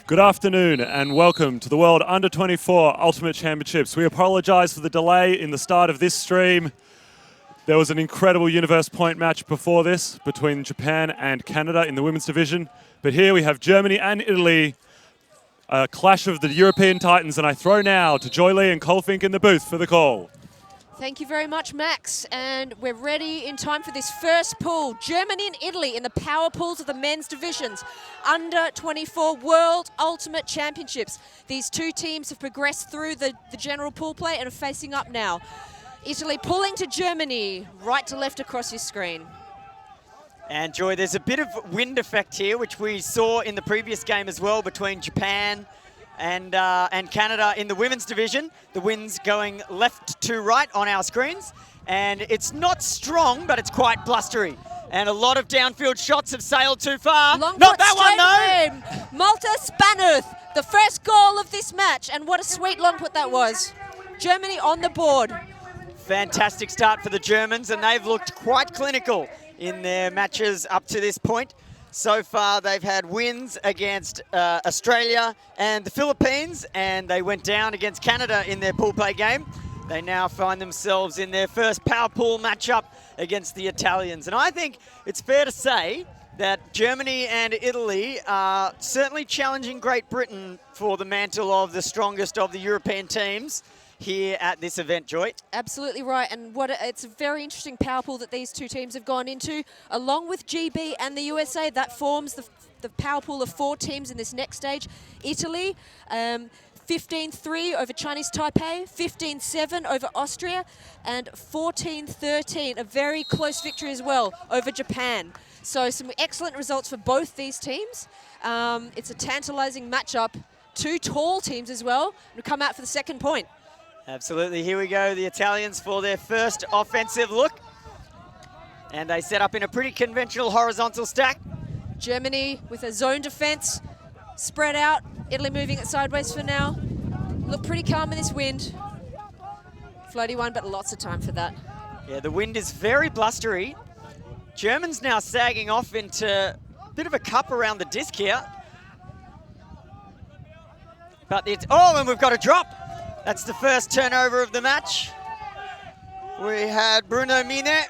Good afternoon and welcome to the World Under-24 Ultimate Championships. We apologise for the delay in the start of this stream. There was an incredible Universe Point match before this between Japan and Canada in the women's division. But here we have Germany and Italy, a clash of the European Titans, and I throw now to Joy Lee and Cole Fink in the booth for the call. Thank you very much, Max. And we're ready in time for this first pool. Germany and Italy in the power pools of the men's divisions. Under 24 World Ultimate Championships. These two teams have progressed through the general pool play and are facing up now. Italy pulling to Germany, right to left across your screen. And Joy, there's a bit of wind effect here, which we saw in the previous game as well between Japan and Canada in the women's division. The wind's going left to right on our screens, and it's not strong, but it's quite blustery. And a lot of downfield shots have sailed too far. Long Not that one, though. Malta Spanuth, the first goal of this match, and what a sweet long put that was. Germany on the board. Fantastic start for the Germans, and they've looked quite clinical in their matches up to this point. So far, they've had wins against Australia and the Philippines, and they went down against Canada in their pool play game. They now find themselves in their first power pool matchup against the Italians. And I think it's fair to say that Germany and Italy are certainly challenging Great Britain for the mantle of the strongest of the European teams here at this event, Joy. Absolutely right, and it's a very interesting power pool that these two teams have gone into. Along with GB and the USA, that forms the power pool of 4 teams in this next stage. Italy, 15-3 over Chinese Taipei, 15-7 over Austria, and 14-13, a very close victory as well over Japan. So some excellent results for both these teams. It's a tantalizing matchup. 2 tall teams as well, and come out for the second point. Absolutely. Here we go, the Italians for their first offensive look. And they set up in a pretty conventional horizontal stack. Germany with a zone defense, spread out. Italy moving it sideways for now. Look pretty calm in this wind. Floaty one, but lots of time for that. Yeah, the wind is very blustery. Germans now sagging off into a bit of a cup around the disc here. But it's, oh, and we've got a drop. That's the first turnover of the match. We had Bruno Mine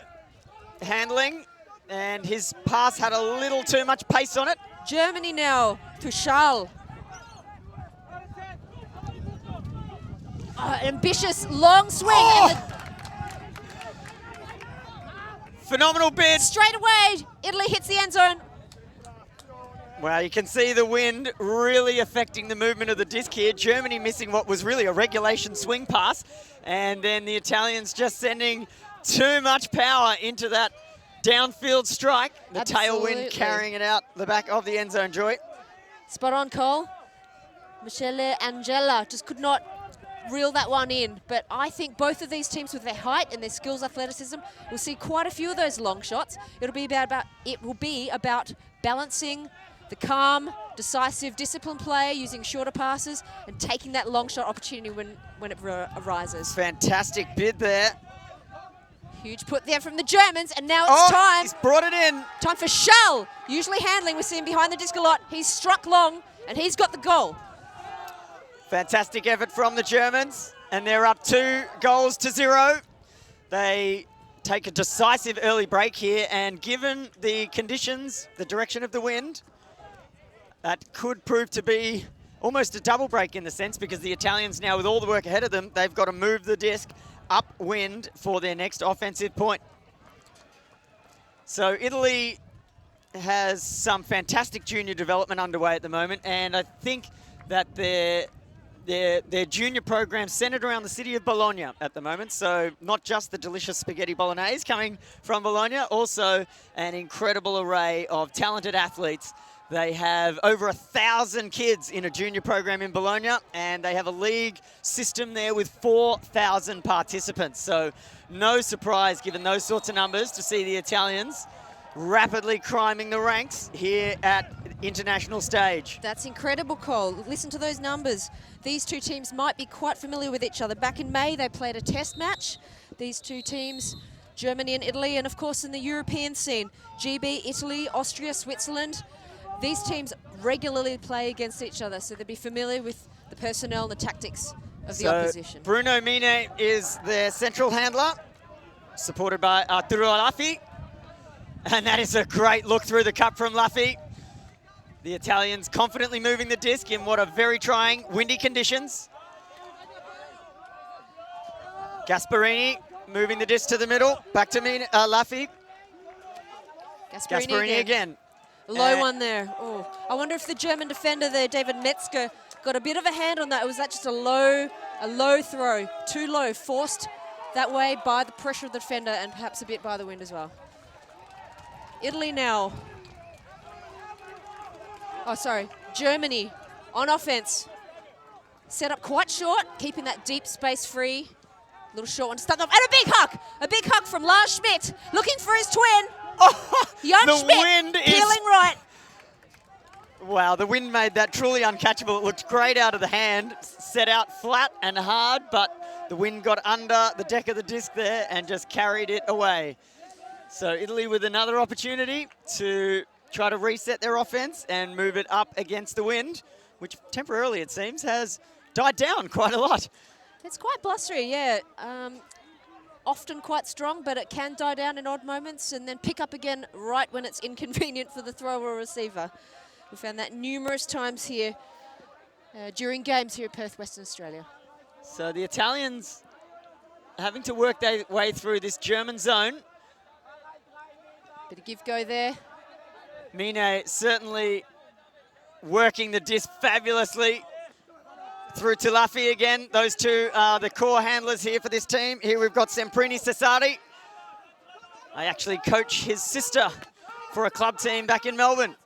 handling, and his pass had a little too much pace on it. Germany now to Schall. Ambitious long swing. Oh! Phenomenal bid. Straight away, Italy hits the end zone. Well, you can see the wind really affecting the movement of the disc here. Germany missing what was really a regulation swing pass. And then the Italians just sending too much power into that downfield strike. The tailwind carrying it out the back of the end zone, Joy. Spot on, Cole. Michele Angela just could not reel that one in. But I think both of these teams, with their height and their skills, athleticism, will see quite a few of those long shots. It will be about balancing the calm, decisive, disciplined play, using shorter passes and taking that long shot opportunity when it arises. Fantastic bid there. Huge put there from the Germans, and now it's time. He's brought it in. Time for Schall. Usually handling, we see him behind the disc a lot. He's struck long, and he's got the goal. Fantastic effort from the Germans, and they're up 2-0. They take a decisive early break here, and given the conditions, the direction of the wind, that could prove to be almost a double break in the sense, because the Italians now, with all the work ahead of them, they've got to move the disc upwind for their next offensive point. So Italy has some fantastic junior development underway at the moment, and I think that their junior program centered around the city of Bologna at the moment. So not just the delicious spaghetti bolognese coming from Bologna, also an incredible array of talented athletes. They have over 1,000 kids in a junior program in Bologna, and they have a league system there with 4,000 participants. So no surprise, given those sorts of numbers, to see the Italians rapidly climbing the ranks here at international stage. That's incredible, Cole. Listen to those numbers. These two teams might be quite familiar with each other. Back in May, they played a test match. These two teams, Germany and Italy, and of course in the European scene, GB, Italy, Austria, Switzerland. these teams regularly play against each other, so they'll be familiar with the personnel and the tactics of the opposition. Bruno Mine is their central handler, supported by Arturo Laffy. And that is a great look through the cup from Laffy. The Italians confidently moving the disc in what are very trying, windy conditions. Gasparini moving the disc to the middle, back to Laffy. Gasparini again. Low one there. Oh, I wonder if the German defender there, David Metzger, got a bit of a hand on that. Or was that just a low throw? Too low, forced that way by the pressure of the defender and perhaps a bit by the wind as well. Italy now. Oh, sorry. Germany on offense. Set up quite short, keeping that deep space free. Little short one to start off. And a big huck! A big huck from Lars Schmidt, looking for his twin. Oh, Jan the Schmidt wind peeling right. Wow, the wind made that truly uncatchable. It looked great out of the hand. Set out flat and hard, but the wind got under the deck of the disc there and just carried it away. So Italy with another opportunity to try to reset their offense and move it up against the wind, which temporarily, it seems, has died down quite a lot. It's quite blustery, yeah. Often quite strong, but it can die down in odd moments and then pick up again right when it's inconvenient for the thrower or receiver. We found that numerous times here during games here at Perth, Western Australia. So the Italians having to work their way through this German zone. Bit of give-go there. Mine certainly working the disc fabulously. Through to Laffy again. Those two are the core handlers here for this team. Here we've got Semprini Cesari. I actually coach his sister for a club team back in Melbourne.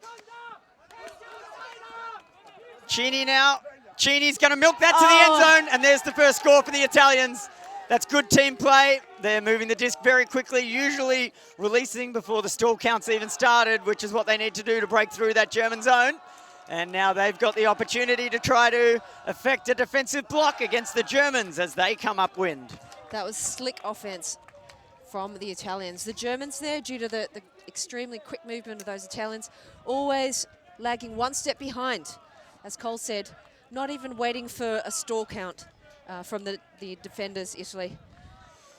Cini now. Cini's going to milk that to the end zone, and there's the first score for the Italians. That's good team play. They're moving the disc very quickly, usually releasing before the stall counts even started, which is what they need to do to break through that German zone. And now they've got the opportunity to try to effect a defensive block against the Germans as they come upwind. That was slick offense from the Italians. The Germans there, due to the extremely quick movement of those Italians, always lagging one step behind. As Cole said, not even waiting for a stall count from the defenders, Italy.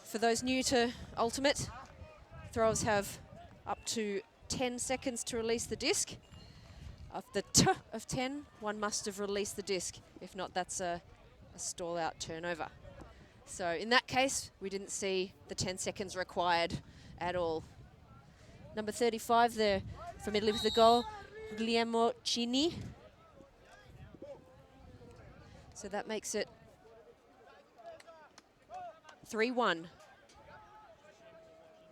For those new to Ultimate, throwers have up to 10 seconds to release the disc. Of the of 10, one must have released the disc. If not, that's a stall-out turnover. So in that case, we didn't see the 10 seconds required at all. Number 35 there from Italy with the goal, Guglielmo Cini. So that makes it 3-1.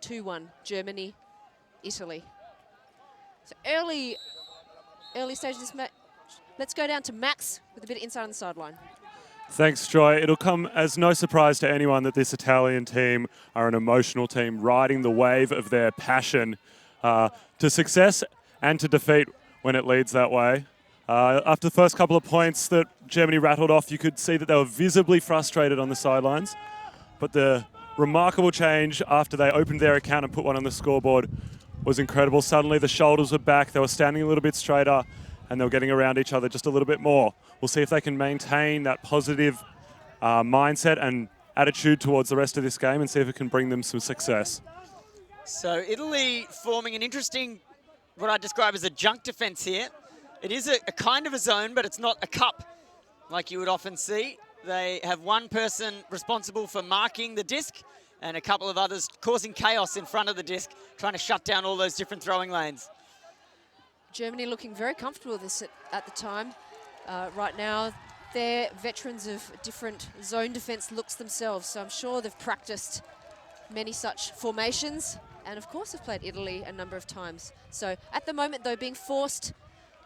2-1, Germany, Italy. So early stage of this match. Let's go down to Max with a bit of insight on the sideline. Thanks, Joy. It'll come as no surprise to anyone that this Italian team are an emotional team riding the wave of their passion to success and to defeat when it leads that way. After the first couple of points that Germany rattled off, you could see that they were visibly frustrated on the sidelines. But the remarkable change after they opened their account and put one on the scoreboard was incredible. Suddenly the shoulders were back, they were standing a little bit straighter, and they were getting around each other just a little bit more. We'll see if they can maintain that positive mindset and attitude towards the rest of this game and see if it can bring them some success. So Italy forming an interesting, what I describe as a junk defense here. It is a kind of a zone, but it's not a cup like you would often see. They have one person responsible for marking the disc and a couple of others causing chaos in front of the disc, trying to shut down all those different throwing lanes. Germany looking very comfortable with this at the time. Right now, they're veterans of different zone defense looks themselves, so I'm sure they've practiced many such formations, and of course have played Italy a number of times. So at the moment, though, being forced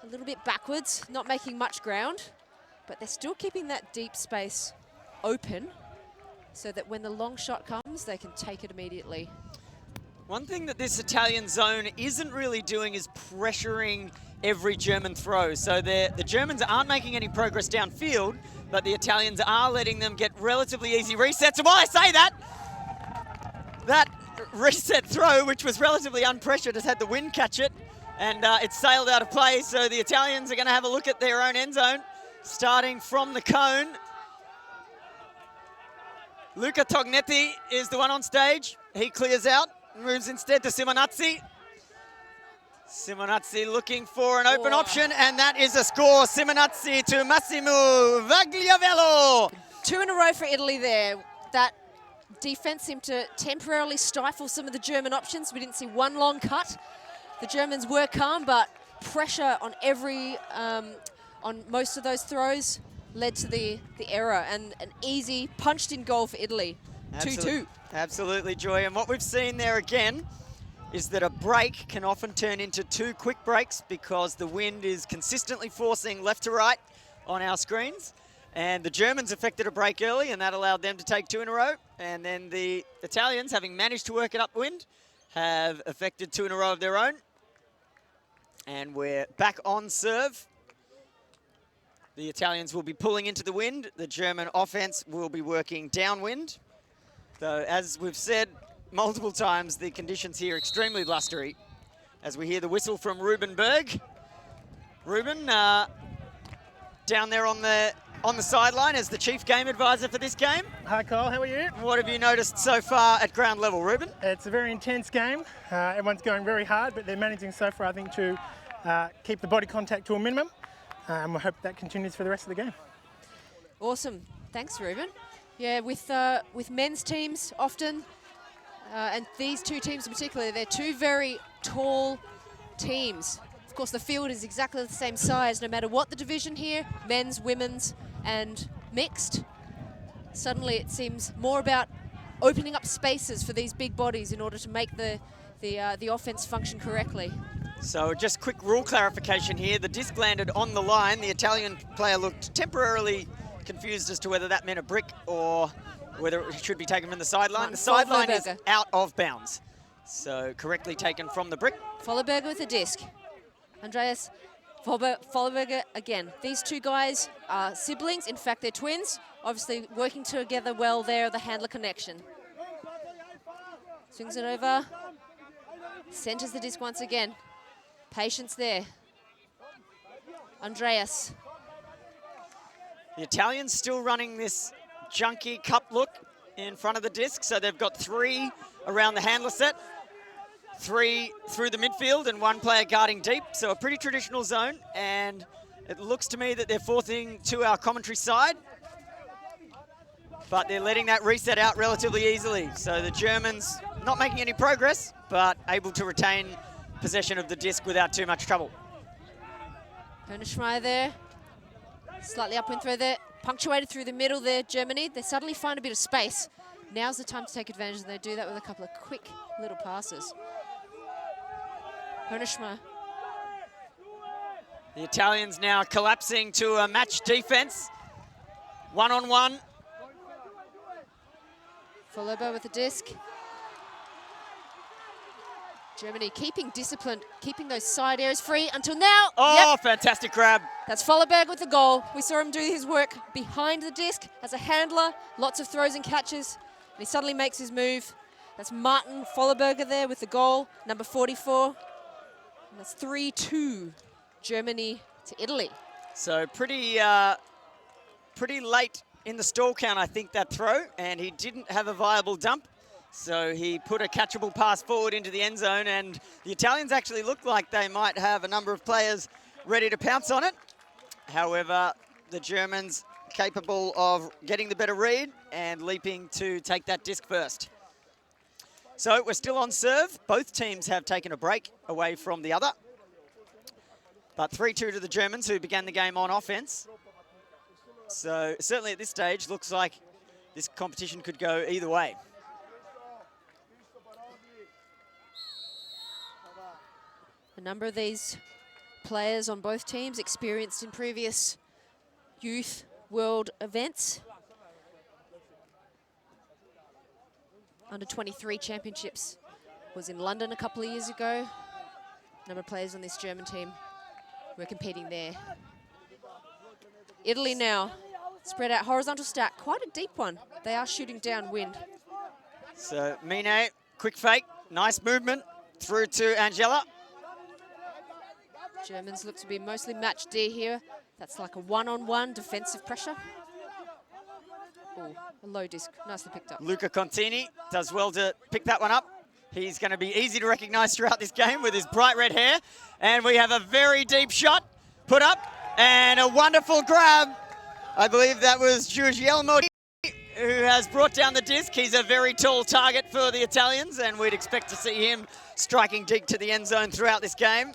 a little bit backwards, not making much ground, but they're still keeping that deep space open so that when the long shot comes, they can take it immediately. One thing that this Italian zone isn't really doing is pressuring every German throw. So the Germans aren't making any progress downfield, but the Italians are letting them get relatively easy resets. And while I say that, that reset throw, which was relatively unpressured, has had the wind catch it And it's sailed out of play, so the Italians are going to have a look at their own end zone, starting from the cone. Luca Tognetti is the one on stage. He clears out, moves instead to Simonazzi. Simonazzi looking for an open option, and that is a score. Simonazzi to Massimo Vagliavello. 2 in a row for Italy there. That defense seemed to temporarily stifle some of the German options. We didn't see one long cut. The Germans were calm, but pressure on on most of those throws led to the error, and an easy punched-in goal for Italy. 2-2. Absolutely, Joy. And what we've seen there again is that a break can often turn into 2 quick breaks because the wind is consistently forcing left to right on our screens. And the Germans affected a break early, and that allowed them to take 2 in a row. And then the Italians, having managed to work it upwind, have affected 2 in a row of their own. And we're back on serve. The Italians will be pulling into the wind. The German offense will be working downwind. Though, as we've said multiple times, the conditions here are extremely blustery. As we hear the whistle from Ruben Berg. Ruben, down there on the sideline as the chief game advisor for this game. Hi, Kyle. How are you? What have you noticed so far at ground level, Ruben? It's a very intense game. Everyone's going very hard, but they're managing so far, I think, to keep the body contact to a minimum. And we hope that continues for the rest of the game. Awesome. Thanks, Ruben. Yeah, with men's teams often, and these 2 teams in particular, they're 2 very tall teams. Of course, the field is exactly the same size, no matter what the division here, men's, women's, and mixed. Suddenly it seems more about opening up spaces for these big bodies in order to make the offense function correctly. So just quick rule clarification here. The disc landed on the line. The Italian player looked temporarily confused as to whether that meant a brick or whether it should be taken from the sideline. The sideline is out of bounds. So correctly taken from the brick. Volleberger with a disc. Andreas Volleberger again. These 2 guys are siblings. In fact, they're twins. Obviously working together well there, the handler connection. Swings it over. Centers the disc once again. Patience there. Andreas. The Italians still running this junkie cup look in front of the disc. So they've got 3 around the handler set, 3 through the midfield, and 1 player guarding deep. So a pretty traditional zone. And it looks to me that they're forcing to our commentary side. But they're letting that reset out relatively easily. So the Germans not making any progress, but able to retain possession of the disc without too much trouble. Höneschmeier there. Slightly upwind throw there. Punctuated through the middle there, Germany. They suddenly find a bit of space. Now's the time to take advantage, and they do that with a couple of quick little passes. Höneschmeier. The Italians now collapsing to a match defense. 1-on-1. Volleberger with the disc. Germany keeping discipline, keeping those side areas free until now. Oh, yep. fantastic grab. That's Volleberger with the goal. We saw him do his work behind the disc as a handler, lots of throws and catches. And he suddenly makes his move. That's Martin Volleberger there with the goal, number 44. And that's 3-2, Germany to Italy. So pretty late in the stall count, I think, that throw, and he didn't have a viable dump. So he put a catchable pass forward into the end zone, and the Italians actually looked like they might have a number of players ready to pounce on it. However, the Germans capable of getting the better read and leaping to take that disc first. So we're still on serve. Both teams have taken a break away from the other. But 3-2 to the Germans, who began the game on offense. So certainly at this stage, looks like this competition could go either way. A number of these players on both teams experienced in previous youth world events. Under 23 championships was in London a couple of years ago. A number of players on this German team were competing there. Italy now, spread out horizontal stack, quite a deep one. They are shooting downwind. So Mine, quick fake, nice movement through to Angela. Germans look to be mostly match D here. That's like a one-on-one defensive pressure. Oh, a low disc, nicely picked up. Luca Contini does well to pick that one up. He's going to be easy to recognize throughout this game with his bright red hair. And we have a very deep shot put up and a wonderful grab. I believe that was Guglielmo who has brought down the disc. He's a very tall target for the Italians, and we'd expect to see him striking deep to the end zone throughout this game.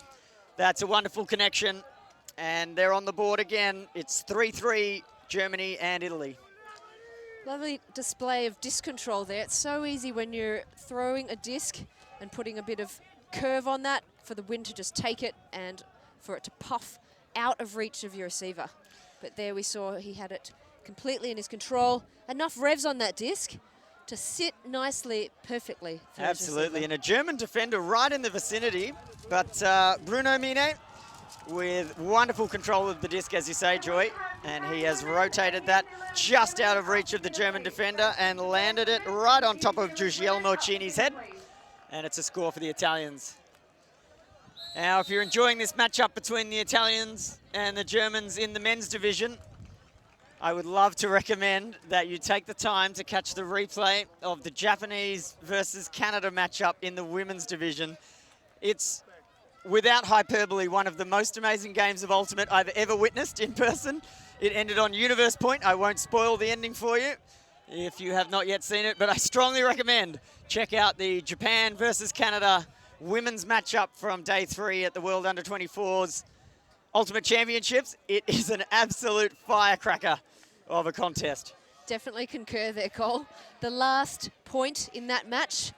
That's a wonderful connection, and they're on the board again. It's 3-3, Germany and Italy. Lovely display of disc control there. It's so easy when you're throwing a disc and putting a bit of curve on that for the wind to just take it and for it to puff out of reach of your receiver. But there we saw he had it completely in his control. Enough revs on that disc to sit nicely, perfectly. Absolutely, and a German defender right in the vicinity, but Bruno Mine with wonderful control of the disc, as you say, Joy, and he has rotated that just out of reach of the German defender and landed it right on top of Guglielmo Cini's head, and it's a score for the Italians. Now, if you're enjoying this matchup between the Italians and the Germans in the men's division, I would love to recommend that you take the time to catch the replay of the Japanese versus Canada matchup in the women's division. It's, without hyperbole, one of the most amazing games of Ultimate I've ever witnessed in person. It ended on Universe Point. I won't spoil the ending for you if you have not yet seen it, but I strongly recommend check out the Japan versus Canada women's matchup from day 3 at the World Under-24s Ultimate Championships. It is an absolute firecracker of a contest. Definitely concur there, Cole. The last point in that match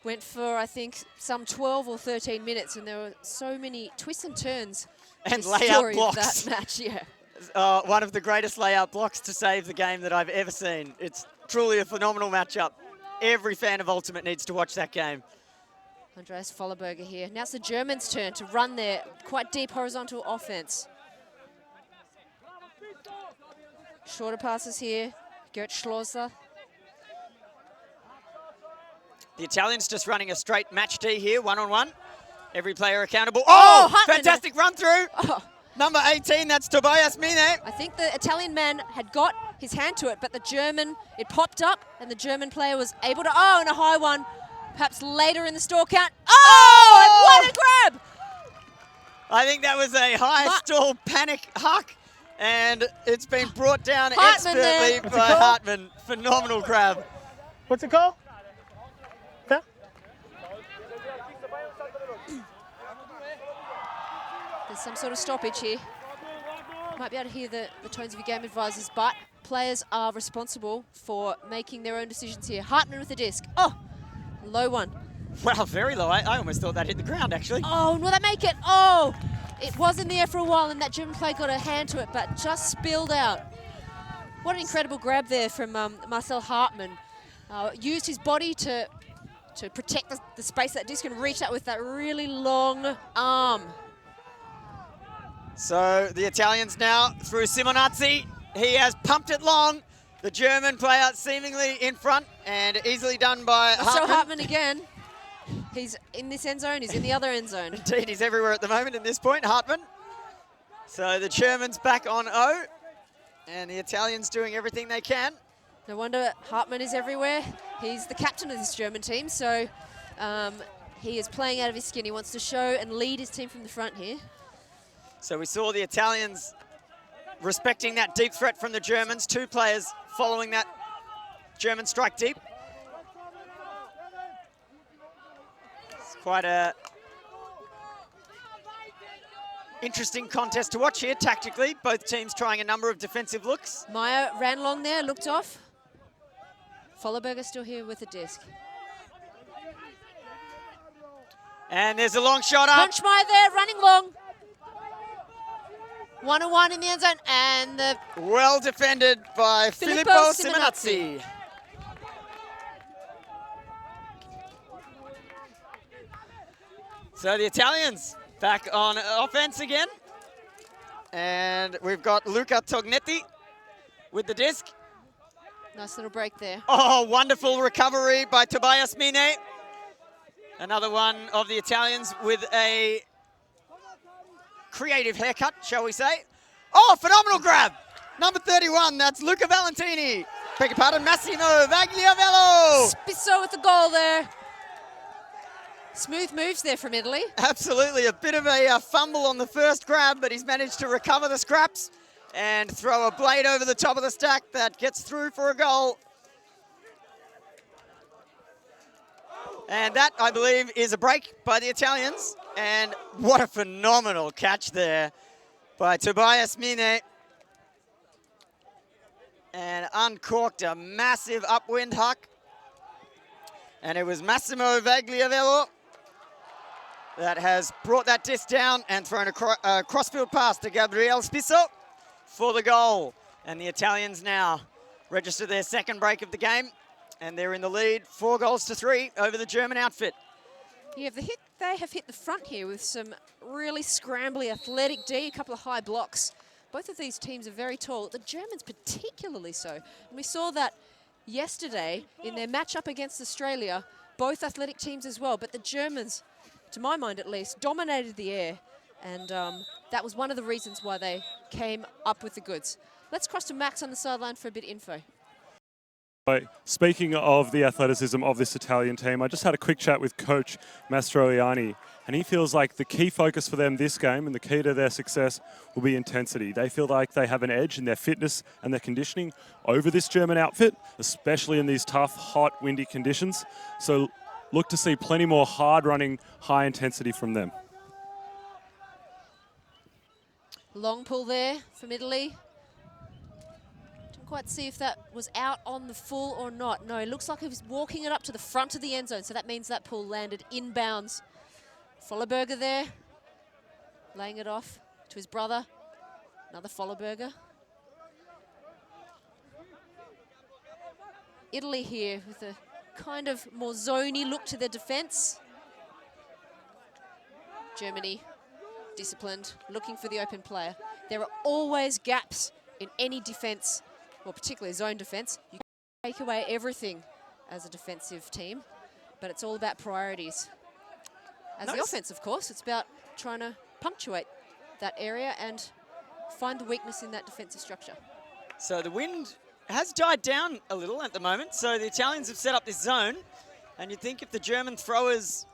went for, I think, some 12 or 13 minutes, and there were so many twists and turns. And the layout story blocks. Of that match, yeah. One of the greatest layout blocks to save the game that I've ever seen. It's truly a phenomenal matchup. Every fan of Ultimate needs to watch that game. Andreas Vollerberger here. Now it's the Germans' turn to run their quite deep horizontal offense. Shorter passes here. Gert Schlosser. The Italians just running a straight match D here, one-on-one. Every player accountable. Oh, Oh, fantastic run through. Oh. Number 18, that's Tobias Mine. I think the Italian man had got his hand to it, but the German, it popped up, and the German player was able to, oh, and a high one. Perhaps later in the store count. Oh, what a grab! I think that was a high stall panic huck, and it's been brought down Hartman expertly by Hartman. Phenomenal grab. What's it called? Yeah? There's some sort of stoppage here. Might be able to hear the tones of your game advisors, but players are responsible for making their own decisions here. Hartman with the disc. Oh, low one. Wow, very low. I almost thought that hit the ground, actually. Oh, will that make it? Oh, it was in the air for a while, and that German player got a hand to it, but just spilled out. What an incredible grab there from Marcel Hartman. Used his body to protect the space that disc and reach out with that really long arm. So the Italians now through Simonazzi. He has pumped it long. The German player seemingly in front and easily done by Hartman. So Hartman again. He's in this end zone, he's in the other end zone. Indeed, he's everywhere at the moment at this point, Hartman. So the Germans back on O, and the Italians doing everything they can. No wonder Hartman is everywhere. He's the captain of this German team, so he is playing out of his skin. He wants to show and lead his team from the front here. So we saw the Italians respecting that deep threat from the Germans. 2 players following that German strike deep. It's quite a interesting contest to watch here tactically. Both teams trying a number of defensive looks. Meyer ran long there, looked off. Vollerberger still here with the disc. And there's a long shot up. Punchmeyer there, running long. 1-on-1 in the end zone, and the Well defended by Filippo Simonazzi. So the Italians back on offense again. And we've got Luca Tognetti with the disc. nice little break there. Oh, wonderful recovery by Tobias Mine. Another one of the Italians with a creative haircut, shall we say. Oh, phenomenal grab. Number 31, that's Luca Valentini. Beg your pardon, Massimo Vagliavello. Spisso with the goal there. Smooth moves there from Italy. Absolutely, a bit of a fumble on the first grab, but he's managed to recover the scraps and throw a blade over the top of the stack that gets through for a goal. And that, I believe, is a break by the Italians. And what a phenomenal catch there by Tobias Mine. And uncorked a massive upwind huck. And it was Massimo Vagliavello that has brought that disc down and thrown a crossfield pass to Gabriele Spisso for the goal. And the Italians now register their second break of the game. And they're in the lead, 4-3 over the German outfit. Yeah, they have hit the front here with some really scrambly, athletic D, a couple of high blocks. Both of these teams are very tall, the Germans particularly so. And we saw that yesterday in their matchup against Australia, both athletic teams as well. But the Germans, to my mind at least, dominated the air. And that was one of the reasons why they came up with the goods. Let's cross to Max on the sideline for a bit of info. Speaking of the athleticism of this Italian team, I just had a quick chat with Coach Mastroianni, and he feels like the key focus for them this game and the key to their success will be intensity. They feel like they have an edge in their fitness and their conditioning over this German outfit, especially in these tough, hot, windy conditions. So look to see plenty more hard-running, high-intensity from them. Long pull there from Italy. Quite see if that was out on the full or not. No, it looks like he was walking it up to the front of the end zone, so that means that pull landed inbounds. Folleberger there, laying it off to his brother. Another Folleberger. Italy here with a kind of more zoney look to their defense. Germany, disciplined, looking for the open player. There are always gaps in any defense, well, particularly zone defense. You can take away everything as a defensive team, but it's all about priorities. As the offense, of course, it's about trying to punctuate that area and find the weakness in that defensive structure. So the wind has died down a little at the moment, so the Italians have set up this zone, and you'd think if the German throwers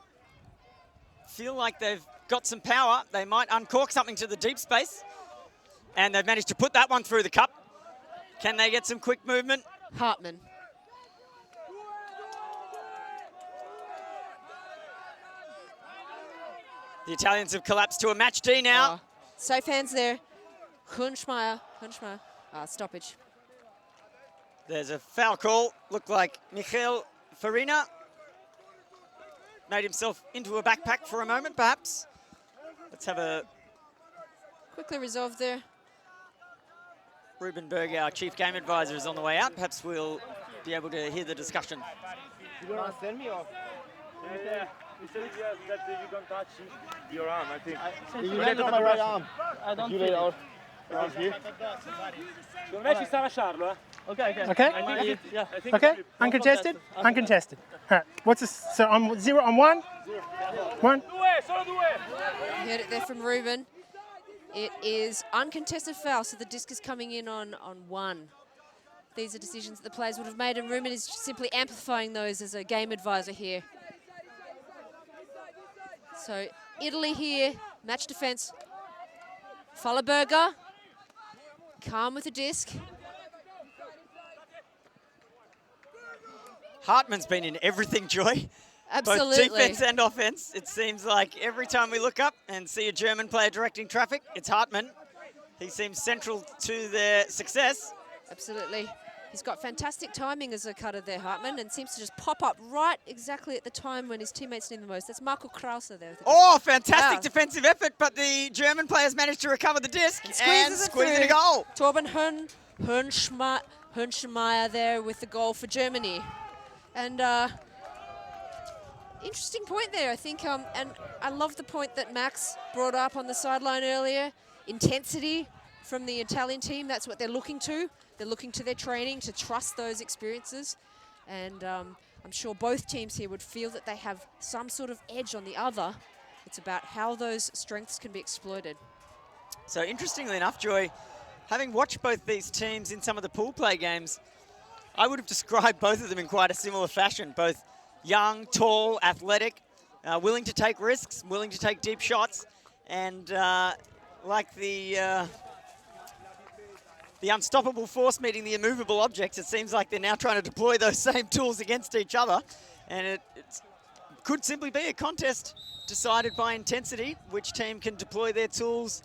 feel like they've got some power, they might uncork something to the deep space, and they've managed to put that one through the cup. Can they get some quick movement? Hartmann. The Italians have collapsed to a match D now. Safe hands there. Hunschmeier. Stoppage. There's a foul call. Looked like Michael Farina made himself into a backpack for a moment, perhaps. Let's have a... Quickly resolved there. Ruben Berg, our chief game advisor, is on the way out. Perhaps we'll be able to hear the discussion. You gonna send me off? Yeah. You said that you don't touch your arm, I think. You landed on my right arm. I don't feel it out. Secondo me ci sta a lasciarlo, eh? Okay. Yeah. Okay. Uncontested. Uncontested. All right. What's this? So I'm 0 on 1. 1. Solo due. You heard it there from Ruben. It is uncontested foul, so the disc is coming in on 1. These are decisions that the players would have made, and Ruben is simply amplifying those as a game advisor here. So Italy here, match defense. Folleberger, calm with the disc. Hartmann's been in everything, Joy. Absolutely. Both defense and offense. It seems like every time we look up and see a German player directing traffic, it's Hartmann. He seems central to their success. Absolutely. He's got fantastic timing as a cutter there, Hartmann, and seems to just pop up right exactly at the time when his teammates need him the most. That's Marco Krause there. Oh, fantastic defensive effort, but the German players managed to recover the disc and squeeze it a goal. Torben Hunschmeier there with the goal for Germany. And interesting point there, I think, and I love the point that Max brought up on the sideline earlier. Intensity from the Italian team, that's what they're looking to. They're looking to their training to trust those experiences. And I'm sure both teams here would feel that they have some sort of edge on the other. It's about how those strengths can be exploited. So interestingly enough, Joy, having watched both these teams in some of the pool play games, I would have described both of them in quite a similar fashion. Both young, tall, athletic, willing to take risks, willing to take deep shots, and like the unstoppable force meeting the immovable objects, it seems like they're now trying to deploy those same tools against each other. And it could simply be a contest decided by intensity, which team can deploy their tools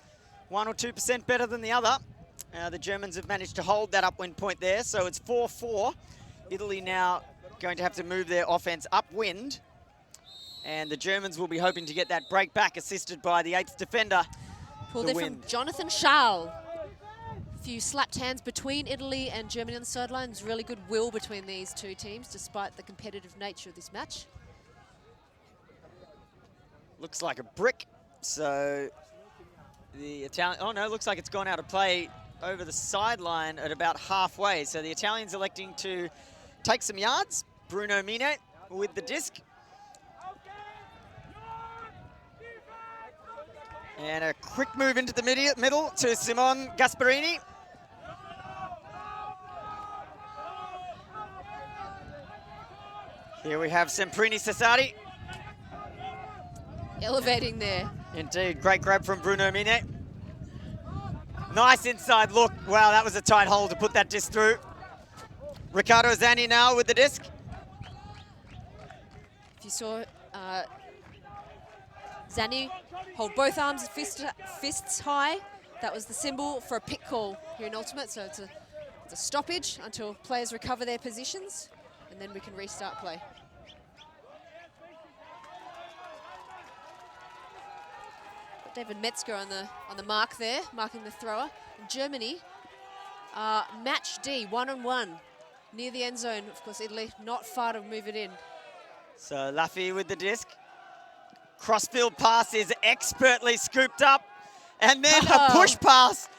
1 or 2% better than the other. The Germans have managed to hold that upwind point there, so it's 4-4. Italy now going to have to move their offense upwind, and the Germans will be hoping to get that break back, assisted by the 8th defender. Pulled there from Jonathan Schall. A few slapped hands between Italy and Germany on the sidelines. Really good will between these two teams, despite the competitive nature of this match. Looks like a brick, so the Italian, oh no, looks like it's gone out of play over the sideline at about halfway. So the Italians electing to take some yards. Bruno Mine with the disc. And a quick move into the middle to Simone Gasparini. Here we have Semprini Cesari. Elevating there. Indeed, great grab from Bruno Mine. Nice inside look. Wow, that was a tight hole to put that disc through. Riccardo Zanni now with the disc. If you saw Zanni hold both arms, fists high, that was the symbol for a pick call here in Ultimate. So it's a stoppage until players recover their positions, and then we can restart play. David Metzger on the mark there, marking the thrower. In Germany, match D, 1-on-1, near the end zone. Of course, Italy not far to move it in. So Laffy with the disc. Crossfield pass is expertly scooped up. And then a push pass.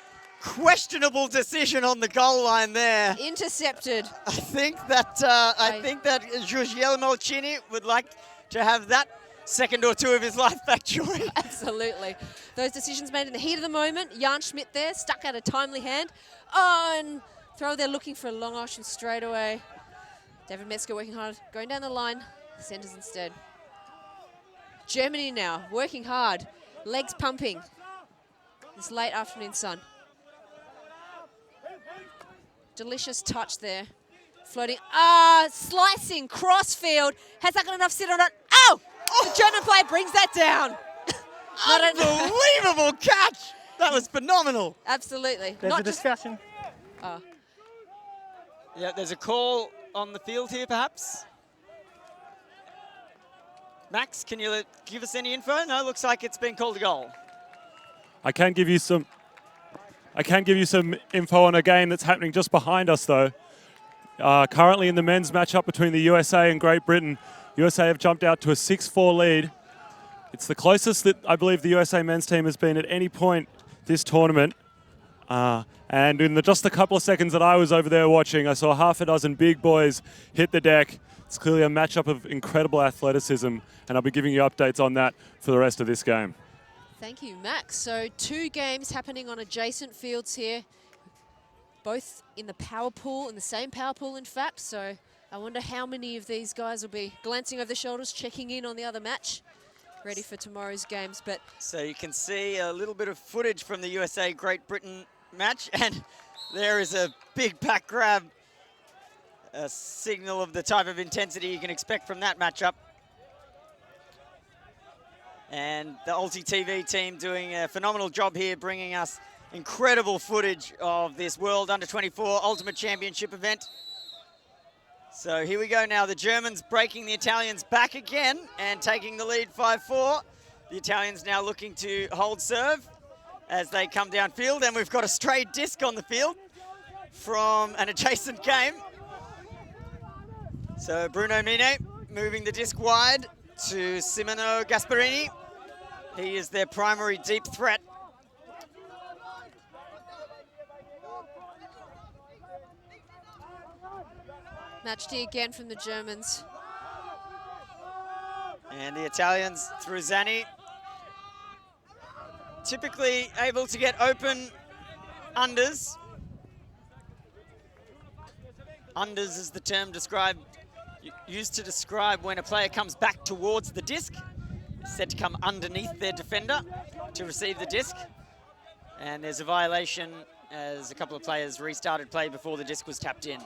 Questionable decision on the goal line there. Intercepted. I think that Guglielmo Cini would like to have that second or two of his life back, Joy. Absolutely. Those decisions made in the heat of the moment. Jan Schmidt there, stuck out a timely hand. Oh, and throw there looking for a long option straight away. David Metzger working hard, going down the line. Centers instead. Germany now, working hard. Legs pumping. This late afternoon sun. Delicious touch there. Floating, slicing, crossfield. Has that got enough sit on it? Oh! The German player brings that down. Unbelievable catch! That was phenomenal. Absolutely. There's a discussion. Yeah, there's a call on the field here, perhaps. Max, can you give us any info? No, looks like it's been called a goal. I can give you some info on a game that's happening just behind us, though. Currently in the men's matchup between the USA and Great Britain, USA have jumped out to a 6-4 lead. It's the closest that I believe the USA men's team has been at any point this tournament. And in just the couple of seconds that I was over there watching, I saw half a dozen big boys hit the deck. It's clearly a matchup of incredible athleticism, and I'll be giving you updates on that for the rest of this game. Thank you, Max. So 2 games happening on adjacent fields here, both in the power pool, in the same power pool, in fact. So I wonder how many of these guys will be glancing over their shoulders, checking in on the other match, ready for tomorrow's games. But so you can see a little bit of footage from the USA-Great Britain match, and there is a big pack grab, a signal of the type of intensity you can expect from that matchup. And the Ulti TV team doing a phenomenal job here, bringing us incredible footage of this World Under-24 Ultimate Championship event. So here we go now, the Germans breaking the Italians back again and taking the lead 5-4. The Italians now looking to hold serve as they come downfield, and we've got a stray disc on the field from an adjacent game. So Bruno Mine moving the disc wide to Simone Gasparini. He is their primary deep threat. match D again from the Germans. And the Italians through Zanni. typically able to get open unders. Unders is the term used to describe when a player comes back towards the disc. It's said to come underneath their defender to receive the disc. And there's a violation as a couple of players restarted play before the disc was tapped in.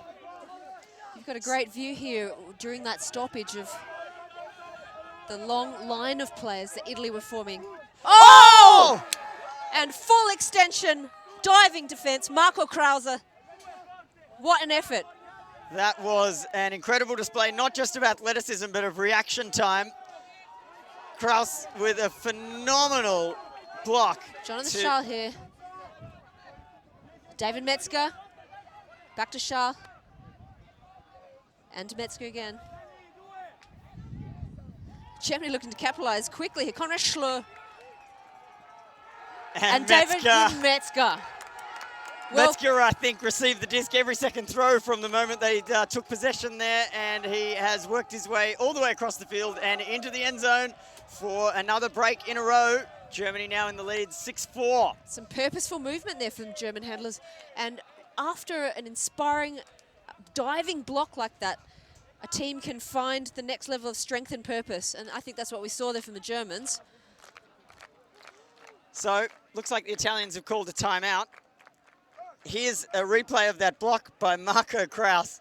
You've got a great view here during that stoppage of the long line of players that Italy were forming. Oh! And full extension, diving defense, Marco Krause. What an effort. That was an incredible display, not just of athleticism, but of reaction time. Krause with a phenomenal block. Jonathan Schall here. David Metzger. Back to Schall. And to Metzger again. Germany looking to capitalize quickly here. Konrad Schlö. And David Metzger. Well, Metzger, I think, received the disc every second throw from the moment they took possession there, and he has worked his way all the way across the field and into the end zone for another break in a row. Germany now in the lead, 6-4. Some purposeful movement there from German handlers. And after an inspiring diving block like that, a team can find the next level of strength and purpose. And I think that's what we saw there from the Germans. So, looks like the Italians have called a timeout. Here's a replay of that block by Marco Krause.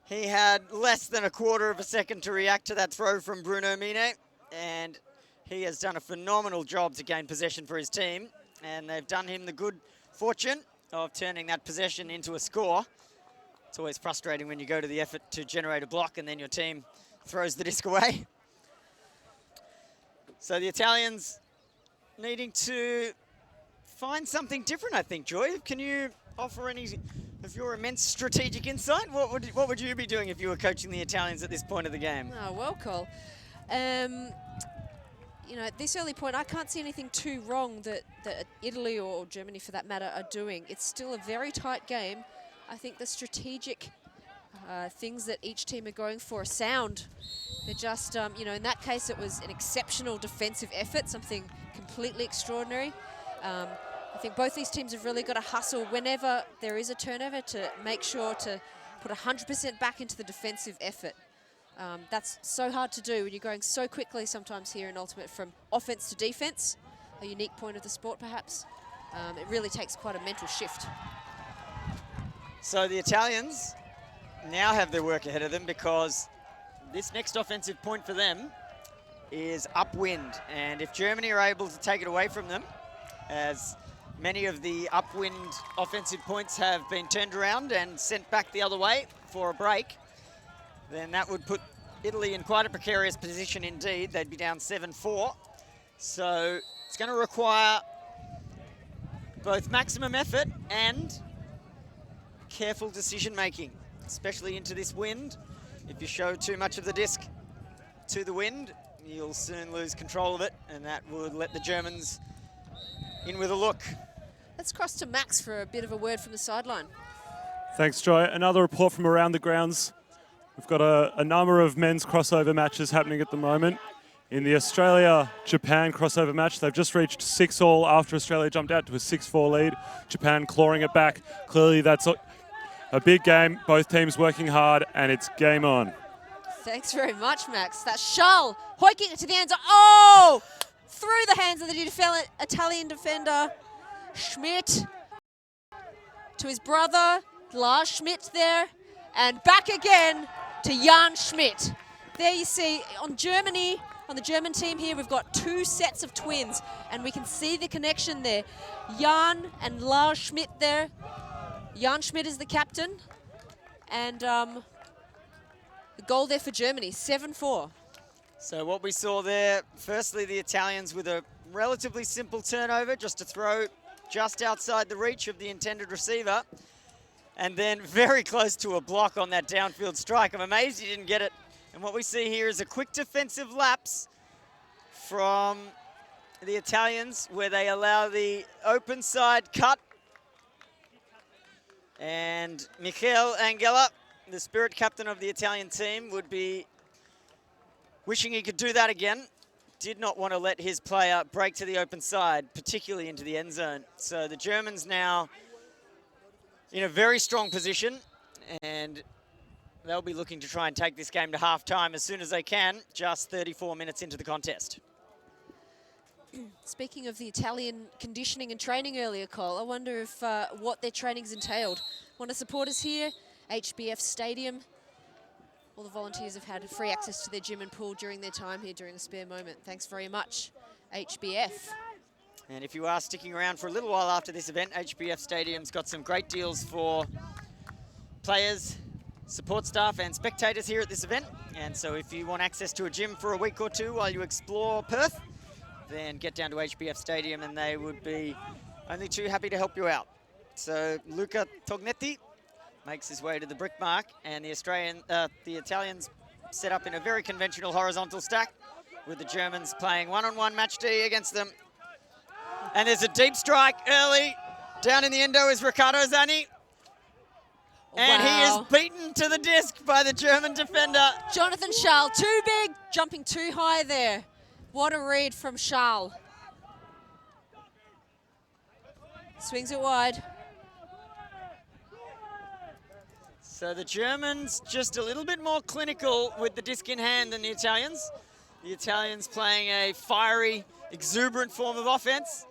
He had less than a quarter of a second to react to that throw from Bruno Mine, and he has done a phenomenal job to gain possession for his team, and they've done him the good fortune of turning that possession into a score. It's always frustrating when you go to the effort to generate a block and then your team throws the disc away. So the Italians needing to find something different, I think. Joy, can you offer any of your immense strategic insight? What would you be doing if you were coaching the Italians at this point of the game? Oh, well, Cole. You know, at this early point, I can't see anything too wrong that Italy or Germany, for that matter, are doing. It's still a very tight game. I think the strategic things that each team are going for are sound. They're just, you know, in that case, it was an exceptional defensive effort, something completely extraordinary. I think both these teams have really got to hustle whenever there is a turnover to make sure to put 100% back into the defensive effort. That's so hard to do when you're going so quickly sometimes here in Ultimate from offense to defense, a unique point of the sport perhaps. It really takes quite a mental shift. So the Italians now have their work ahead of them because this next offensive point for them is upwind. And if Germany are able to take it away from them, as many of the upwind offensive points have been turned around and sent back the other way for a break, then that would put Italy in quite a precarious position indeed. They'd be down 7-4. So it's going to require both maximum effort and careful decision making, especially into this wind. If you show too much of the disc to the wind, you'll soon lose control of it, and that would let the Germans in with a look. Let's cross to Max for a bit of a word from the sideline. Thanks, Joy. Another report from around the grounds. We've got a number of men's crossover matches happening at the moment. In the Australia-Japan crossover match, they've just reached 6-all after Australia jumped out to a 6-4 lead. Japan clawing it back. Clearly, that's a big game. Both teams working hard, and it's game on. Thanks very much, Max. That's Schall hoiking it to the end zone. Oh! Through the hands of the Italian defender, Schmidt. To his brother, Lars Schmidt there. And back again to Jan Schmidt. There you see, on the German team here, we've got two sets of twins, and we can see the connection there. Jan and Lars Schmidt there. Jan Schmidt is the captain. And the goal there for Germany, 7-4. So what we saw there, firstly, the Italians with a relatively simple turnover, just to throw just outside the reach of the intended receiver. And then very close to a block on that downfield strike. I'm amazed he didn't get it. And what we see here is a quick defensive lapse from the Italians where they allow the open side cut. And Michael Angela, the spirit captain of the Italian team, would be wishing he could do that again. did not want to let his player break to the open side, particularly into the end zone. So the Germans now in a very strong position, and they'll be looking to try and take this game to halftime as soon as they can, just 34 minutes into the contest. Speaking of the Italian conditioning and training earlier, Cole, I wonder if what their training's entailed. One of the supporters here, HBF Stadium. All the volunteers have had free access to their gym and pool during their time here during a spare moment. Thanks very much, HBF. And if you are sticking around for a little while after this event, HBF Stadium's got some great deals for players, support staff and spectators here at this event. And so if you want access to a gym for a week or two while you explore Perth, then get down to HBF Stadium and they would be only too happy to help you out. So Luca Tognetti makes his way to the brick mark, and the Italians set up in a very conventional horizontal stack with the Germans playing one-on-one match D against them. And there's a deep strike early. Down in the endo is Riccardo Zanni. And he is beaten to the disc by the German defender. Jonathan Charles, too big, jumping too high there. What a read from Charles. Swings it wide. So the Germans just a little bit more clinical with the disc in hand than the Italians. The Italians playing a fiery, exuberant form of offense,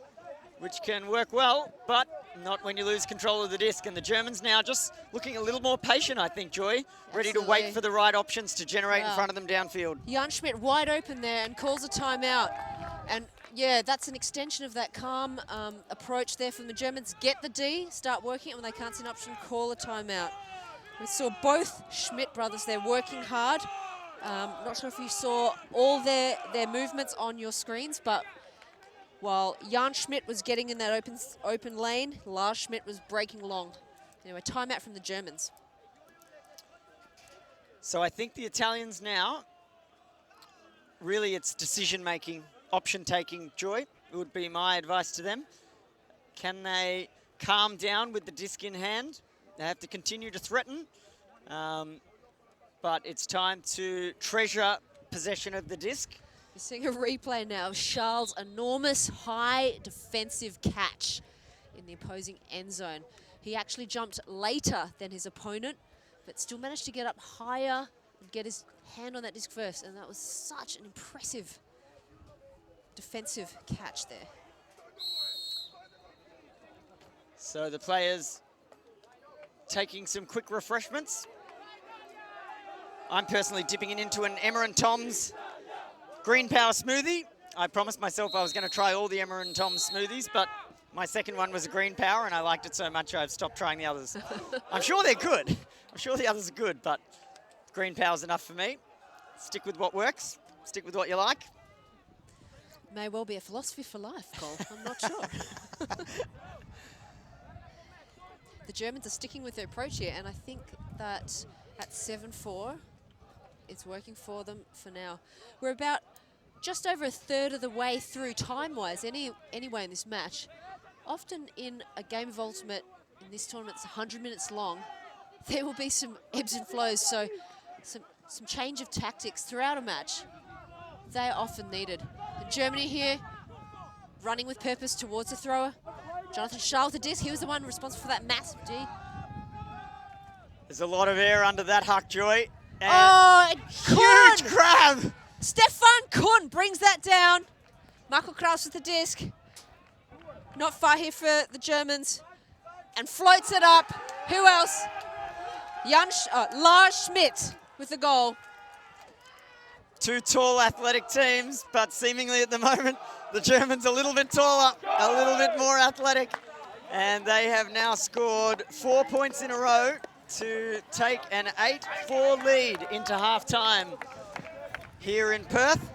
which can work well, but not when you lose control of the disc. And the Germans now just looking a little more patient, I think, Joy. Ready to wait for the right options to generate in front of them downfield. Jan Schmidt wide open there and calls a timeout. And yeah, that's an extension of that calm approach there from the Germans. Get the D, start working it when they can't see an option, call a timeout. We saw both Schmidt brothers there working hard. Not sure if you saw all their movements on your screens, but while Jan Schmidt was getting in that open lane, Lars Schmidt was breaking long. Anyway, timeout from the Germans. So I think the Italians now, really it's decision-making, option-taking, Joy, would be my advice to them. Can they calm down with the disc in hand? They have to continue to threaten, but it's time to treasure possession of the disc. You're seeing a replay now of Charles' enormous high defensive catch in the opposing end zone. He actually jumped later than his opponent, but still managed to get up higher and get his hand on that disc first. And that was such an impressive defensive catch there. So the players taking some quick refreshments. I'm personally dipping it into an Emma and Tom's Green Power smoothie. I promised myself I was going to try all the Emma and Tom's smoothies, but my second one was a Green Power, and I liked it so much I've stopped trying the others. I'm sure they're good. I'm sure the others are good, but Green Power's enough for me. Stick with what works. Stick with what you like. May well be a philosophy for life, Cole. I'm not sure. The Germans are sticking with their approach here, and I think that at 7-4, it's working for them for now. We're about just over a third of the way through time-wise anyway in this match. Often in a game of Ultimate, in this tournament, it's 100 minutes long, there will be some ebbs and flows, so some change of tactics throughout a match. They are often needed. And Germany here, running with purpose towards the thrower. Jonathan Charles with the disc, he was the one responsible for that massive D. There's a lot of air under that huck, Joy. And huge grab! Stefan Kuhn brings that down. Michael Kraus with the disc. Not far here for the Germans. And floats it up. Who else? Lars Schmidt with the goal. Two tall athletic teams, but seemingly at the moment, the Germans a little bit taller, a little bit more athletic. And they have now scored 4 points in a row to take an 8-4 lead into halftime here in Perth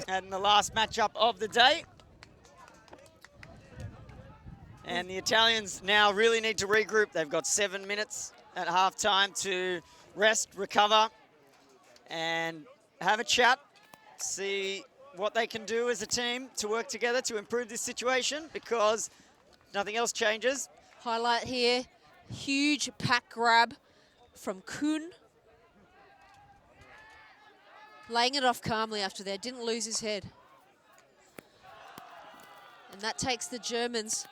and the last matchup of the day. And the Italians now really need to regroup. They've got 7 minutes at halftime to rest, recover, and have a chat, see what they can do as a team to work together to improve this situation, because nothing else changes. Highlight here, huge pack grab from Kuhn. Laying it off calmly after that, didn't lose his head. And that takes the Germans,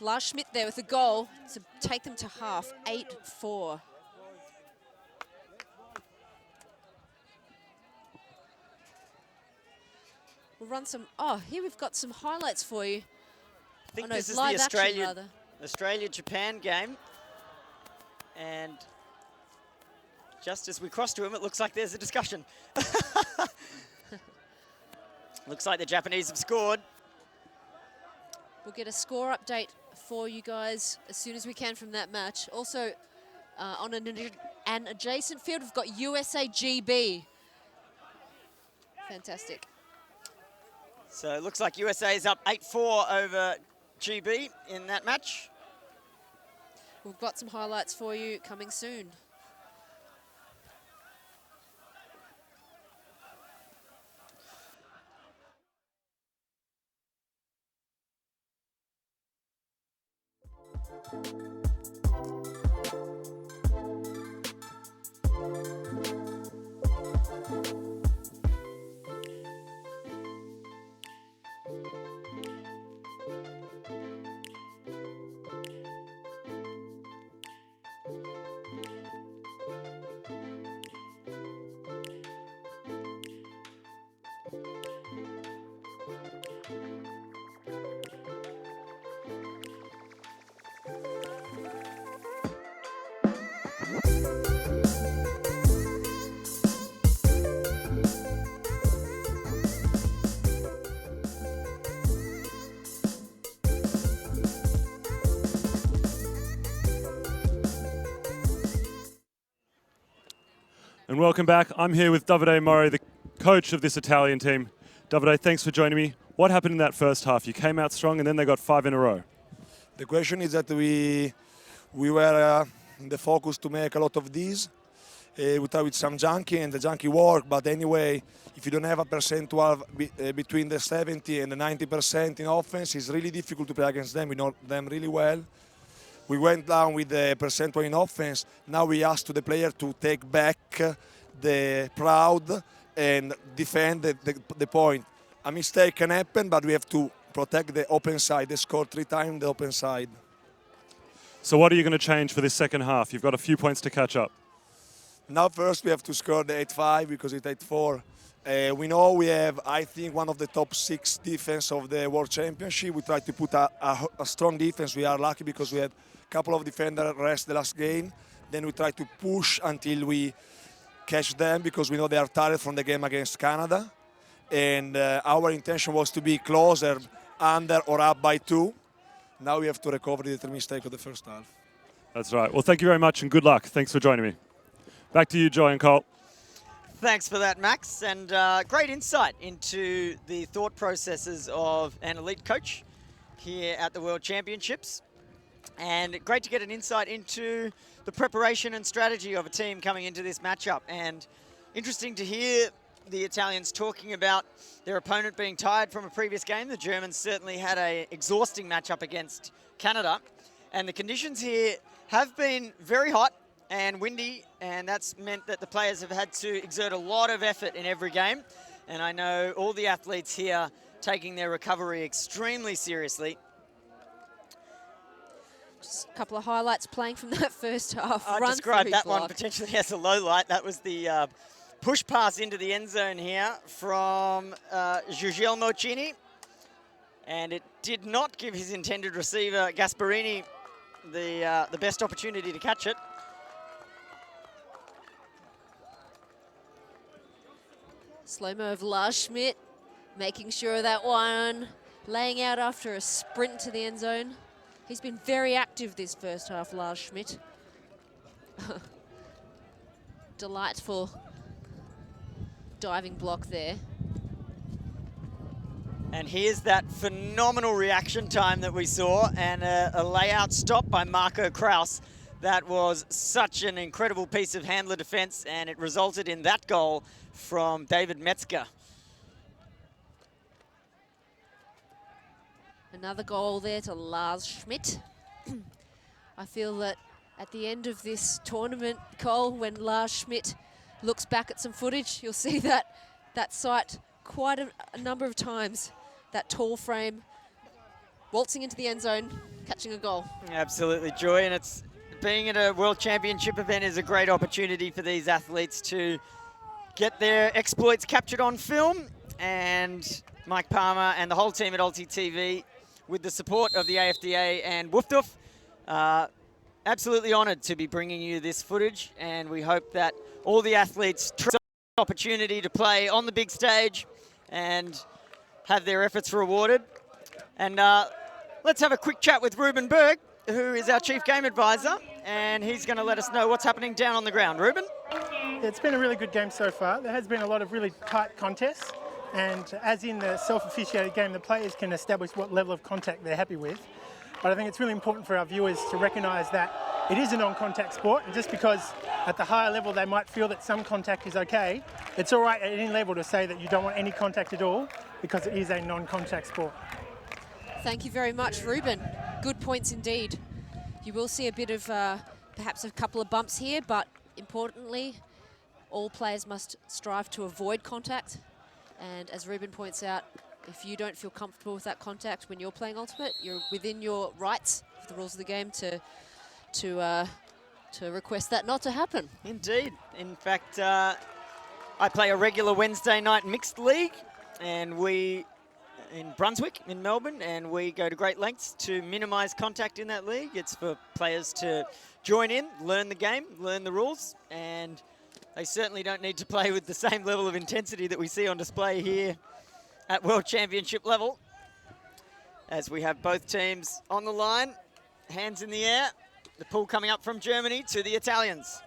Lars Schmidt there with a goal to take them to half, 8-4. We'll run some, here we've got some highlights for you. I think no, this is the live action, rather. Australia-Japan game. And just as we cross to him, it looks like there's a discussion. Looks like the Japanese have scored. We'll get a score update for you guys as soon as we can from that match. Also, on an adjacent field, we've got USA GB. Fantastic. So it looks like USA is up 8-4 over GB in that match. We've got some highlights for you coming soon. And welcome back. I'm here with Davide Mori, the coach of this Italian team. Davide, thanks for joining me. What happened in that first half? You came out strong and then they got 5 in a row. The question is that we were in the focus to make a lot of these. We tried with some junkie and the junkie work, but anyway, if you don't have a percentual between the 70 and the 90% in offense, it's really difficult to play against them. We know them really well. We went down with the percentual in offense. Now we ask to the player to take back the proud and defend the point. A mistake can happen, but we have to protect the open side. They scored 3 times the open side. So what are you going to change for this second half? You've got a few points to catch up. Now first we have to score the 8-5 because it's 8-4. We know we have, I think, one of the top 6 defense of the World Championship. We try to put a strong defense. We are lucky because we had a couple of defenders rest the last game. Then we try to push until we catch them because we know they are tired from the game against Canada. And our intention was to be closer, under or up by 2. Now we have to recover the mistake of the first half. That's right. Well, thank you very much and good luck. Thanks for joining me. Back to you, Joy and Colt. Thanks for that, Max, and great insight into the thought processes of an elite coach here at the World Championships. And great to get an insight into the preparation and strategy of a team coming into this matchup. And interesting to hear the Italians talking about their opponent being tired from a previous game. The Germans certainly had an exhausting matchup against Canada. And the conditions here have been very hot and windy, and that's meant that the players have had to exert a lot of effort in every game. And I know all the athletes here taking their recovery extremely seriously. Just a couple of highlights playing from that first half. I'd describe that one potentially as a low light. That was the push pass into the end zone here from Guglielmo Cini. And it did not give his intended receiver, Gasparini, the best opportunity to catch it. Slow-mo of Lars Schmidt, making sure of that one, laying out after a sprint to the end zone. He's been very active this first half, Lars Schmidt. Delightful diving block there. And here's that phenomenal reaction time that we saw, and a layout stop by Marco Kraus. That was such an incredible piece of handler defense, and it resulted in that goal from David Metzger. Another goal there to Lars Schmidt. I feel that at the end of this tournament, Cole, when Lars Schmidt looks back at some footage, you'll see that sight quite a number of times. That tall frame waltzing into the end zone, catching a goal. Absolutely, Joy, and it's being at a World Championship event is a great opportunity for these athletes to get their exploits captured on film, and Mike Palmer and the whole team at Ulti TV, with the support of the AFDA and WFDF, absolutely honoured to be bringing you this footage, and we hope that all the athletes try the opportunity to play on the big stage and have their efforts rewarded. And let's have a quick chat with Ruben Berg, who is our Chief Game Advisor, and he's going to let us know what's happening down on the ground. Ruben? It's been a really good game so far. There has been a lot of really tight contests, and as in the self-officiated game, the players can establish what level of contact they're happy with. But I think it's really important for our viewers to recognise that it is a non-contact sport, and just because at the higher level they might feel that some contact is okay, it's all right at any level to say that you don't want any contact at all, because it is a non-contact sport. Thank you very much, Ruben. Good points indeed. You will see a bit of perhaps a couple of bumps here, but importantly, all players must strive to avoid contact. And as Ruben points out, if you don't feel comfortable with that contact when you're playing Ultimate, you're within your rights of the rules of the game to request that not to happen. Indeed. In fact, I play a regular Wednesday night mixed league, and we in Brunswick in Melbourne, and we go to great lengths to minimise contact in that league. It's for players to join in, learn the game, learn the rules, and they certainly don't need to play with the same level of intensity that we see on display here at World Championship level. As we have both teams on the line, hands in the air, the pull coming up from Germany to the Italians.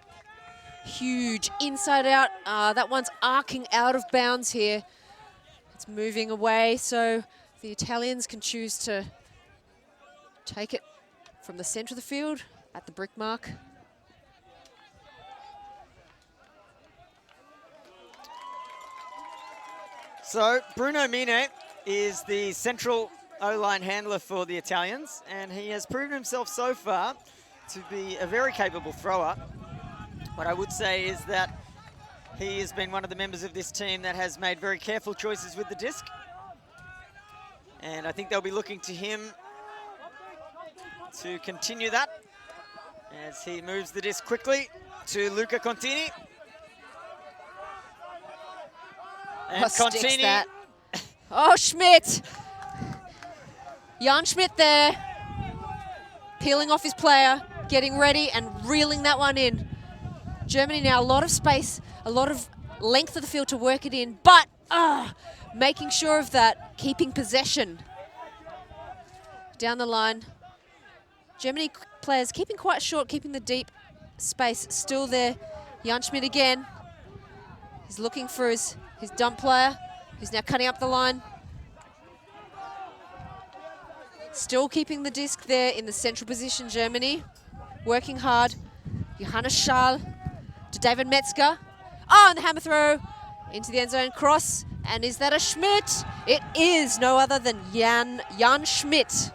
Huge inside out. That one's arcing out of bounds here. It's moving away, so the Italians can choose to take it from the center of the field at the brick mark. So Bruno Mine is the central O-line handler for the Italians, and he has proven himself so far to be a very capable thrower. What I would say is that he has been one of the members of this team that has made very careful choices with the disc. And I think they'll be looking to him to continue that as he moves the disc quickly to Luca Contini. And Contini. That. Oh, Schmidt. Jan Schmidt there. Peeling off his player, getting ready and reeling that one in. Germany now, a lot of space, a lot of length of the field to work it in, but making sure of that, keeping possession. Down the line, Germany players keeping quite short, keeping the deep space still there. Jan Schmidt again. He's looking for his dump player, who's now cutting up the line. Still keeping the disc there in the central position, Germany. Working hard. Johannes Schall to David Metzger. Oh, and the hammer throw into the end zone cross. And is that a Schmidt? It is no other than Jan Schmidt.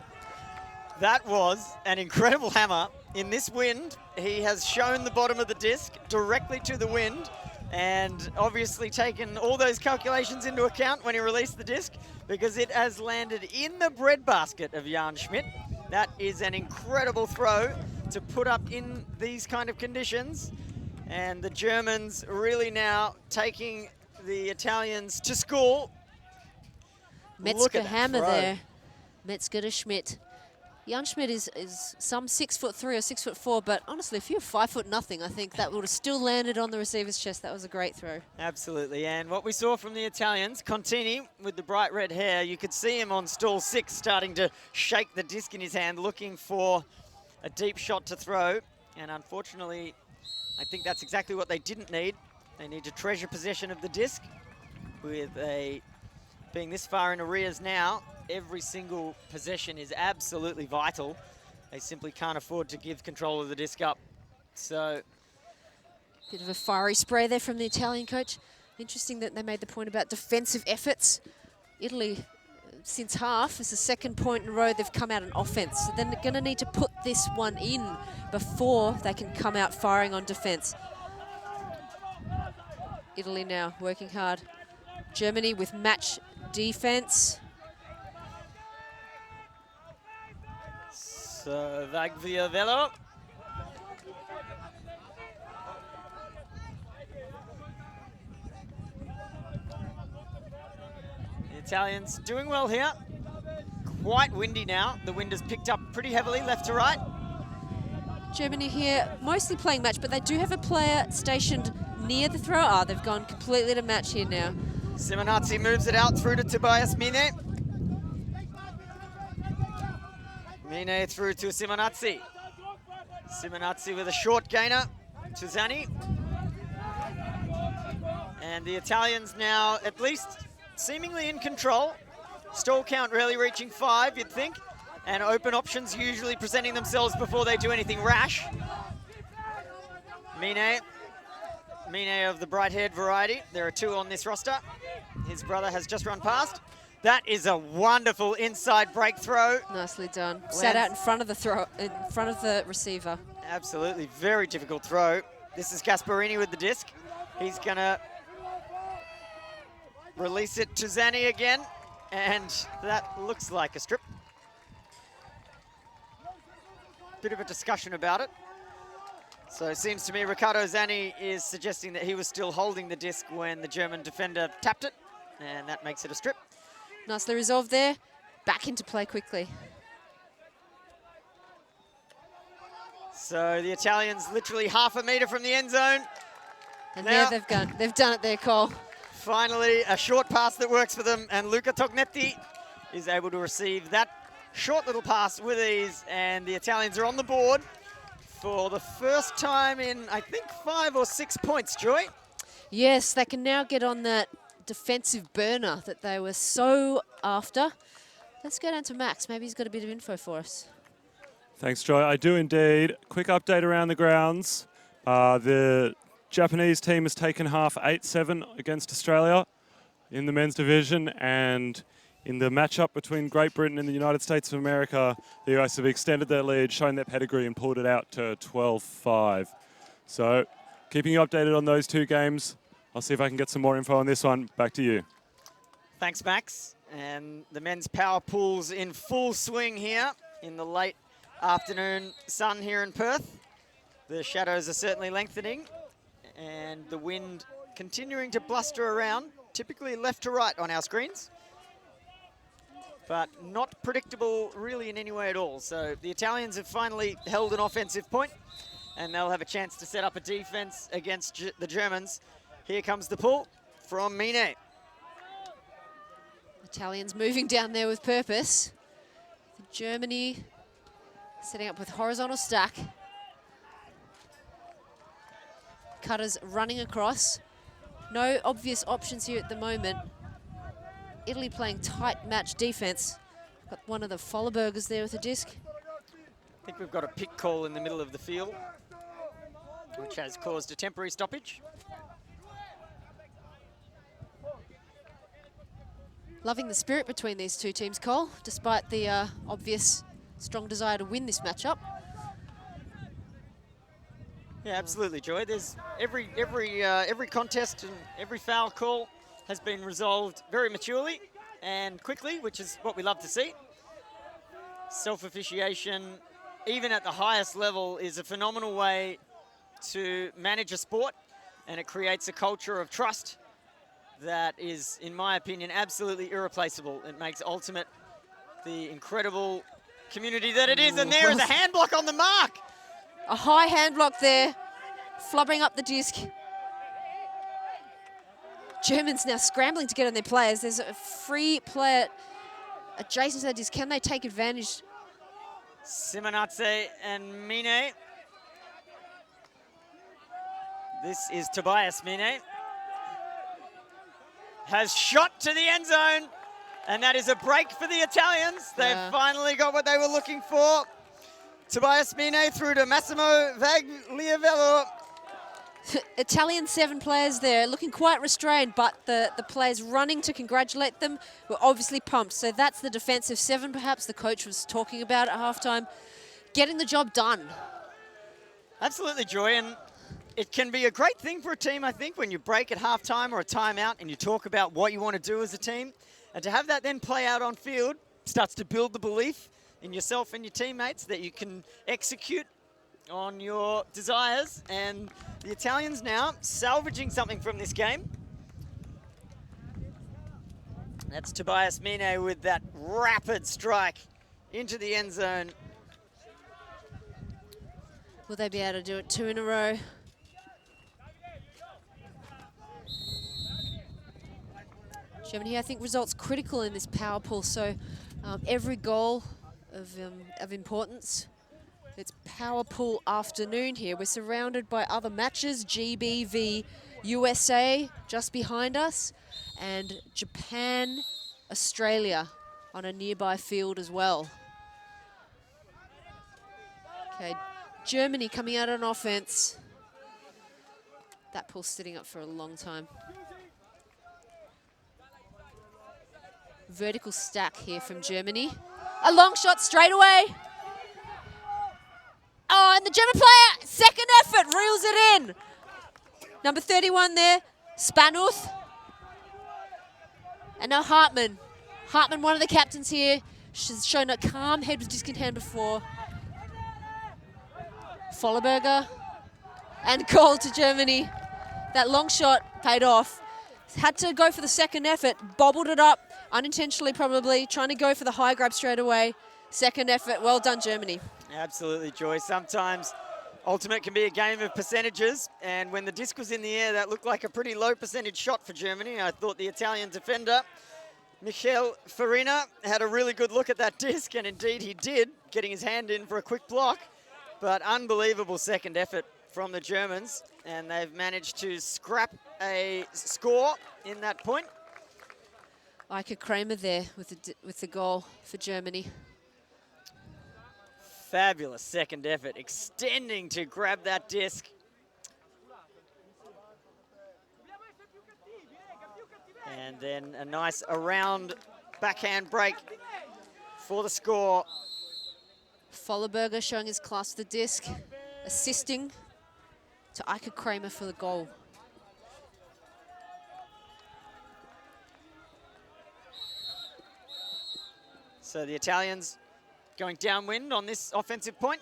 That was an incredible hammer. In this wind, he has shown the bottom of the disc directly to the wind, and obviously taken all those calculations into account when he released the disc, because it has landed in the breadbasket of Jan Schmidt. That is an incredible throw to put up in these kind of conditions. And the Germans really now taking the Italians to school. Metzger hammer there. Metzger to Schmidt. Jan Schmidt is some 6'3" or 6'4", but honestly, if you're 5'0", I think that would have still landed on the receiver's chest. That was a great throw. Absolutely, and what we saw from the Italians, Contini with the bright red hair, you could see him on stall 6 starting to shake the disc in his hand, looking for a deep shot to throw. And unfortunately, I think that's exactly what they didn't need. They need to treasure possession of the disc. With being this far in arrears now, every single possession is absolutely vital. They simply can't afford to give control of the disc up. So, bit of a fiery spray there from the Italian coach. Interesting that they made the point about defensive efforts. Italy, since half, is the second point in a row they've come out on offense. So then they're going to need to put this one in before they can come out firing on defense. Italy now working hard. Germany with match defense. So Velo. The Italians doing well here. Quite windy now. The wind has picked up pretty heavily left to right. Germany here mostly playing match, but they do have a player stationed near the throw. Ah, they've gone completely to match here now. Simonazzi moves it out through to Tobias Mine. Mine through to Simonazzi. Simonazzi with a short gainer to Zani. And the Italians now at least seemingly in control. Stall count really reaching 5, you'd think. And open options usually presenting themselves before they do anything rash. Mine of the bright-haired variety. There are 2 on this roster. His brother has just run past. That is a wonderful inside break throw. Nicely done. Sat out in front of the throw, in front of the receiver. Absolutely, very difficult throw. This is Gasparini with the disc. He's gonna release it to Zani again, and that looks like a strip. Bit of a discussion about it. So it seems to me Riccardo Zani is suggesting that he was still holding the disc when the German defender tapped it, and that makes it a strip. Nicely resolved there. Back into play quickly. So the Italians literally half a metre from the end zone. And now, there they've done it there, Cole. Finally, a short pass that works for them, and Luca Tognetti is able to receive that short little pass with ease, and the Italians are on the board for the first time in, I think, 5 or 6 points, Joy. Yes, they can now get on that defensive burner that they were so after. Let's go down to Max. Maybe he's got a bit of info for us. Thanks, Joy. I do indeed. Quick update around the grounds. The Japanese team has taken half 8-7 against Australia in the men's division, and in the matchup between Great Britain and the United States of America, the US have extended their lead, shown their pedigree, and pulled it out to 12-5. So, keeping you updated on those 2 games. I'll see if I can get some more info on this one. Back to you. Thanks, Max. And the men's power pool's in full swing here in the late afternoon sun here in Perth. The shadows are certainly lengthening, and the wind continuing to bluster around, typically left to right on our screens, but not predictable really in any way at all. So the Italians have finally held an offensive point, and they'll have a chance to set up a defense against the Germans. Here comes the pull from Mine. Italians moving down there with purpose. Germany setting up with horizontal stack. Cutters running across. No obvious options here at the moment. Italy playing tight match defense. Got one of the Follebergers there with a disc. I think we've got a pick call in the middle of the field, which has caused a temporary stoppage. Loving the spirit between these 2 teams, Cole, despite the obvious strong desire to win this matchup. Yeah, absolutely, Joy. There's every contest and every foul call has been resolved very maturely and quickly, which is what we love to see. Self-officiation, even at the highest level, is a phenomenal way to manage a sport, and it creates a culture of trust that is, in my opinion, absolutely irreplaceable. It makes Ultimate the incredible community that it is, and there is a hand block on the mark. A high hand block there, flubbering up the disc. Germans now scrambling to get on their players. There's a free player adjacent to that disc. Can they take advantage? Simonazzi and Mine. This is Tobias Mine. Has shot to the end zone, and that is a break for the Italians. They've finally got what they were looking for. Tobias Mine through to Massimo Vagliavello. Italian 7 players there, looking quite restrained, but the players running to congratulate them were obviously pumped. So that's the defensive 7, perhaps, the coach was talking about at halftime. Getting the job done. Absolutely, Joy, and it can be a great thing for a team, I think, when you break at halftime or a timeout and you talk about what you want to do as a team. And to have that then play out on field starts to build the belief in yourself and your teammates that you can execute on your desires. And the Italians now salvaging something from this game. That's Tobias Mine with that rapid strike into the end zone. Will they be able to do it 2 in a row? Germany, I think, results critical in this power pool. So every goal of importance. It's power pool afternoon here. We're surrounded by other matches. GB v USA just behind us, and Japan, Australia on a nearby field as well. Okay, Germany coming out on offense. That pool's sitting up for a long time. Vertical stack here from Germany. A long shot straight away. Oh, and the German player, second effort, reels it in. Number 31 there, Spanuth. And now Hartmann. Hartmann, one of the captains here. She's shown a calm head with disc in hand before. Vollerberger. And goal to Germany. That long shot paid off. Had to go for the second effort, bobbled it up, unintentionally probably, trying to go for the high grab straight away. Second effort, well done, Germany. Absolutely, Joy. Sometimes ultimate can be a game of percentages, and when the disc was in the air, that looked like a pretty low percentage shot for Germany. I thought the Italian defender, Michel Farina, had a really good look at that disc, and indeed he did, getting his hand in for a quick block. But unbelievable second effort from the Germans, and they've managed to scrap a score in that point. Ike Kramer there with the goal for Germany. Fabulous second effort, extending to grab that disc. And then a nice around backhand break for the score. Vollerberger showing his class with the disc, assisting to Ike Kramer for the goal. So the Italians going downwind on this offensive point.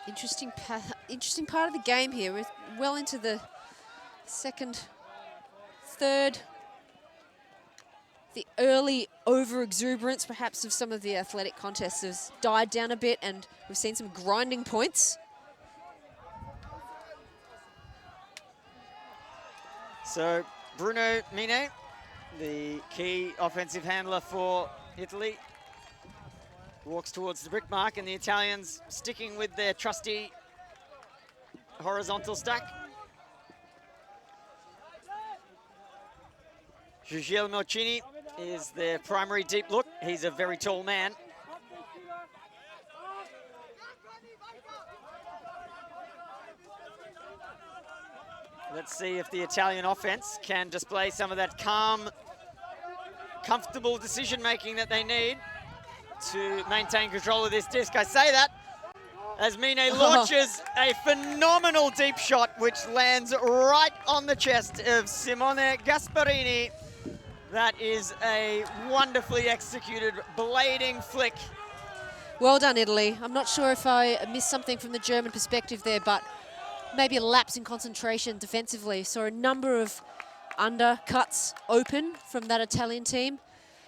Interesting part of the game here. We're well into the second, third. The early over-exuberance, perhaps, of some of the athletic contests has died down a bit, and we've seen some grinding points. So Bruno Mine, the key offensive handler for Italy, walks towards the brick mark, and the Italians sticking with their trusty horizontal stack. Guglielmo Cini is their primary deep look. He's a very tall man. Let's see if the Italian offense can display some of that calm, comfortable decision-making that they need to maintain control of this disc. I say that as Mine launches a phenomenal deep shot, which lands right on the chest of Simone Gasparini. That is a wonderfully executed blading flick. Well done, Italy. I'm not sure if I missed something from the German perspective there, but maybe a lapse in concentration defensively. Saw a number of undercuts open from that Italian team.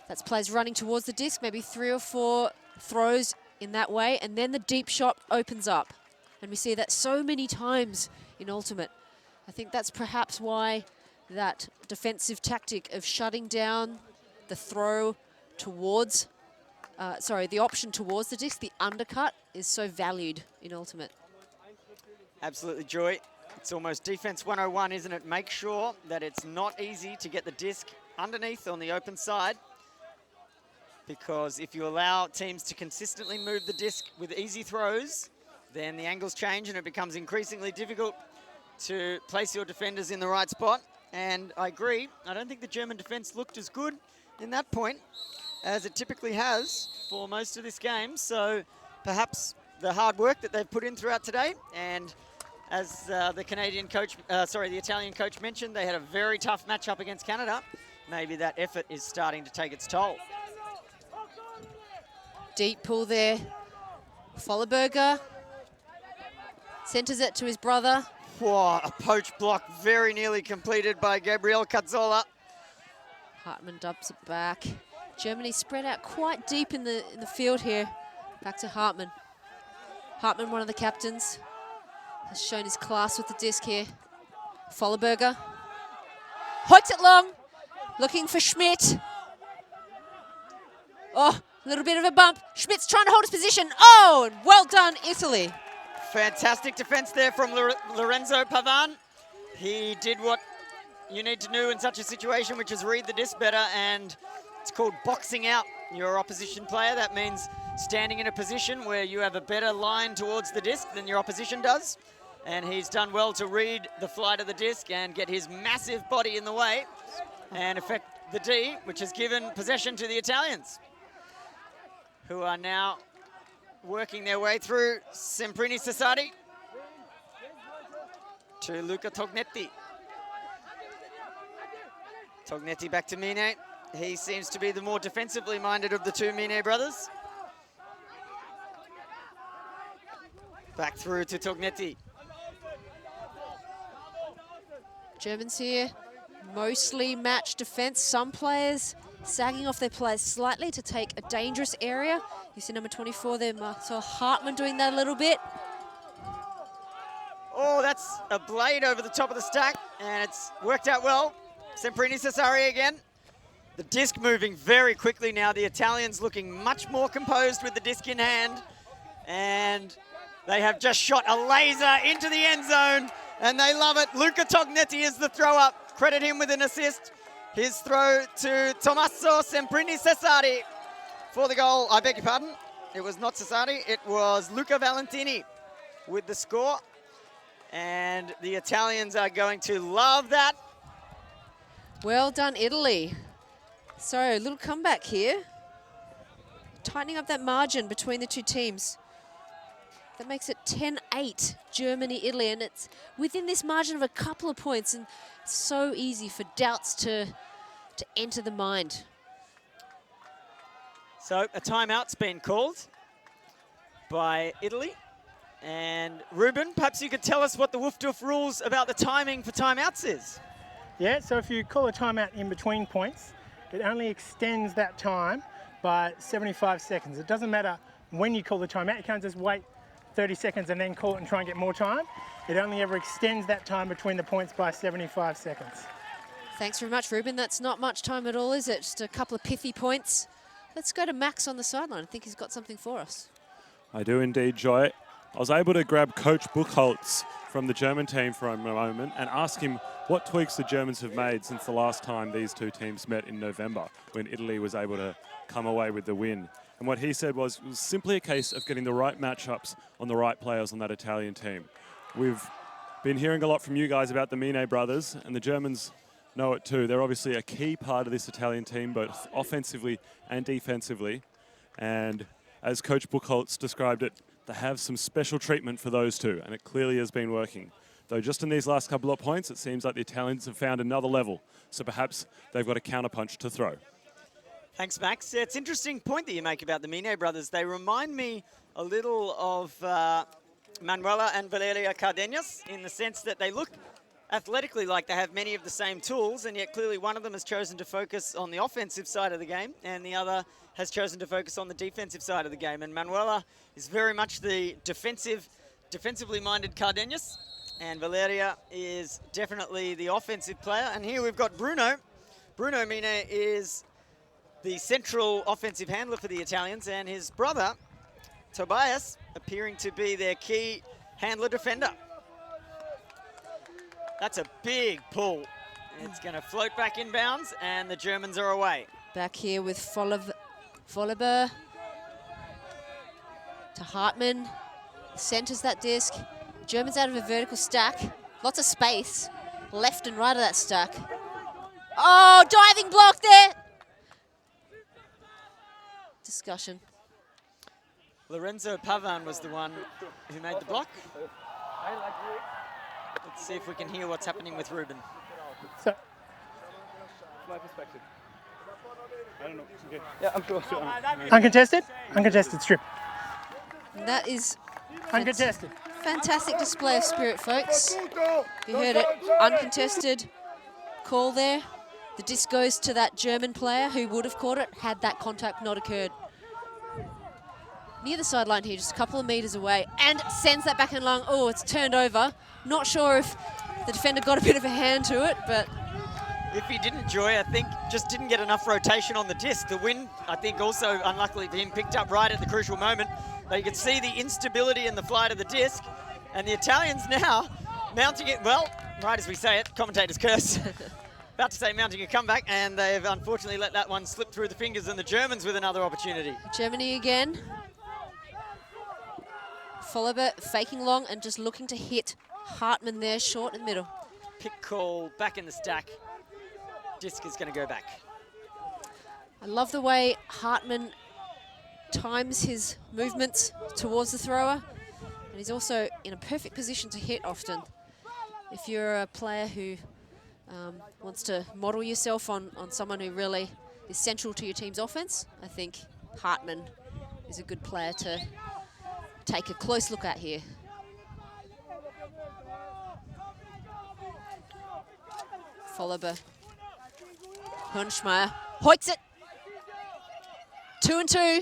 That's players running towards the disc, maybe 3 or 4 throws in that way, and then the deep shot opens up. And we see that so many times in Ultimate. I think that's perhaps why that defensive tactic of shutting down the throw towards, the option towards the disc, the undercut, is so valued in Ultimate. Absolutely, Joy. It's almost defense 101, isn't it? Make sure that it's not easy to get the disc underneath on the open side, because if you allow teams to consistently move the disc with easy throws, then the angles change and it becomes increasingly difficult to place your defenders in the right spot. And I agree, I don't think the German defense looked as good in that point as it typically has for most of this game. So perhaps the hard work that they've put in throughout today, and as the Italian coach mentioned, they had a very tough matchup against Canada. Maybe that effort is starting to take its toll. Deep pull there. Folleberger centers it to his brother. Whoa, a poach block very nearly completed by Gabriel Cazzola. Hartmann dubs it back. Germany spread out quite deep in the field here. Back to Hartmann. Hartmann, one of the captains, has shown his class with the disc here. Folleberger hoiks it long, looking for Schmidt. Oh, a little bit of a bump. Schmidt's trying to hold his position. Oh, and well done, Italy. Fantastic defense there from Lorenzo Pavan. He did what you need to do in such a situation, which is read the disc better, and it's called boxing out your opposition player. That means standing in a position where you have a better line towards the disc than your opposition does. And he's done well to read the flight of the disc and get his massive body in the way and affect the D, which has given possession to the Italians, who are now working their way through Semprini Cesari to Luca Tognetti. Tognetti back to Mine. He seems to be the more defensively minded of the two Mine brothers. Back through to Tognetti. Germans here, mostly match defense. Some players sagging off their players slightly to take a dangerous area. You see number 24 there, Marcel Hartmann doing that a little bit. Oh, that's a blade over the top of the stack, and it's worked out well. Semprini Cesari again. The disc moving very quickly now. The Italians looking much more composed with the disc in hand. And they have just shot a laser into the end zone, and they love it. Luca Tognetti is the thrower. Credit him with an assist. His throw to Tommaso Semprini Cesari for the goal. I beg your pardon. It was not Cesari. It was Luca Valentini with the score. And the Italians are going to love that. Well done, Italy. So, a little comeback here. Tightening up that margin between the two teams. That makes it 10-8, Germany, Italy, and it's within this margin of a couple of points, and it's so easy for doubts to enter the mind. So a timeout's been called by Italy. And Ruben, perhaps you could tell us what the WFDF rules about the timing for timeouts is. Yeah, so if you call a timeout in between points, it only extends that time by 75 seconds. It doesn't matter when you call the timeout. You can't just wait 30 seconds and then call it and try and get more time. It only ever extends that time between the points by 75 seconds. Thanks very much, Ruben. That's not much time at all, is it? Just a couple of pithy points. Let's go to Max on the sideline. I think he's got something for us. I do indeed, Joy. I was able to grab Coach Buchholz from the German team for a moment and ask him what tweaks the Germans have made since the last time these two teams met in November, when Italy was able to come away with the win. And what he said was, it was simply a case of getting the right matchups on the right players on that Italian team. We've been hearing a lot from you guys about the Mine brothers, and the Germans know it too. They're obviously a key part of this Italian team, both offensively and defensively. And as Coach Buchholz described it, they have some special treatment for those two, and it clearly has been working. Though just in these last couple of points, it seems like the Italians have found another level. So perhaps they've got a counterpunch to throw. Thanks, Max. It's an interesting point that you make about the Mine brothers. They remind me a little of Manuela and Valeria Cardenas in the sense that they look athletically like they have many of the same tools, and yet clearly one of them has chosen to focus on the offensive side of the game, and the other has chosen to focus on the defensive side of the game. And Manuela is very much the defensively minded Cardenas, and Valeria is definitely the offensive player. And here we've got Bruno. Bruno Mine is the central offensive handler for the Italians, and his brother, Tobias, appearing to be their key handler defender. That's a big pull. It's going to float back in bounds, and the Germans are away. Back here with Folleber to Hartmann. Centers that disc. Germans out of a vertical stack. Lots of space left and right of that stack. Oh, diving block there. Discussion. Lorenzo Pavan was the one who made the block. Let's see if we can hear what's happening with Ruben. So, My perspective. I don't know. Okay. Yeah, I'm sure. Uncontested? Uncontested strip. And that is Uncontested. fantastic display of spirit, folks. You heard it, uncontested call there. The disc goes to that German player who would have caught it had that contact not occurred. Near the sideline here, just a couple of meters away, and sends that back in long. Oh, it's turned over. Not sure if the defender got a bit of a hand to it, but If he didn't, Joy, I think just didn't get enough rotation on the disc. The wind, I think, also unluckily for him, picked up right at the crucial moment. But you can see the instability in the flight of the disc. And the Italians now mounting it, well, right as we say it, commentator's curse. About to say mounting a comeback, and they've unfortunately let that one slip through the fingers, and the Germans with another opportunity. Germany again. Follower faking long and just looking to hit Hartmann there, short in the middle. Pick call back in the stack. Disc is going to go back. I love the way Hartmann times his movements towards the thrower. And he's also in a perfect position to hit often. If you're a player who wants to model yourself on someone who really is central to your team's offense, I think Hartmann is a good player to take a close look at here. Follower. Hunschmeyer hoiks it. 2 and 2.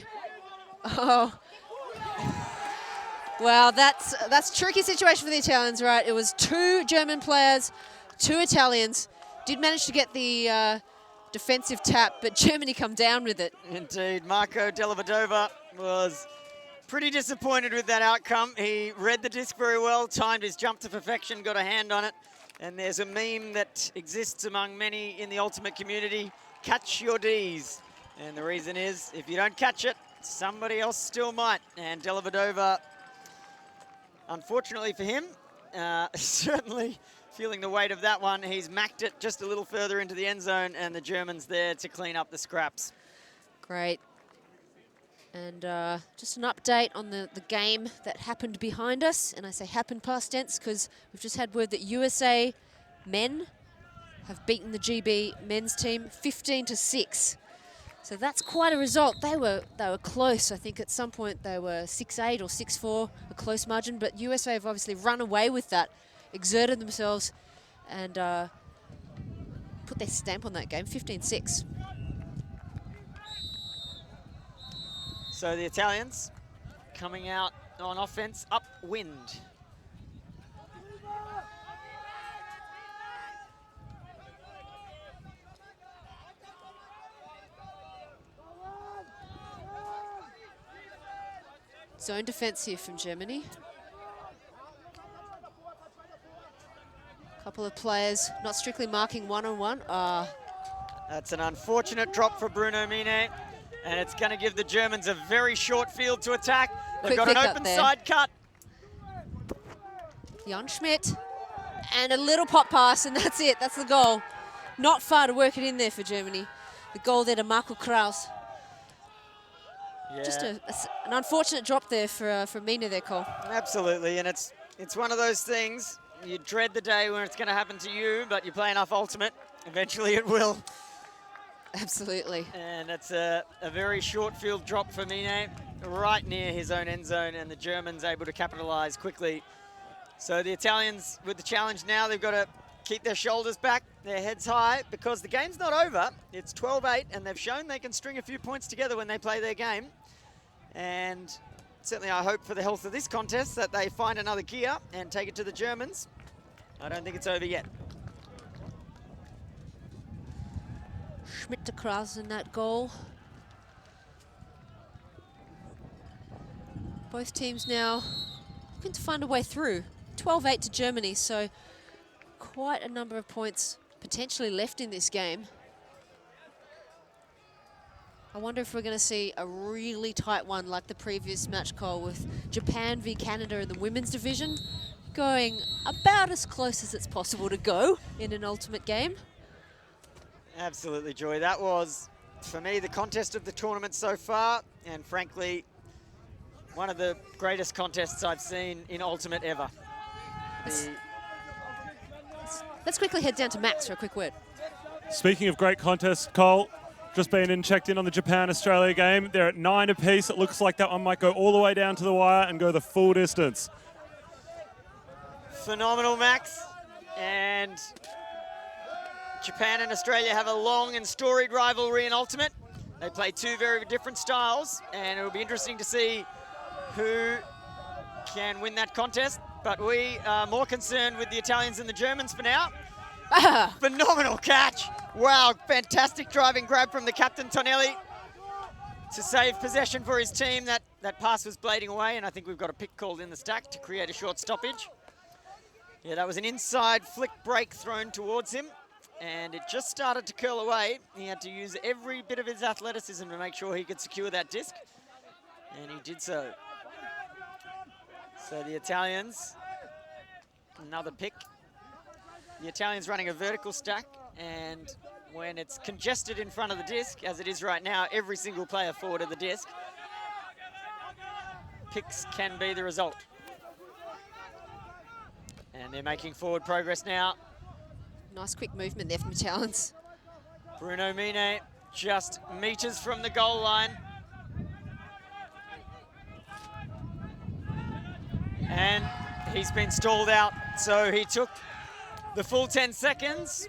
Oh. Well, that's a tricky situation for the Italians, right? It was 2 German players, 2 Italians. Did manage to get the defensive tap, but Germany come down with it. Indeed, Marco Della Vedova was pretty disappointed with that outcome. He read the disc very well, timed his jump to perfection, got a hand on it. And there's a meme that exists among many in the ultimate community, catch your Ds. And the reason is, if you don't catch it, somebody else still might. And Della Vedova, unfortunately for him, certainly feeling the weight of that one. He's macked it just a little further into the end zone, and the Germans there to clean up the scraps. Great. And just an update on the game that happened behind us. And I say happened past tense because we've just had word that USA men have beaten the GB men's team 15-6. So that's quite a result. They were close. I think at some point they were 6-8 or 6-4, a close margin. But USA have obviously run away with that, exerted themselves, and put their stamp on that game, 15-6. So the Italians coming out on offense, upwind. Zone defense here from Germany. Couple of players not strictly marking one-on-one. That's an unfortunate drop for Bruno Mine. And it's going to give the Germans a very short field to attack. They've got an open side cut. Jan Schmidt. And a little pop pass, and that's it. That's the goal. Not far to work it in there for Germany. The goal there to Marco Kraus. Yeah. Just an unfortunate drop there for Mina there, Cole. Absolutely, and it's one of those things, you dread the day when it's going to happen to you, but you play enough Ultimate, eventually it will. Absolutely. And it's a very short field drop for Mine, right near his own end zone, and the Germans able to capitalize quickly. So the Italians with the challenge now, they've got to keep their shoulders back, their heads high, because the game's not over. It's 12-8, and they've shown they can string a few points together when they play their game. And certainly I hope for the health of this contest that they find another gear and take it to the Germans. I don't think it's over yet. Schmidt to Kraus in that goal. Both teams now looking to find a way through. 12-8 to Germany, so quite a number of points potentially left in this game. I wonder if we're going to see a really tight one like the previous match, Cole, with Japan v Canada in the women's division, going about as close as it's possible to go in an ultimate game. Absolutely, Joy. That was, for me, the contest of the tournament so far, and frankly, one of the greatest contests I've seen in Ultimate ever. Let's quickly head down to Max for a quick word. Speaking of great contests, Cole, Just been and checked in on the Japan-Australia game. They're at 9 apiece. It looks like that one might go all the way down to the wire and go the full distance. Phenomenal, Max. And Japan and Australia have a long and storied rivalry in Ultimate. They play two very different styles, and it will be interesting to see who can win that contest. But we are more concerned with the Italians and the Germans for now. Phenomenal catch. Wow, fantastic driving grab from the captain, Tonelli, to save possession for his team. That pass was blading away, and I think we've got a pick called in the stack to create a short stoppage. Yeah, that was an inside flick break thrown towards him, and it just started to curl away. He had to use every bit of his athleticism to make sure he could secure that disc, and he did so. So the Italians, another pick. The Italians running a vertical stack, and when it's congested in front of the disc, as it is right now, every single player forward of the disc, picks can be the result. And they're making forward progress now. Nice quick movement there from Italians. Bruno Mine just meters from the goal line. And he's been stalled out, so he took the full 10 seconds,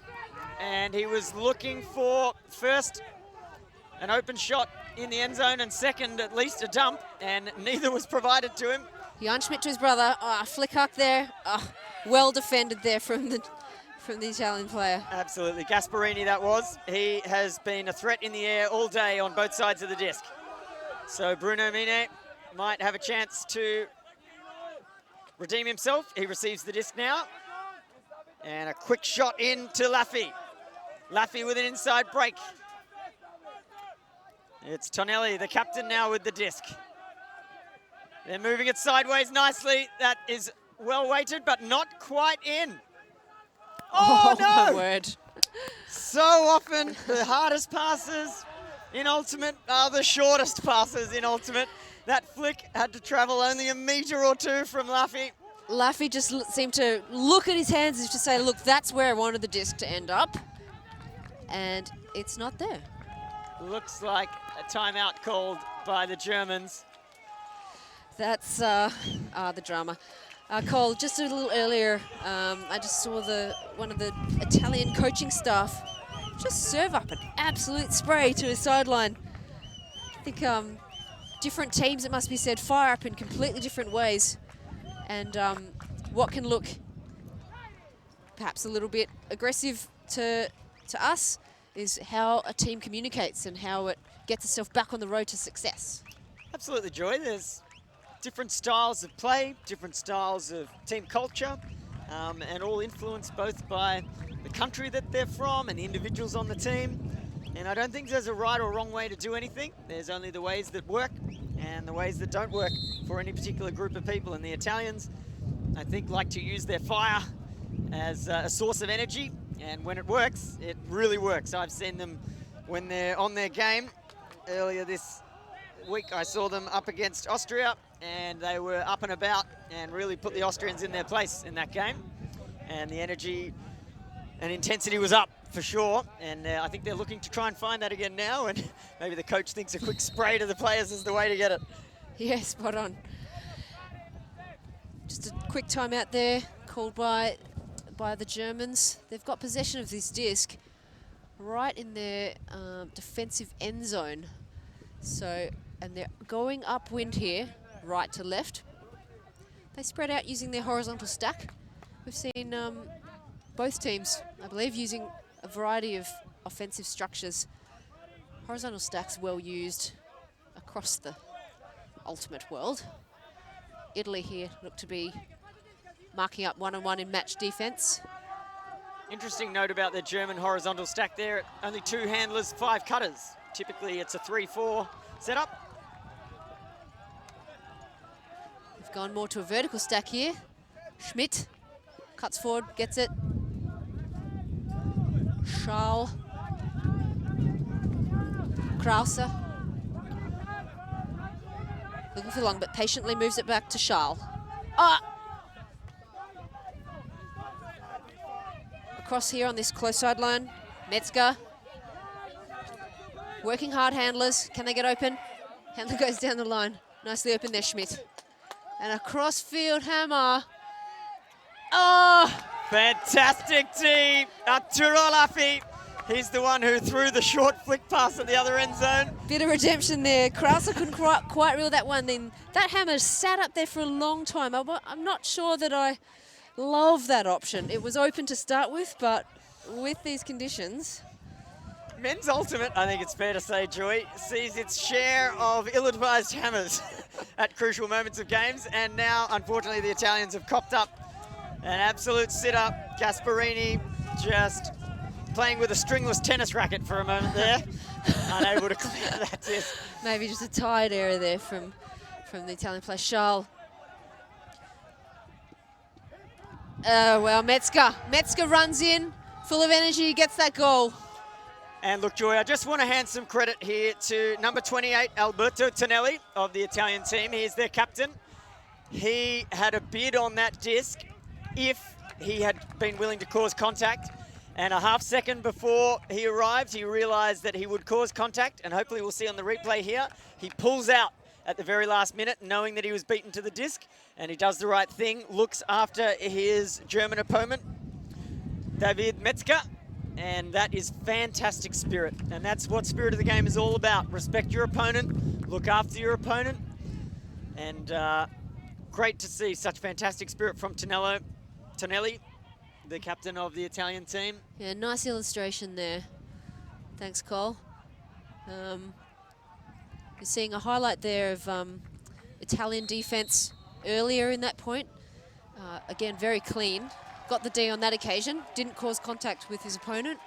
and he was looking for first an open shot in the end zone and second at least a dump, and neither was provided to him. Jan Schmidt to his brother. Flick huck there. Well defended there from the Italian player. Absolutely, Gasparini that was. He has been a threat in the air all day on both sides of the disc. So Bruno Mine might have a chance to redeem himself. He receives the disc now. And a quick shot into Laffy. Laffy with an inside break. It's Tonelli, the captain, now with the disc. They're moving it sideways nicely. That is well weighted, but not quite in. Oh no! My word. So often, the hardest passes in Ultimate are the shortest passes in Ultimate. That flick had to travel only a meter or two from Laffy. Laffy just seemed to look at his hands as to say, look, that's where I wanted the disc to end up. And it's not there. Looks like a timeout called by the Germans. That's the drama. Cole, just a little earlier, I just saw one of the Italian coaching staff just serve up an absolute spray to his sideline. I think different teams, it must be said, fire up in completely different ways. And what can look perhaps a little bit aggressive to us is how a team communicates and how it gets itself back on the road to success. Absolutely, Joy. There's different styles of play, different styles of team culture, and all influenced both by the country that they're from and the individuals on the team. And I don't think there's a right or wrong way to do anything. There's only the ways that work and the ways that don't work for any particular group of people. And the Italians, I think, like to use their fire as a source of energy. And when it works, it really works. I've seen them when they're on their game. Earlier this week, I saw them up against Austria, and they were up and about and really put the Austrians in their place in that game. And the energy and intensity was up for sure. And I think they're looking to try and find that again now. And maybe the coach thinks a quick spray to the players is the way to get it. Yeah, spot on. Just a quick timeout there called by the Germans. They've got possession of this disc right in their defensive end zone. So, and they're going upwind here, right to left. They spread out using their horizontal stack. We've seen both teams, I believe, using a variety of offensive structures. Horizontal stacks well used across the Ultimate world. Italy here look to be marking up one-on-one in match defense. Interesting note about the German horizontal stack there. Only 2 handlers, 5 cutters. Typically it's a 3-4 setup. We've gone more to a vertical stack here. Schmidt cuts forward, gets it. Schal. Krause. Looking for long, but patiently moves it back to Schal. Across here on this close sideline, Metzger. Working hard, handlers. Can they get open? Handler goes down the line. Nicely open there, Schmidt. And a cross-field hammer. Oh! Fantastic team. Arturo Laffy. He's the one who threw the short flick pass at the other end zone. Bit of redemption there. Krauser couldn't quite reel that one in. That hammer sat up there for a long time. I'm not sure that I love that option. It was open to start with, but with these conditions. Men's Ultimate, I think it's fair to say, Joy, sees its share of ill-advised hammers at crucial moments of games, and now, unfortunately, the Italians have copped up an absolute sit-up. Gasparini just playing with a stringless tennis racket for a moment there, unable to clear that disc. Maybe just a tired error there from the Italian player, Charles. Well, Metzger. Metzger runs in, full of energy, gets that goal. And look, Joy, I just want to hand some credit here to number 28, Alberto Tonelli of the Italian team. He is their captain. He had a bid on that disc if he had been willing to cause contact. And a half second before he arrived, he realized that he would cause contact, and hopefully we'll see on the replay here, he pulls out at the very last minute, knowing that he was beaten to the disc, and he does the right thing, looks after his German opponent, David Metzger, and that is fantastic spirit. And that's what spirit of the game is all about. Respect your opponent, look after your opponent, and great to see such fantastic spirit from Tonelli, the captain of the Italian team. Yeah, nice illustration there. Thanks, Cole. You're seeing a highlight there of Italian defense earlier in that point. Again, very clean. Got the D on that occasion. Didn't cause contact with his opponent.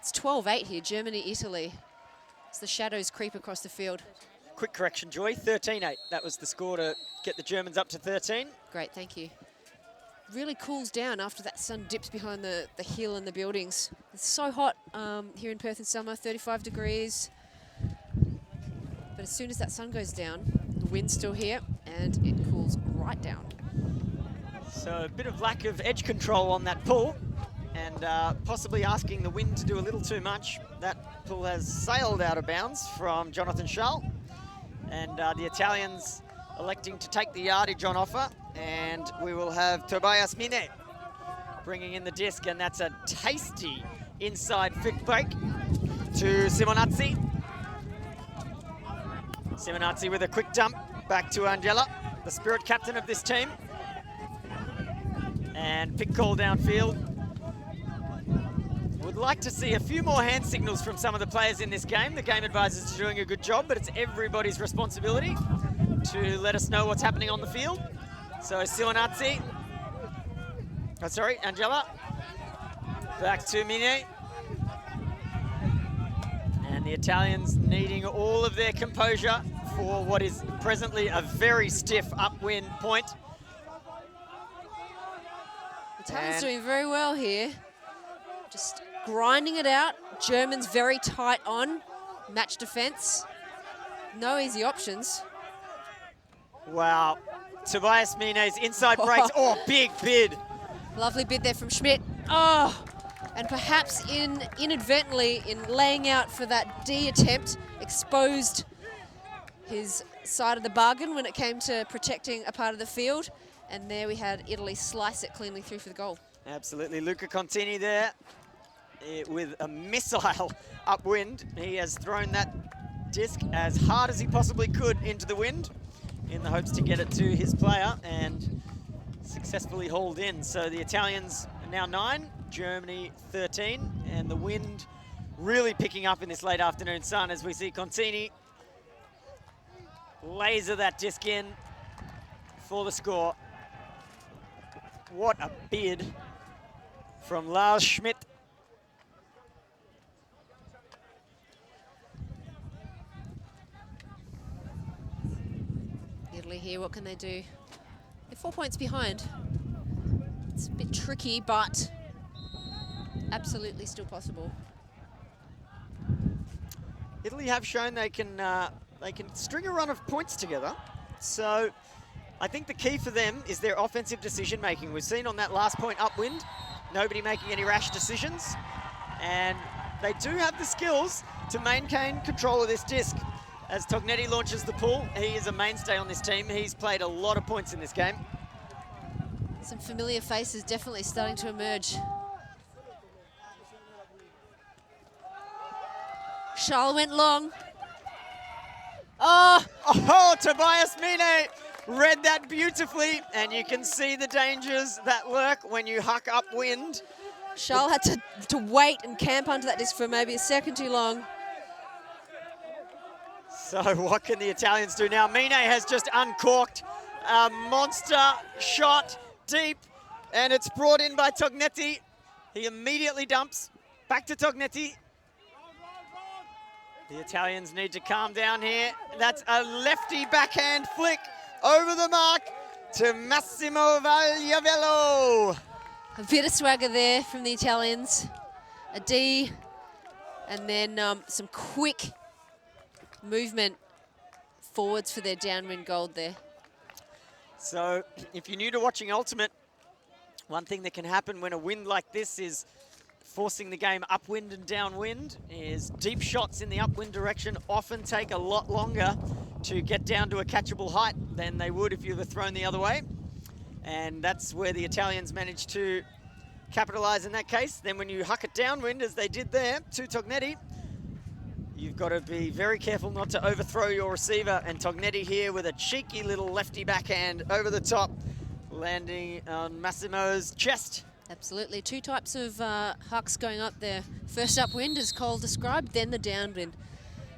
It's 12-8 here, Germany, Italy. As the shadows creep across the field. Quick correction, Joy, 13-8. That was the score to get the Germans up to 13. Great, thank you. Really cools down after that sun dips behind the hill and the buildings. It's so hot here in Perth in summer, 35 degrees. But as soon as that sun goes down, the wind's still here and it cools right down. So a bit of lack of edge control on that pull, and possibly asking the wind to do a little too much. That pull has sailed out of bounds from Jonathan Schall, and the Italians electing to take the yardage on offer, and we will have Tobias Mine bringing in the disc, and that's a tasty inside flick break to Simonazzi. Simonazzi with a quick dump back to Angela, the spirit captain of this team. And pick call downfield. Would like to see a few more hand signals from some of the players in this game. The game advisors are doing a good job, but it's everybody's responsibility to let us know what's happening on the field. So Simonazzi, Angela, back to Mine. And the Italians needing all of their composure for what is presently a very stiff upwind point. Italians doing very well here. Just grinding it out. Germans very tight on. Match defense. No easy options. Wow. Tobias Mine's inside breaks. Oh, big bid. Lovely bid there from Schmidt. Oh, and perhaps inadvertently in laying out for that D attempt, exposed his side of the bargain when it came to protecting a part of the field. And there we had Italy slice it cleanly through for the goal. Absolutely. Luca Contini there with a missile upwind. He has thrown that disc as hard as he possibly could into the wind in the hopes to get it to his player and successfully hauled in. So the Italians are now 9, Germany 13, and the wind really picking up in this late afternoon sun as we see Contini laser that disc in for the score. What a bid from Lars Schmidt. Italy here, what can they do? They're 4 points behind. It's a bit tricky, but absolutely still possible. Italy have shown they can string a run of points together. So I think the key for them is their offensive decision making. We've seen on that last point upwind, nobody making any rash decisions. And they do have the skills to maintain control of this disc. As Tognetti launches the pull, he is a mainstay on this team. He's played a lot of points in this game. Some familiar faces definitely starting to emerge. Charles went long. Oh! Oh, Tobias Mine read that beautifully, and you can see the dangers that lurk when you huck upwind. Charles had to wait and camp under that disc for maybe a second too long. So what can the Italians do now? Mine has just uncorked a monster shot deep, and it's brought in by Tognetti. He immediately dumps. Back to Tognetti. The Italians need to calm down here. That's a lefty backhand flick over the mark to Massimo Vagliavello. A bit of swagger there from the Italians. A D, and then some quick movement forwards for their downwind gold there. So if you're new to watching Ultimate, one thing that can happen when a wind like this is forcing the game upwind and downwind is deep shots in the upwind direction often take a lot longer to get down to a catchable height than they would if you were thrown the other way. And that's where the Italians managed to capitalize in that case. Then when you huck it downwind, as they did there to Tognetti, you've got to be very careful not to overthrow your receiver. And Tognetti here with a cheeky little lefty backhand over the top, landing on Massimo's chest. Absolutely. Two types of hucks going up there. First upwind, as Cole described, then the downwind.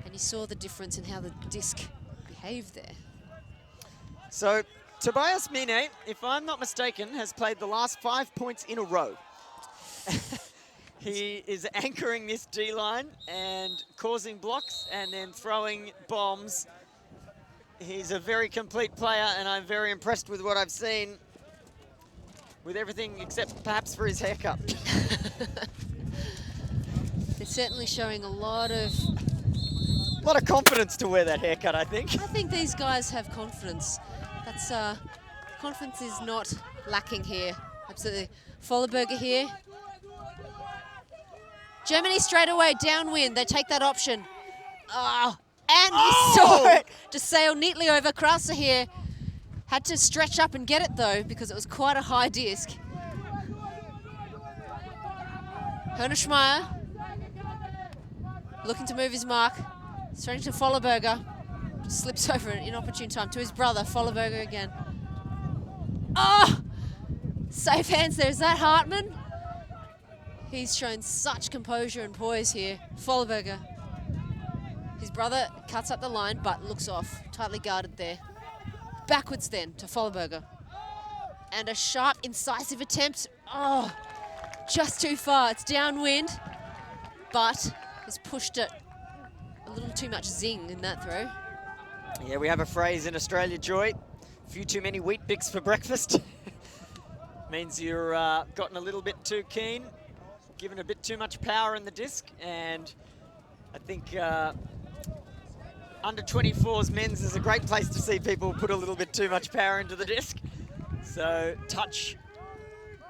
And you saw the difference in how the disc behaved there. So Tobias Mine, if I'm not mistaken, has played the last 5 points in a row. He is anchoring this D-line and causing blocks and then throwing bombs. He's a very complete player, and I'm very impressed with what I've seen, with everything except perhaps for his haircut. They're certainly showing a lot of confidence to wear that haircut, I think. I think these guys have confidence. That's confidence is not lacking here. Absolutely. Vollerberger here. Germany straight away downwind. They take that option. Oh, and he saw it just sail neatly over. Krauser here had to stretch up and get it though because it was quite a high disc. Hernerschmeyer looking to move his mark. Straight to Vollerberger. Slips over an inopportune time to his brother, Vollerberger again. Oh! Safe hands there. Is that Hartmann? He's shown such composure and poise here. Vollerberger. His brother cuts up the line, but looks off. Tightly guarded there. Backwards then to Vollerberger. And a sharp, incisive attempt. Oh, just too far. It's downwind, but has pushed it a little too much zing in that throw. Yeah, we have a phrase in Australia, Joy. A few too many wheat bix for breakfast. Means you're gotten a little bit too keen, given a bit too much power in the disc, and I think under 24s men's is a great place to see people put a little bit too much power into the disc. So touch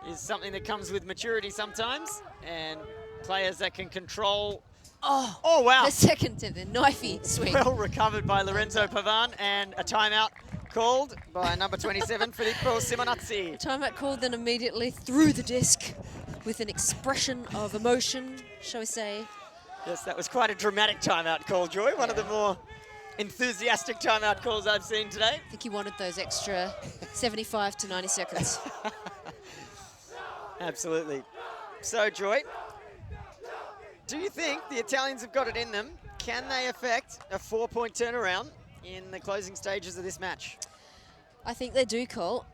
is something that comes with maturity sometimes, and players that can control. Oh wow! The second to the knifey swing. Well recovered by Lorenzo Pavan, and a timeout called by number 27, Filippo Simonazzi. Timeout called, then immediately through the disc with an expression of emotion, shall we say. Yes, that was quite a dramatic timeout call, Joy. One of the more enthusiastic timeout calls I've seen today. I think he wanted those extra 75 to 90 seconds. Absolutely. So, Joy, do you think the Italians have got it in them? Can they affect a 4-point turnaround in the closing stages of this match? I think they do, Cole.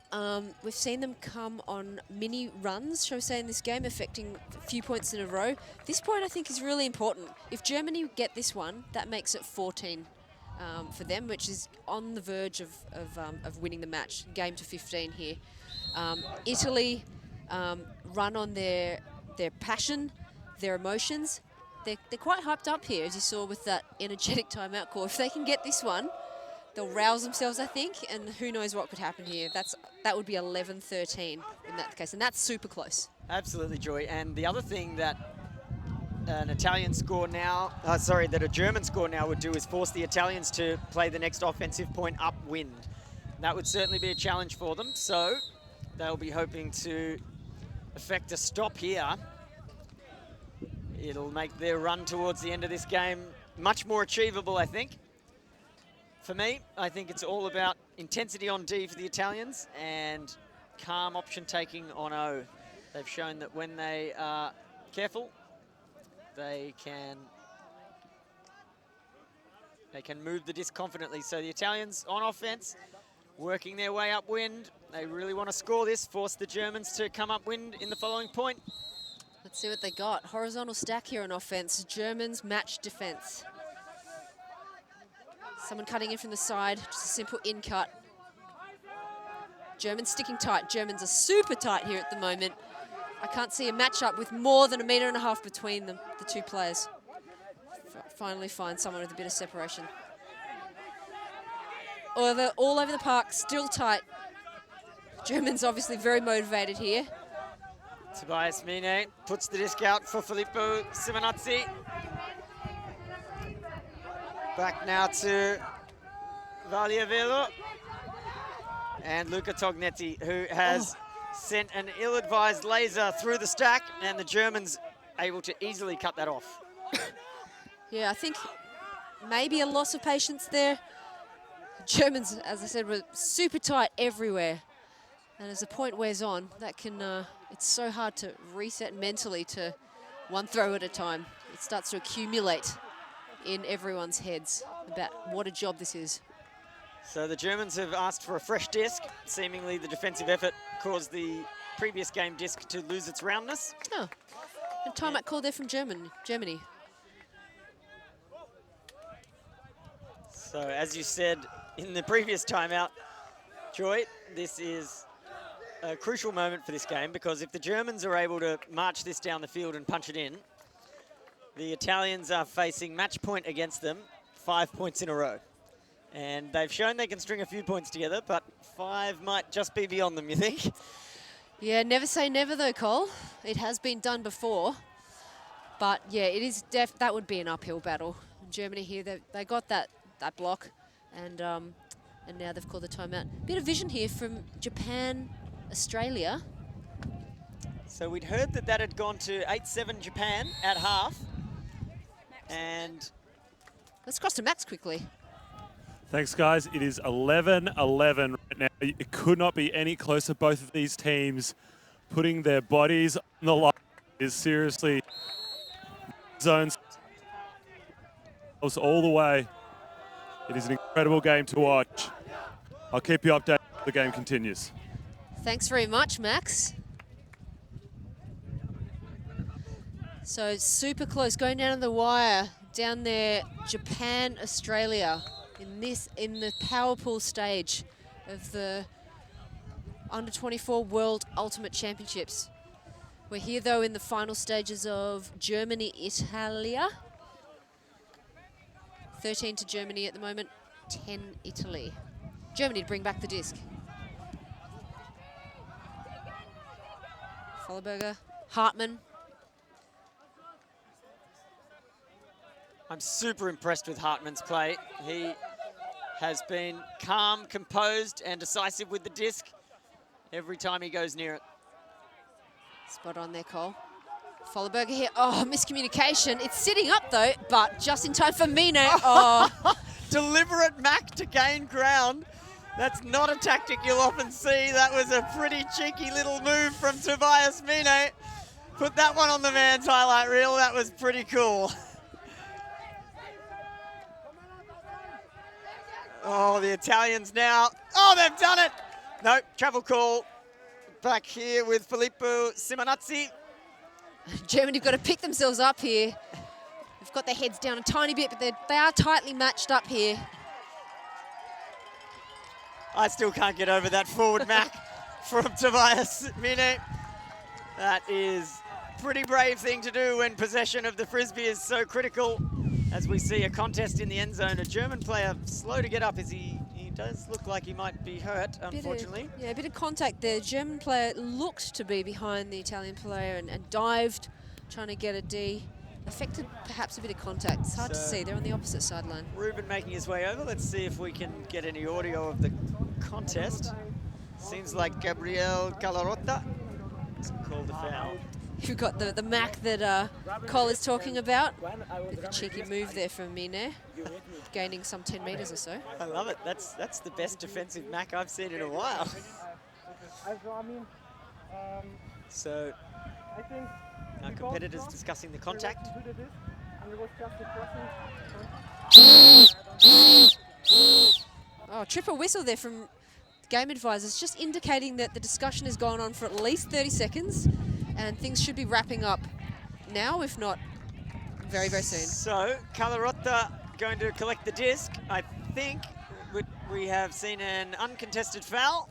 We've seen them come on mini runs, shall we say, in this game, affecting a few points in a row. This point, I think, is really important. If Germany get this one, that makes it 14 for them, which is on the verge of winning the match. Game to 15 here. Italy run on their passion, their emotions. They're quite hyped up here, as you saw with that energetic timeout call. If they can get this one, they'll rouse themselves, I think, and who knows what could happen here. That would be 11-13 in that case, and that's super close. Absolutely, Joy. And the other thing that an Italian score now, that a German score now would do is force the Italians to play the next offensive point upwind. That would certainly be a challenge for them, so they'll be hoping to effect a stop here. It'll make their run towards the end of this game much more achievable, I think. For me, I think it's all about intensity on D for the Italians and calm option taking on O. They've shown that when they are careful, they can move the disc confidently. So the Italians on offense, working their way upwind. They really want to score this, force the Germans to come upwind in the following point. Let's see what they got. Horizontal stack here on offense. Germans match defense. Someone cutting in from the side, just a simple in cut. Germans sticking tight. Germans are super tight here at the moment. I can't see a matchup with more than 1.5 meters between them, the two players. Finally find someone with a bit of separation. All over the park, still tight. Germans obviously very motivated here. Tobias Mine puts the disc out for Filippo Simonazzi. Back now to Valiavelo and Luca Tognetti, who has sent an ill-advised laser through the stack, and the Germans able to easily cut that off. Yeah, I think maybe a loss of patience there. Germans, as I said, were super tight everywhere. And as the point wears on, that can, it's so hard to reset mentally to one throw at a time. It starts to accumulate in everyone's heads about what a job this is. So the Germans have asked for a fresh disc. Seemingly the defensive effort caused the previous game disc to lose its roundness. Oh, and timeout called there from Germany. So as you said in the previous timeout, Joy, this is a crucial moment for this game, because if the Germans are able to march this down the field and punch it in, the Italians are facing match point against them 5 points in a row. And they've shown they can string a few points together, but 5 might just be beyond them, you think? Yeah, never say never though, Cole. It has been done before. But yeah, it is that would be an uphill battle. Germany here, they got that block, and now they've called the timeout. Bit of vision here from Japan, Australia. So we'd heard that had gone to 8-7 Japan at half. And let's cross to Max quickly. Thanks, guys. It is 11-11 right now. It could not be any closer. Both of these teams putting their bodies on the line is seriously zones all the way. It is an incredible game to watch. I'll keep you updated as the game continues. Thanks very much, Max. So super close, going down to the wire. Down there, Japan, Australia, in the power pool stage of the Under-24 World Ultimate Championships. We're here though in the final stages of Germany, Italia. 13 to Germany at the moment, 10 Italy. Germany to bring back the disc. Folleberger, Hartmann. I'm super impressed with Hartmann's play. He has been calm, composed, and decisive with the disc every time he goes near it. Spot on there, Cole. Folleberger here. Oh, miscommunication. It's sitting up though, but just in time for Mine. Oh. Deliberate Mac to gain ground. That's not a tactic you'll often see. That was a pretty cheeky little move from Tobias Mine. Put that one on the man's highlight reel. That was pretty cool. Oh, the Italians now. Oh, they've done it. No, travel call. Back here with Filippo Simonazzi. Germany have got to pick themselves up here. They've got their heads down a tiny bit, but they are tightly matched up here. I still can't get over that forward Mac from Tobias Mine. That is a pretty brave thing to do when possession of the Frisbee is so critical. As we see a contest in the end zone, a German player slow to get up as he does look like he might be hurt, unfortunately. A bit of contact there. German player looked to be behind the Italian player and dived, trying to get a D. affected perhaps a bit of contact. It's hard to see. They're on the opposite sideline. Ruben making his way over. Let's see if we can get any audio of the contest. Seems like Gabriel Calarotta has called a foul. You've got the Mac that Cole is talking about. Bit of a cheeky move there from Mine, gaining some 10 metres or so. I love it. That's the best defensive Mac I've seen in a while. So our competitors discussing the contact. Oh, triple whistle there from game advisors, just indicating that the discussion has gone on for at least 30 seconds and things should be wrapping up now, if not very, very soon. So Calarotta going to collect the disc. I think we have seen an uncontested foul,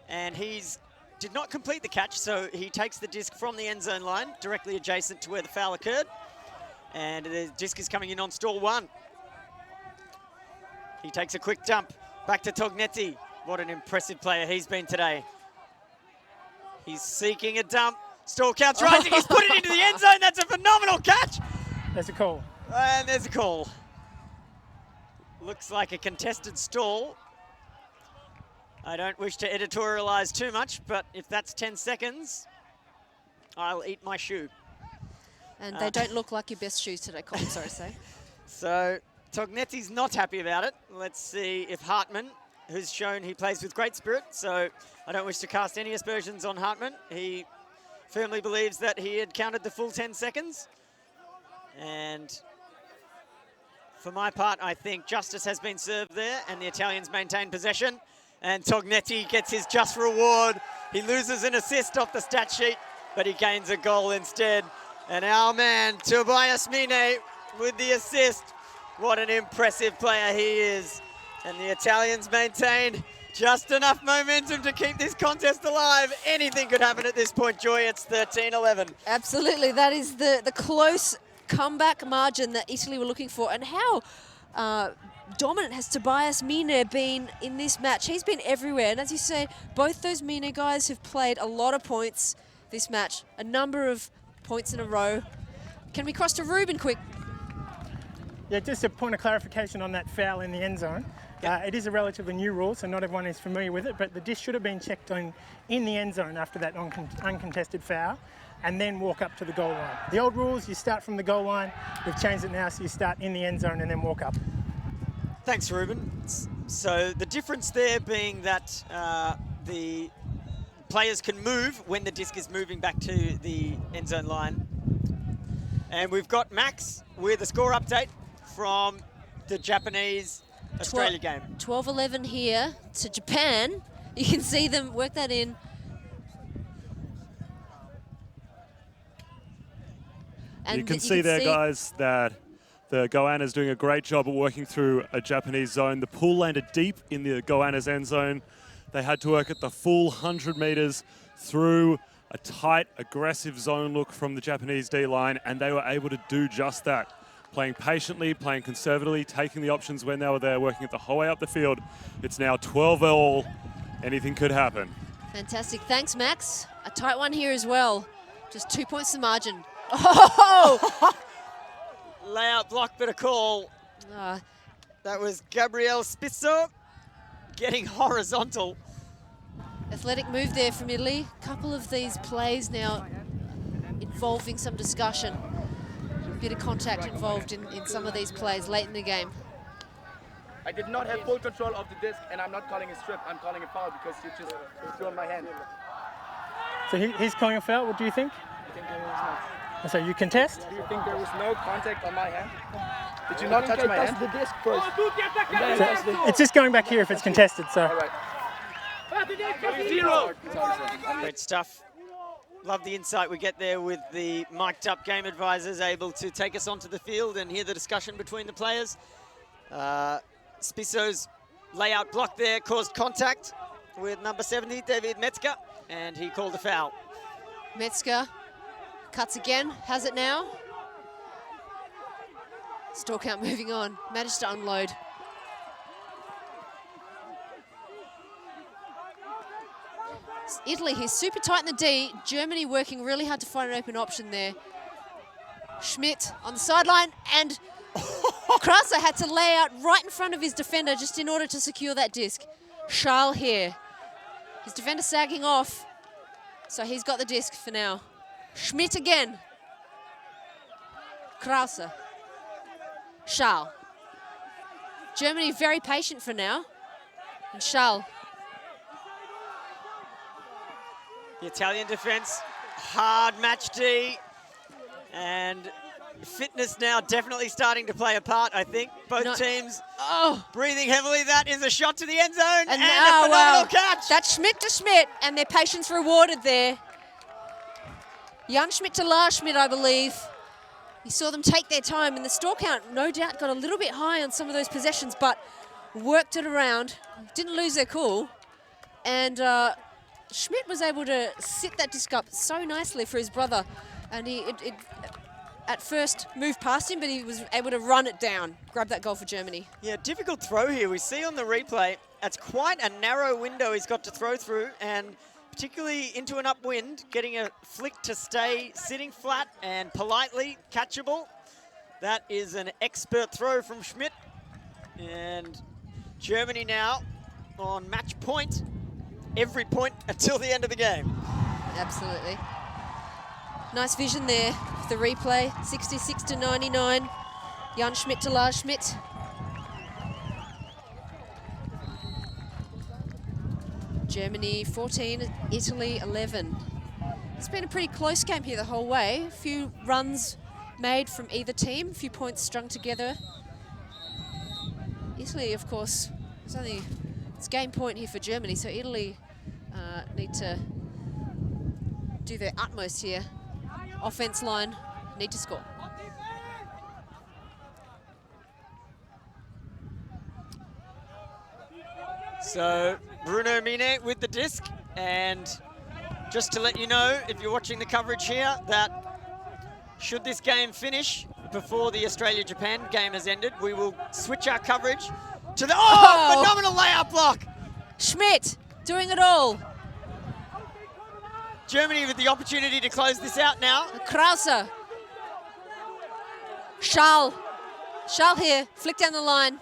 and he's did not complete the catch, so he takes the disc from the end zone line, directly adjacent to where the foul occurred. And the disc is coming in on stall 1. He takes a quick dump, back to Tognetti. What an impressive player he's been today. He's seeking a dump, stall counts rising, he's put it into the end zone, that's a phenomenal catch! There's a call. And there's a call. Looks like a contested stall. I don't wish to editorialize too much, but if that's 10 seconds, I'll eat my shoe. And they don't look like your best shoes today, Colin, sorry to say. So Tognetti's not happy about it. Let's see if Hartman, who's shown he plays with great spirit, so I don't wish to cast any aspersions on Hartman. He firmly believes that he had counted the full 10 seconds. And for my part, I think justice has been served there, and the Italians maintain possession. And Tognetti gets his just reward. He loses an assist off the stat sheet, but he gains a goal instead. And our man, Tobias Mine, with the assist. What an impressive player he is. And the Italians maintain just enough momentum to keep this contest alive. Anything could happen at this point, Joy. It's 13-11. Absolutely, that is the close comeback margin that Italy were looking for. And how dominant has Tobias Mine been in this match? He's been everywhere. And as you say, both those Mine guys have played a lot of points this match, a number of points in a row. Can we cross to Ruben quick? Yeah, just a point of clarification on that foul in the end zone. It is a relatively new rule, so not everyone is familiar with it, but the disc should have been checked on in the end zone after that uncontested foul, and then walk up to the goal line. The old rules, you start from the goal line. We've changed it now, so you start in the end zone and then walk up. Thanks, Ruben. So the difference there being that the players can move when the disc is moving back to the end zone line. And we've got Max with a score update from the Japanese-Australia game. 12-11 here to Japan. You can see them work that in. And you can see there, guys, that the Goanna's doing a great job of working through a Japanese zone. The pool landed deep in the Goanna's end zone. They had to work at the full 100 meters through a tight, aggressive zone look from the Japanese D-line, and they were able to do just that. Playing patiently, playing conservatively, taking the options when they were there, working it the whole way up the field. It's now 12-all. Anything could happen. Fantastic. Thanks, Max. A tight one here as well. Just 2 points to margin. Oh! Layout block, but a call. That was Gabriel Spisso getting horizontal. Athletic move there from Italy. Couple of these plays now involving some discussion. Bit of contact involved in some of these plays late in the game. I did not have full control of the disc, and I'm not calling a strip. I'm calling a foul because you just threw on my hand. So he's calling a foul. What do you think? I think there was not. So you contest? Do you think there was no contact on my hand? Did you not touch my hand? The disc first. So it's just going back here if it's contested. So. All right. Great stuff. Love the insight we get there with the mic'd up game advisors able to take us onto the field and hear the discussion between the players. Spisso's layout block there caused contact with number 70, David Metzger, and he called a foul. Metzger cuts again, has it now. Store count moving on, managed to unload. Italy here, super tight in the D. Germany working really hard to find an open option there. Schmidt on the sideline, and Krause had to lay out right in front of his defender just in order to secure that disc. Charles here. His defender sagging off, so he's got the disc for now. Schmidt again. Krause. Charles. Germany very patient for now. And Charles. The Italian defense, hard match D, and fitness now definitely starting to play a part, I think. Both teams breathing heavily. That is a shot to the end zone and a phenomenal catch. That's Schmidt to Schmidt, and their patience rewarded there. Jan Schmidt to Lars Schmidt, I believe. You saw them take their time, and the store count no doubt got a little bit high on some of those possessions, but worked it around, didn't lose their cool, and Schmidt was able to sit that disc up so nicely for his brother, and it at first moved past him, but he was able to run it down, grab that goal for Germany. Yeah, difficult throw here. We see on the replay, that's quite a narrow window he's got to throw through, and particularly into an upwind, getting a flick to stay sitting flat and politely catchable. That is an expert throw from Schmidt. And Germany now on match point, every point until the end of the game. Absolutely. Nice vision there, the replay, 66 to 99. Jan Schmidt to Lars Schmidt. Germany 14, Italy 11. It's been a pretty close game here the whole way. A few runs made from either team, a few points strung together. Italy, of course, it's game point here for Germany, so Italy need to do their utmost here. Offense line need to score. So Bruno Mine with the disc, and just to let you know, if you're watching the coverage here, that should this game finish before the Australia-Japan game has ended, we will switch our coverage to the phenomenal layout block. Schmidt doing it all. Germany with the opportunity to close this out now. Krause. Charles here, flick down the line.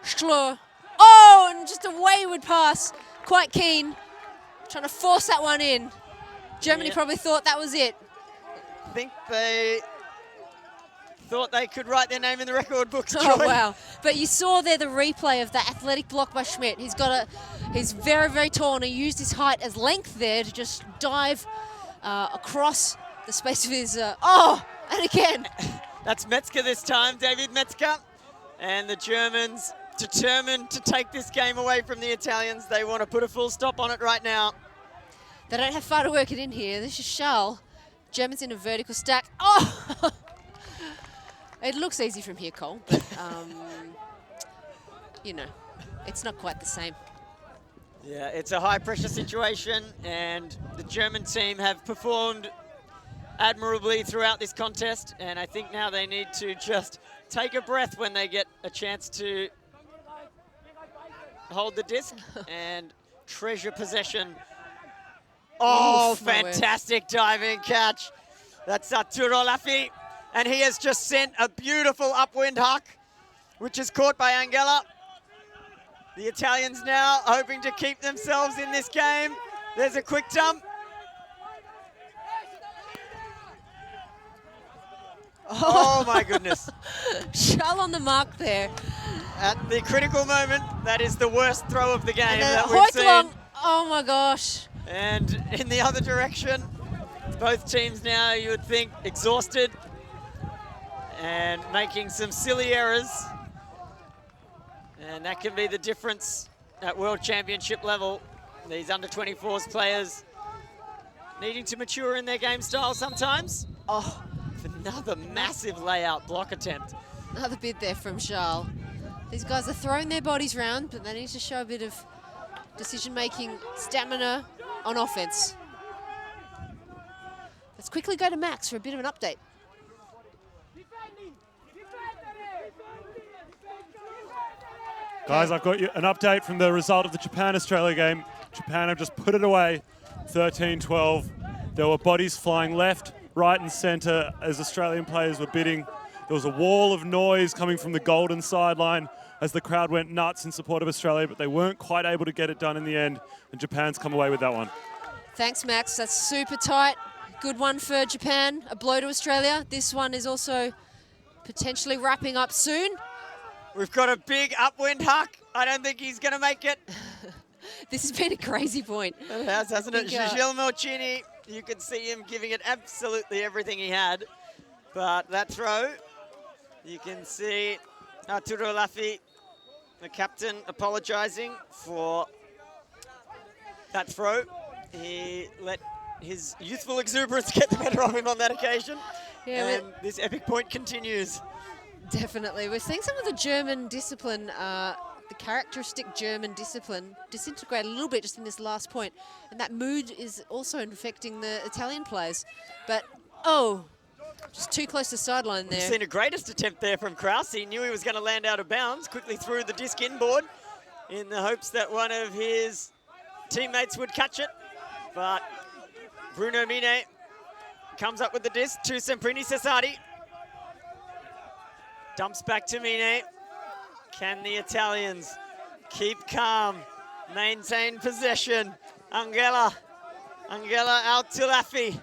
Schlur. Oh, and just a wayward pass. Quite keen. Trying to force that one in. Germany probably thought that was it. I think they thought they could write their name in the record books. Oh, wow. But you saw there the replay of that athletic block by Schmidt. He's very, very tall, and he used his height as length there to just dive across the space of his... and again. That's Metzger this time, David Metzger. And the Germans determined to take this game away from the Italians. They want to put a full stop on it right now. They don't have far to work it in here. This is Charles. Germans in a vertical stack. Oh! It looks easy from here, Cole, but, you know, it's not quite the same. Yeah, it's a high-pressure situation, and the German team have performed admirably throughout this contest, and I think now they need to just take a breath when they get a chance to hold the disc and treasure possession. Oh, fantastic diving catch. That's Arturo Laffi. And he has just sent a beautiful upwind huck, which is caught by Angela. The Italians now hoping to keep themselves in this game. There's a quick dump. Oh my goodness. Charles on the mark there. At the critical moment, that is the worst throw of the game that we've seen. Oh my gosh. And in the other direction, both teams now, you would think, exhausted and making some silly errors. And that can be the difference at World Championship level. These under-24s players needing to mature in their game style sometimes. Oh, another massive layout block attempt. Another bid there from Charles. These guys are throwing their bodies around, but they need to show a bit of decision-making stamina on offense. Let's quickly go to Max for a bit of an update. Guys, I've got you an update from the result of the Japan-Australia game. Japan have just put it away, 13-12. There were bodies flying left, right and centre as Australian players were bidding. There was a wall of noise coming from the golden sideline as the crowd went nuts in support of Australia, but they weren't quite able to get it done in the end, and Japan's come away with that one. Thanks, Max. That's super tight. Good one for Japan. A blow to Australia. This one is also potentially wrapping up soon. We've got a big upwind huck. I don't think he's going to make it. This has been a crazy point. It has, hasn't it? Gigel Morcini, you can see him giving it absolutely everything he had. But that throw, you can see Arturo Laffi, the captain, apologising for that throw. He let his youthful exuberance get the better of him on that occasion. Yeah, and this epic point continues. Definitely. We're seeing some of the German discipline, the characteristic German discipline, disintegrate a little bit just in this last point. And that mood is also infecting the Italian players. But, oh, just too close to sideline there. We've seen a greatest attempt there from Kraus. He knew he was going to land out of bounds, quickly threw the disc inboard in the hopes that one of his teammates would catch it. But Bruno Mine comes up with the disc to Semprini Cesari. Dumps back to Mine. Can the Italians keep calm, maintain possession? Angela out to Laffi.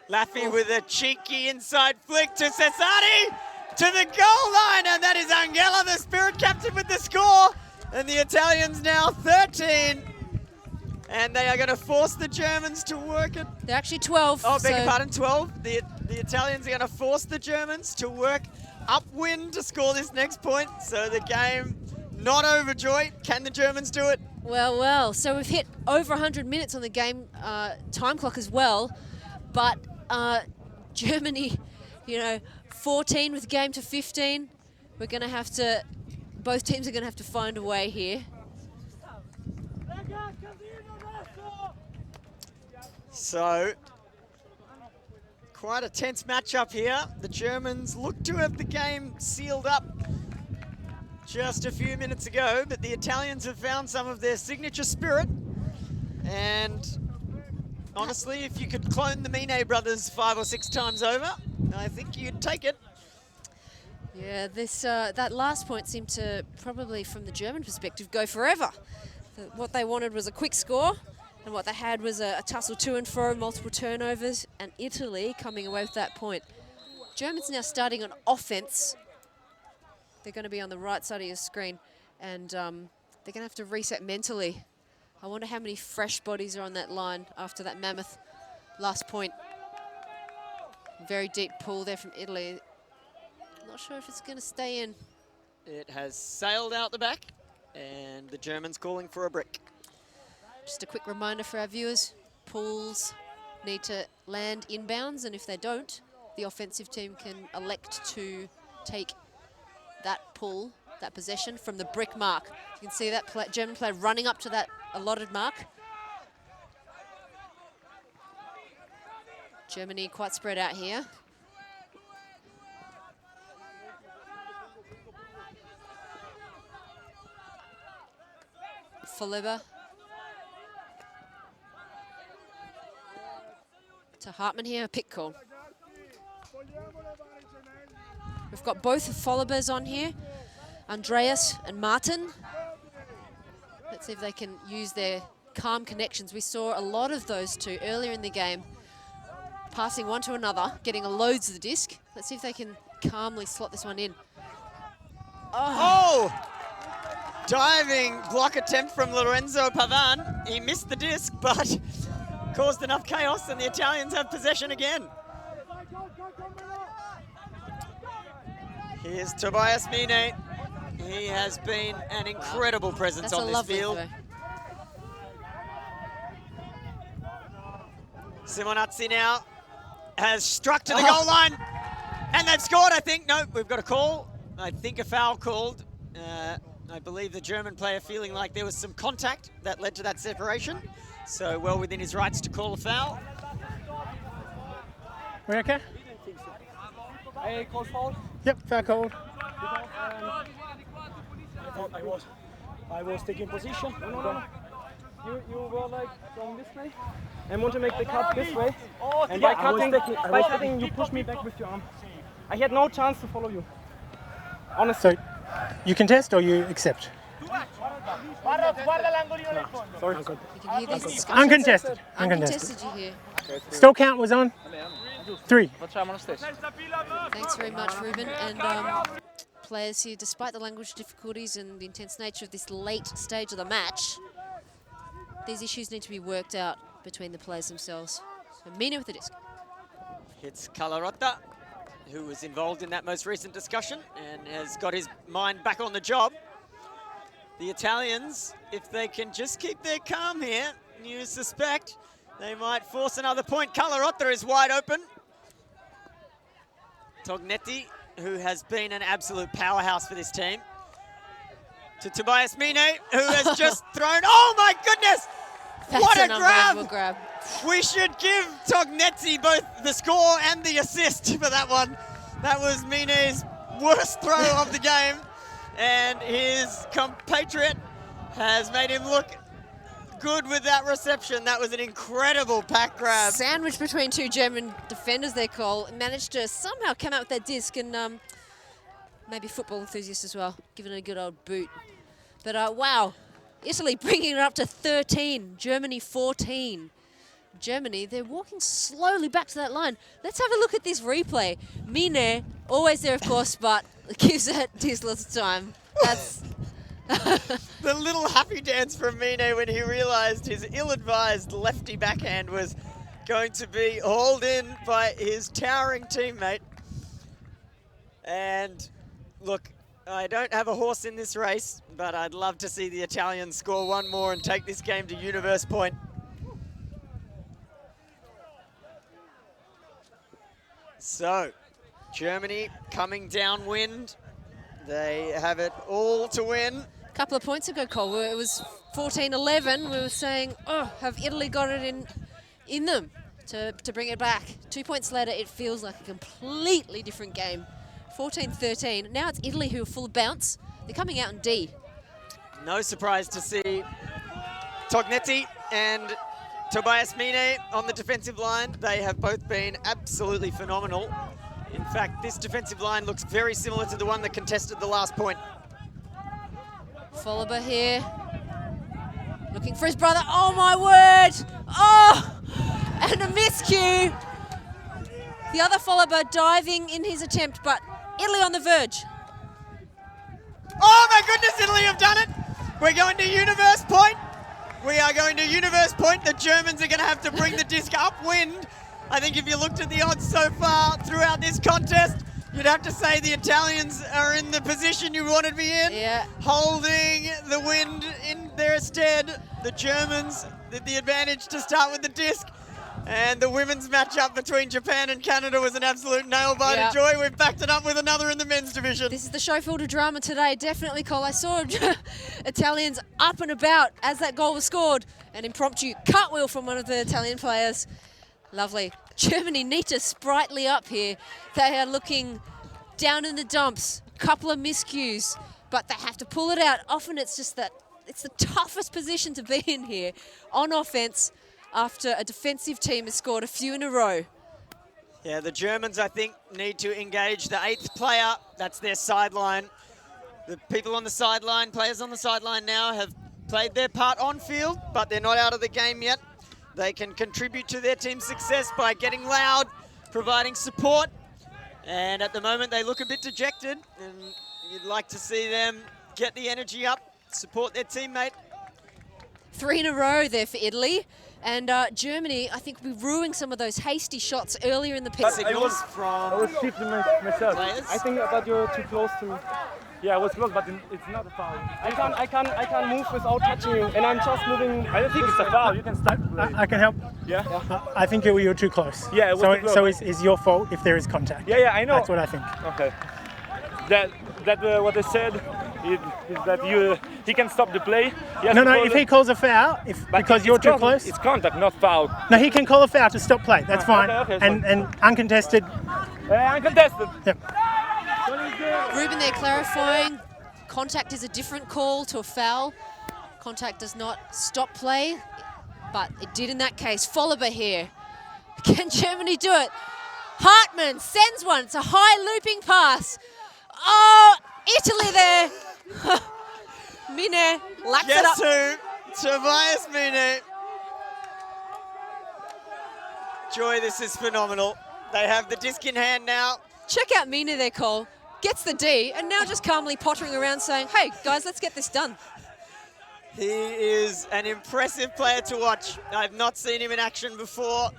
Laffi with a cheeky inside flick to Cesari, to the goal line, and that is Angela, the Spirit captain, with the score. And the Italians now 13. And they are going to force the Germans to work it. They're actually 12. Oh, beg your pardon, 12. The Italians are going to force the Germans to work upwind to score this next point. So the game not overjoyed. Can the Germans do it? Well. So we've hit over 100 minutes on the game time clock as well. But Germany, 14 with game to 15. We're going to have to, both teams are going to have to find a way here. So, quite a tense matchup here. The Germans look to have the game sealed up just a few minutes ago, but the Italians have found some of their signature spirit. And honestly, if you could clone the Mine brothers 5 or 6 times over, I think you'd take it. Yeah, that last point seemed to probably, from the German perspective, go forever. What they wanted was a quick score. And what they had was a tussle to and fro, multiple turnovers, and Italy coming away with that point. Germans now starting on offense. They're going to be on the right side of your screen, and they're going to have to reset mentally. I wonder how many fresh bodies are on that line after that mammoth last point. Very deep pull there from Italy. Not sure if it's going to stay in. It has sailed out the back, and the Germans calling for a break. Just a quick reminder for our viewers, pulls need to land inbounds, and if they don't, the offensive team can elect to take that pull, that possession, from the brick mark. You can see that German player running up to that allotted mark. Germany quite spread out here. Faliba. To Hartmann here, a pick call. We've got both Folibers on here, Andreas and Martin. Let's see if they can use their calm connections. We saw a lot of those two earlier in the game, passing one to another, getting a loads of the disc. Let's see if they can calmly slot this one in. Oh! Diving block attempt from Lorenzo Pavan. He missed the disc, but caused enough chaos, and the Italians have possession again. Here's Tobias Mine. He has been an incredible presence on this field. Simonazzi now has struck to the goal line, and they've scored, I think. No, we've got a call. I think a foul called. I believe the German player feeling like there was some contact that led to that separation. So well within his rights to call a foul. We okay? I call foul. Yep, foul called. I was taking position. No. you were like going this way and want to make the cut this way. And by cutting, you push me back with your arm. I had no chance to follow you. Honestly. So, you contest or you accept? Sorry. You can hear these discussions. Uncontested. Uncontested, you hear. Still count was on. 3. Thanks very much, Ruben. And players here, despite the language difficulties and the intense nature of this late stage of the match, these issues need to be worked out between the players themselves. So Mina with the disc. It's Calarotta, who was involved in that most recent discussion and has got his mind back on the job. The Italians, if they can just keep their calm here, you suspect they might force another point. Calarotta is wide open. Tognetti, who has been an absolute powerhouse for this team. To Tobias Mine, who has just thrown, oh my goodness! That's What a an unbelievable grab! grab. We should give Tognetti both the score and the assist for that one. That was Mine's worst throw of the game, and his compatriot has made him look good with that reception. That was an incredible pack grab. Sandwich between two German defenders, they call. Managed to somehow come out with that disc, and maybe football enthusiasts as well, giving it a good old boot. But wow, Italy bringing it up to 13, Germany 14. Germany, they're walking slowly back to that line. Let's have a look at this replay. Mine, always there, of course, but gives it his little time. That's the little happy dance from Mine when he realized his ill-advised lefty backhand was going to be hauled in by his towering teammate. And look, I don't have a horse in this race, but I'd love to see the Italians score one more and take this game to universe point. So, Germany coming downwind. They have it all to win. a couple of points ago, Cole, where it was 14-11. We were saying, oh, have Italy got it in them to bring it back? 2 points later, it feels like a completely different game. 14-13. Now it's Italy who are full of bounce. They're coming out in D. No surprise to see Tognetti and Tobias Mine on the defensive line. They have both been absolutely phenomenal. In fact, this defensive line looks very similar to the one that contested the last point. Follower here, looking for his brother. Oh my word! Oh, and a miscue. The other follower diving in his attempt, but Italy on the verge. Oh my goodness, Italy have done it! We're going to universe point. We are going to universe point. The Germans are going to have to bring the disc upwind. I think if you looked at the odds so far throughout this contest, you'd have to say the Italians are in the position you wanted to be in, holding the wind in their stead. The Germans did the advantage to start with the disc. And the women's matchup between Japan and Canada was an absolute nail-biter joy. We've backed it up with another in the men's division. This is the show filled with drama today, definitely, Cole. I saw Italians up and about as that goal was scored. An impromptu cartwheel from one of the Italian players. Lovely. Germany need to sprightly up here. They are looking down in the dumps. A couple of miscues, but they have to pull it out. Often it's just that it's the toughest position to be in here on offense after a defensive team has scored a few in a row. Yeah, the Germans, I think, need to engage the 8th player. That's their sideline. The people on the sideline, players on the sideline now have played their part on field, but they're not out of the game yet. They can contribute to their team's success by getting loud, providing support. And at the moment, they look a bit dejected, and you'd like to see them get the energy up, support their teammate. 3 in a row there for Italy. And Germany, I think, will be ruining some of those hasty shots earlier in the piece. Signals from I was shifting myself. players. I think that you're too close to me. Yeah, I was close, but it's not a foul. I can't move without touching you, and I'm just moving. I don't think it's a foul. You can start to play. I can help. Yeah. I think you were too close. Yeah, it was too close. So it's your fault if there is contact. Yeah, I know. That's what I think. Okay. That what I said is that he can stop the play. No. If he calls a foul, because you're too close. It's contact, not foul. No, he can call a foul to stop play. That's fine. Okay, and uncontested. Uncontested. Yep. Ruben there clarifying, contact is a different call to a foul. Contact does not stop play, but it did in that case. Follower here. Can Germany do it? Hartmann sends one. It's a high looping pass. Oh, Italy there. Mine lacks it up. Guess who? Tobias Mine. Joy, this is phenomenal. They have the disc in hand now. Check out Mine there, Cole. Gets the D, and now just calmly pottering around saying, hey, guys, let's get this done. He is an impressive player to watch. I've not seen him in action before.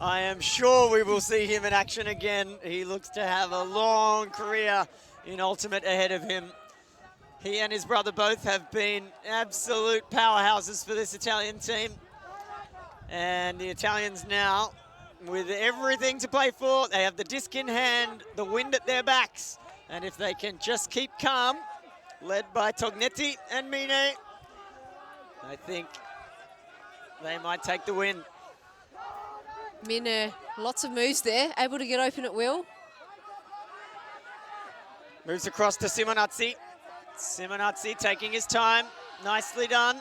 I am sure we will see him in action again. He looks to have a long career in Ultimate ahead of him. He and his brother both have been absolute powerhouses for this Italian team. And the Italians now, with everything to play for, they have the disc in hand, the wind at their backs. And if they can just keep calm, led by Tognetti and Mine, I think they might take the win. Mine, lots of moves there, able to get open at will. Moves across to Simonazzi. Simonazzi taking his time. Nicely done.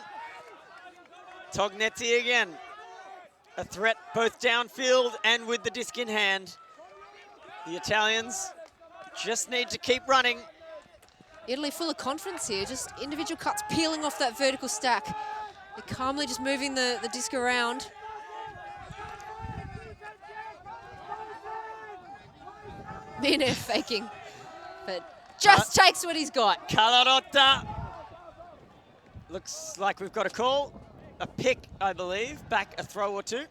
Tognetti again. A threat both downfield and with the disc in hand. The Italians just need to keep running. Italy full of confidence here, just individual cuts peeling off that vertical stack. They're calmly just moving the disc around. Mine faking, but just takes what he's got. Calarotta. Looks like we've got a call. A pick, I believe. Back a throw or two.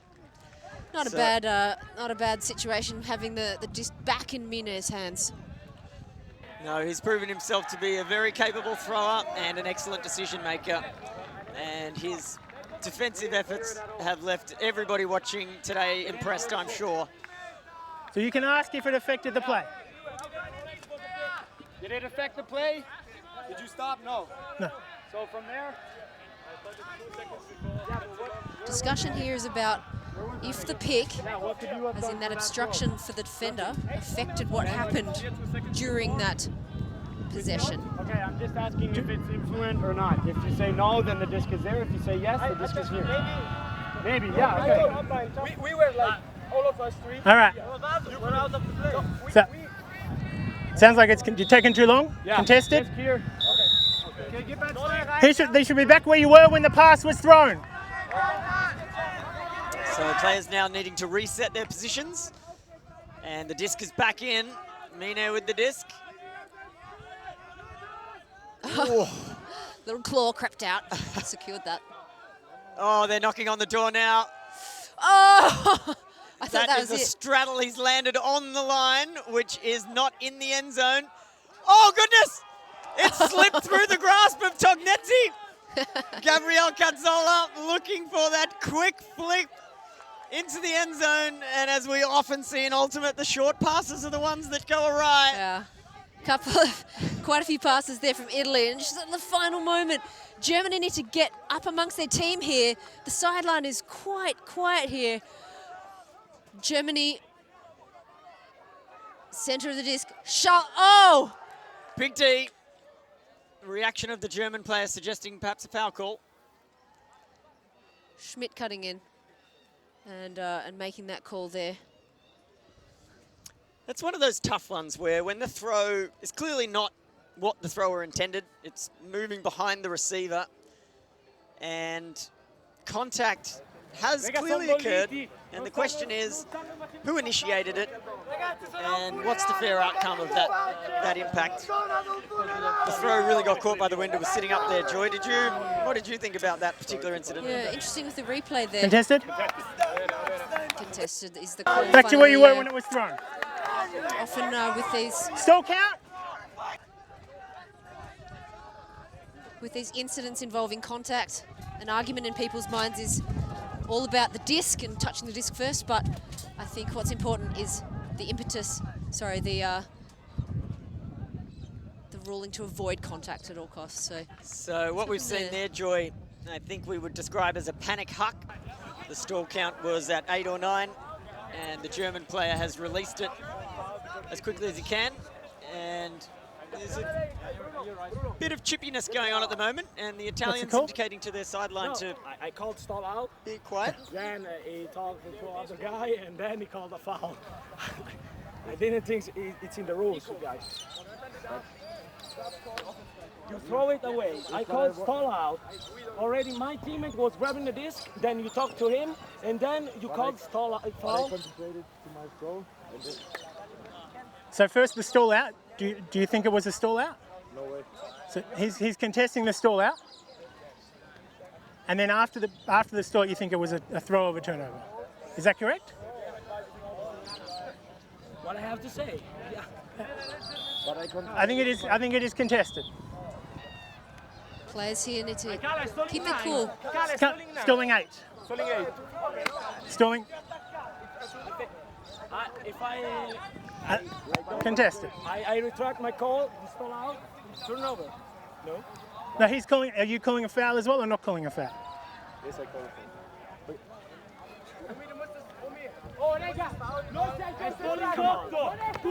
Not a bad situation having the disc back in Mine's hands. No, he's proven himself to be a very capable thrower and an excellent decision maker. And his defensive efforts have left everybody watching today impressed, I'm sure. So you can ask if it affected the play. Did it affect the play? Did you stop? No. No. So from there? Discussion here is about if the pick, as in that obstruction for the defender, affected what happened during that possession. Okay, I'm just asking if it's influent or not. If you say no, then the disc is there. If you say yes, the disc is here. Maybe, yeah, okay. We were like, all of us three. All right. We're out of the play. So, sounds like you're taking too long. Yeah. Contested. Disc here. Okay, get back. They should be back where you were when the pass was thrown. So players now needing to reset their positions. And the disc is back in. Mine with the disc. Little claw crept out, secured that. Oh, they're knocking on the door now. Oh! I thought that is was a it. straddle. He's landed on the line, which is not in the end zone. Oh, goodness! It slipped through the grasp of Tognetti. Gabriel Cazzola looking for that quick flip into the end zone. And as we often see in Ultimate, the short passes are the ones that go awry. Yeah. Quite a few passes there from Italy. And just at the final moment, Germany need to get up amongst their team here. The sideline is quite quiet here. Germany, center of the disc. Oh! Big D. Reaction of the German player suggesting perhaps a foul call. Schmidt cutting in and making that call there. That's one of those tough ones where when the throw is clearly not what the thrower intended, it's moving behind the receiver, and contact has clearly occurred, and the question is, who initiated it, and what's the fair outcome of that impact? The throw really got caught by the wind. It was sitting up there. Joy, what did you think about that particular incident? Yeah, interesting with the replay there. Contested. Contested is the call. Back to where you were finally, when it was thrown. Often with these Still count. with these incidents involving contact, an argument in people's minds is all about the disc and touching the disc first, but I think what's important is the impetus, the ruling to avoid contact at all costs. So what we've seen there, Joy, I think we would describe as a panic huck. The stall count was at 8 or 9, and the German player has released it as quickly as he can. And is it bit of chippiness going on at the moment, and the Italians call? indicating to their sideline to I called stall out. be quiet. Then he talked to the other guy, and then he called a foul. I didn't think it's in the rules, guys. You throw it away. I called stall out. Already my teammate was grabbing the disc, then you talk to him, and then you called stall out foul. So first the stall out. Do you think it was a stall out? No way. So he's contesting the stall out, and then after the stall, you think it was a throw of a turnover. Is that correct? What I have to say. Yeah. I think it is. I think it is contested. Players here need to keep it cool. Stalling 8. Stalling. If I Contested. I retract my call, stall out, turnover. No? No, he's calling. Are you calling a foul as well, or not calling a foul? Yes, I call it.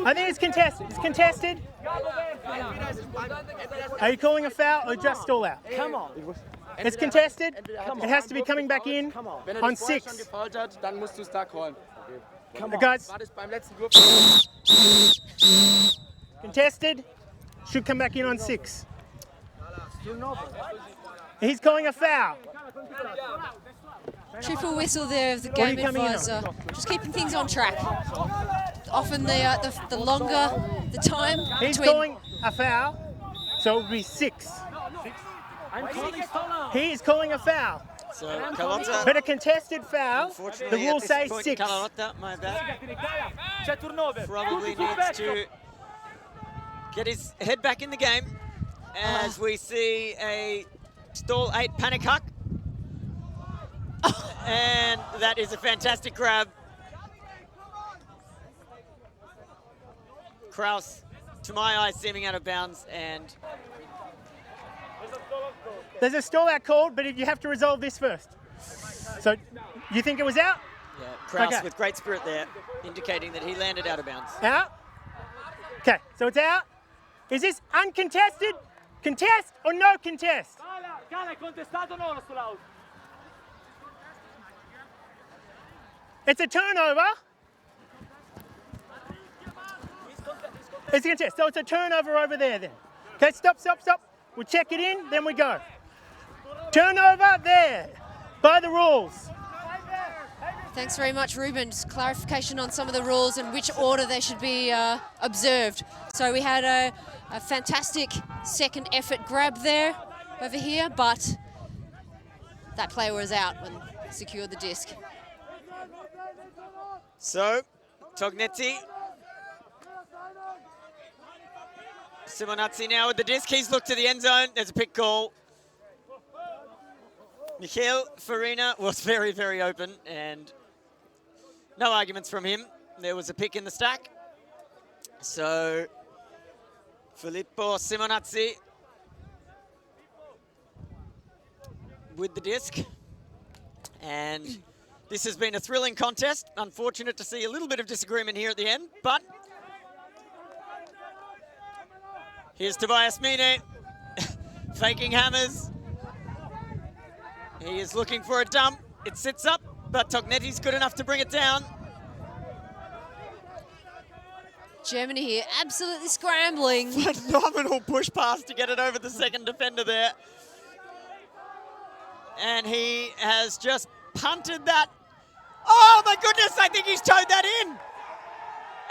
I think it's contested. It's contested. Are you calling a foul or just stall out? Come on. It's contested. It has to be coming back in on 6. Dann musst du es da callen. The guys, War das beim letzten Wurf? contested. Should come back in on 6. He's calling a foul. Triple whistle there of the What are you game coming in on? advisor. Just keeping things on track. Often the longer the time He's between... calling a foul, so it will be 6. I'm calling stall out. He is calling a foul, So Carlotta, but a contested foul. The unfortunately, rules at say this point, 6. Carlotta, my bad, C'è turnover. probably needs to get his head back in the game as we see a stall 8 panic huck. And that is a fantastic grab. Kraus, to my eyes, seeming out of bounds, and There's a stall out called, but you have to resolve this first. So, you think it was out? yeah, Kraus Okay. with great spirit there, indicating that he landed out of bounds. Out? Okay, so it's out. Is this uncontested? Contest or no contest? Cala, è contestato o no lo stall out? It's a turnover. It's a contest. So it's a turnover over there then. Okay, stop. We'll check it in, then we go. Turnover there, by the rules. Thanks very much, Ruben. Just clarification on some of the rules and which order they should be observed. So we had a fantastic second effort grab there over here, but that player was out when secured the disc. So, Tognetti. Simonazzi now with the disc. He's looked to the end zone. There's a pick call. Michael Farina was very, very open, and no arguments from him. There was a pick in the stack. So, Filippo Simonazzi with the disc. And this has been a thrilling contest. Unfortunate to see a little bit of disagreement here at the end, but here's Tobias Mine, faking hammers. He is looking for a dump. It sits up, but Tognetti's good enough to bring it down. Germany here absolutely scrambling. Phenomenal push pass to get it over the second defender there. And he has just punted that. Oh my goodness, I think he's towed that in.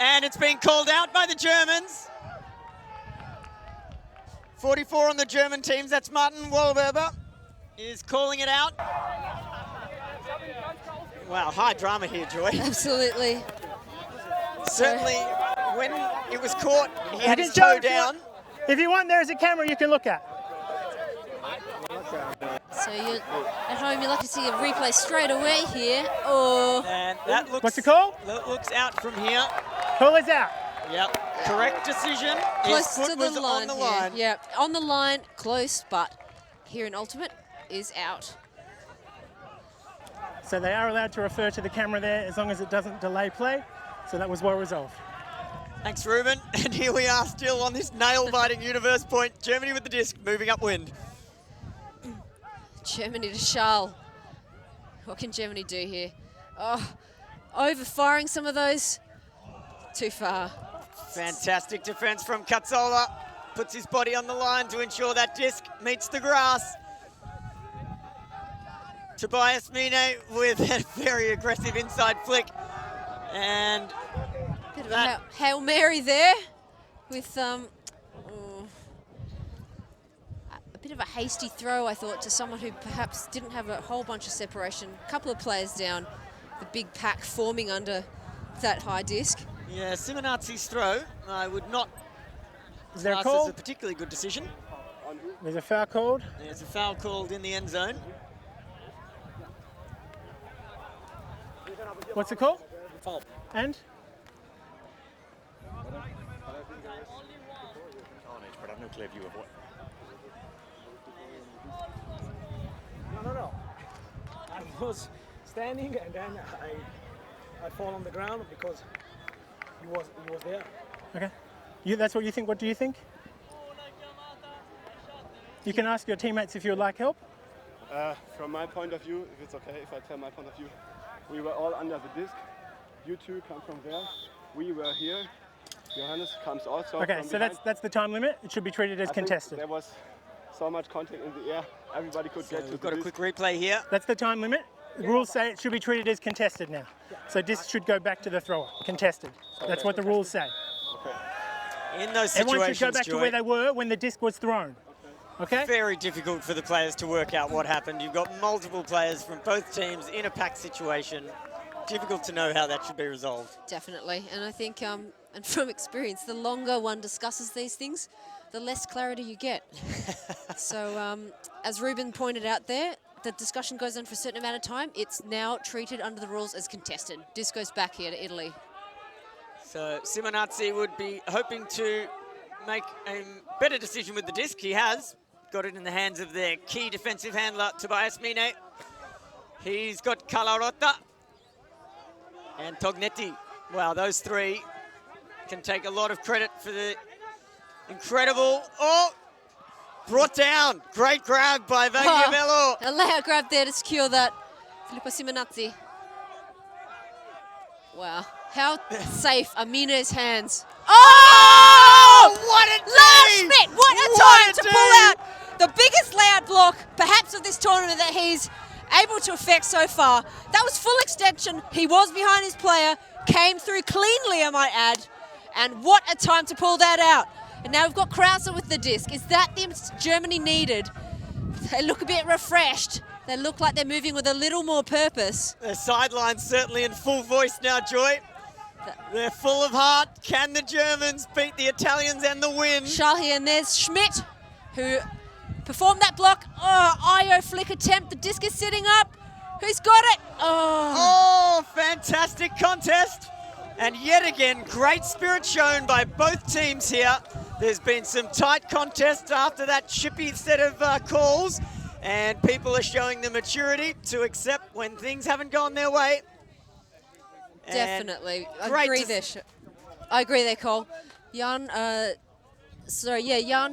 And it's been called out by the Germans. 44 on the German teams, that's Martin Wohlberber, is calling it out. Wow, high drama here, Joy. Absolutely. Certainly, when it was caught, he had his toe down. If you want, there's a camera you can look at. So you're at home, you're lucky to see a replay straight away here. Oh, And that looks, What's the call? that looks out from here. Call is out. Yep, correct decision. close His foot to the was line on the here. line. Yeah, on the line, close, but here in Ultimate is out. So they are allowed to refer to the camera there as long as it doesn't delay play. So that was well resolved. Thanks, Ruben. And here we are still on this nail-biting universe point. Germany with the disc, moving upwind. Germany to Charles. What can Germany do here? Oh, over-firing some of those. Too far. Fantastic defense from Cazzola. Puts his body on the line to ensure that disc meets the grass. Tobias Mine with a very aggressive inside flick. And Bit of a Hail Mary there with a bit of a hasty throw, I thought, to someone who perhaps didn't have a whole bunch of separation. A couple of players down, the big pack forming under that high disc. yeah, Simonazzi's throw, I would not Is there a class as call? a particularly good decision. There's a foul called. There's a foul called in the end zone. What's the call? Foul. And? But I've no clear view of what. No. I was standing and then I fall on the ground because he was there. Okay. That's what you think. What do you think? You can ask your teammates if you would like help. From my point of view, if it's okay if I tell my point of view, we were all under the disc. You two come from there. We were here. Johannes comes also Okay, from so behind. that's the time limit. It should be treated as I think contested. there was so much contact in the air. Everybody could So get to we've the got a disc. quick replay here. That's the time limit. The rules say it should be treated as contested now. So disc should go back to the thrower. Contested. That's what the rules say. In those Everyone situations, should go back to Joy, where they were when the disc was thrown. Okay? very difficult for the players to work out what happened. You've got multiple players from both teams in a packed situation. Difficult to know how that should be resolved. Definitely, and I think, and from experience, the longer one discusses these things, the less clarity you get. So, as Ruben pointed out there, the discussion goes on for a certain amount of time. It's now treated under the rules as contested. Disc goes back here to Italy. So Simonazzi would be hoping to make a better decision with the disc. He has got it in the hands of their key defensive handler, Tobias Mine. He's got Calarotta and Tognetti. Wow, those three can take a lot of credit for the incredible, brought down. Great grab by Vagliavello. A loud grab there to secure that. Filippo Simonazzi. Wow, how safe are Mine's hands. Oh! What a Lars day! Schmidt, what a What time a to day! pull out the biggest loud block, perhaps of this tournament, that he's able to effect so far. That was full extension. He was behind his player, came through cleanly, I might add. And what a time to pull that out. And now we've got Krause with the disc. Is that the Germany needed? They look a bit refreshed. They look like they're moving with a little more purpose. The sideline's certainly in full voice now, Joy. They're full of heart. Can the Germans beat the Italians and the win? Charles here, and there's Schmidt, who performed that block. Oh, IO flick attempt. The disc is sitting up. Who's got it? Oh, fantastic contest. And yet again, great spirit shown by both teams here. There's been some tight contests after that chippy set of calls, and people are showing the maturity to accept when things haven't gone their way. Definitely. I great agree to there. I agree there, Cole. Jan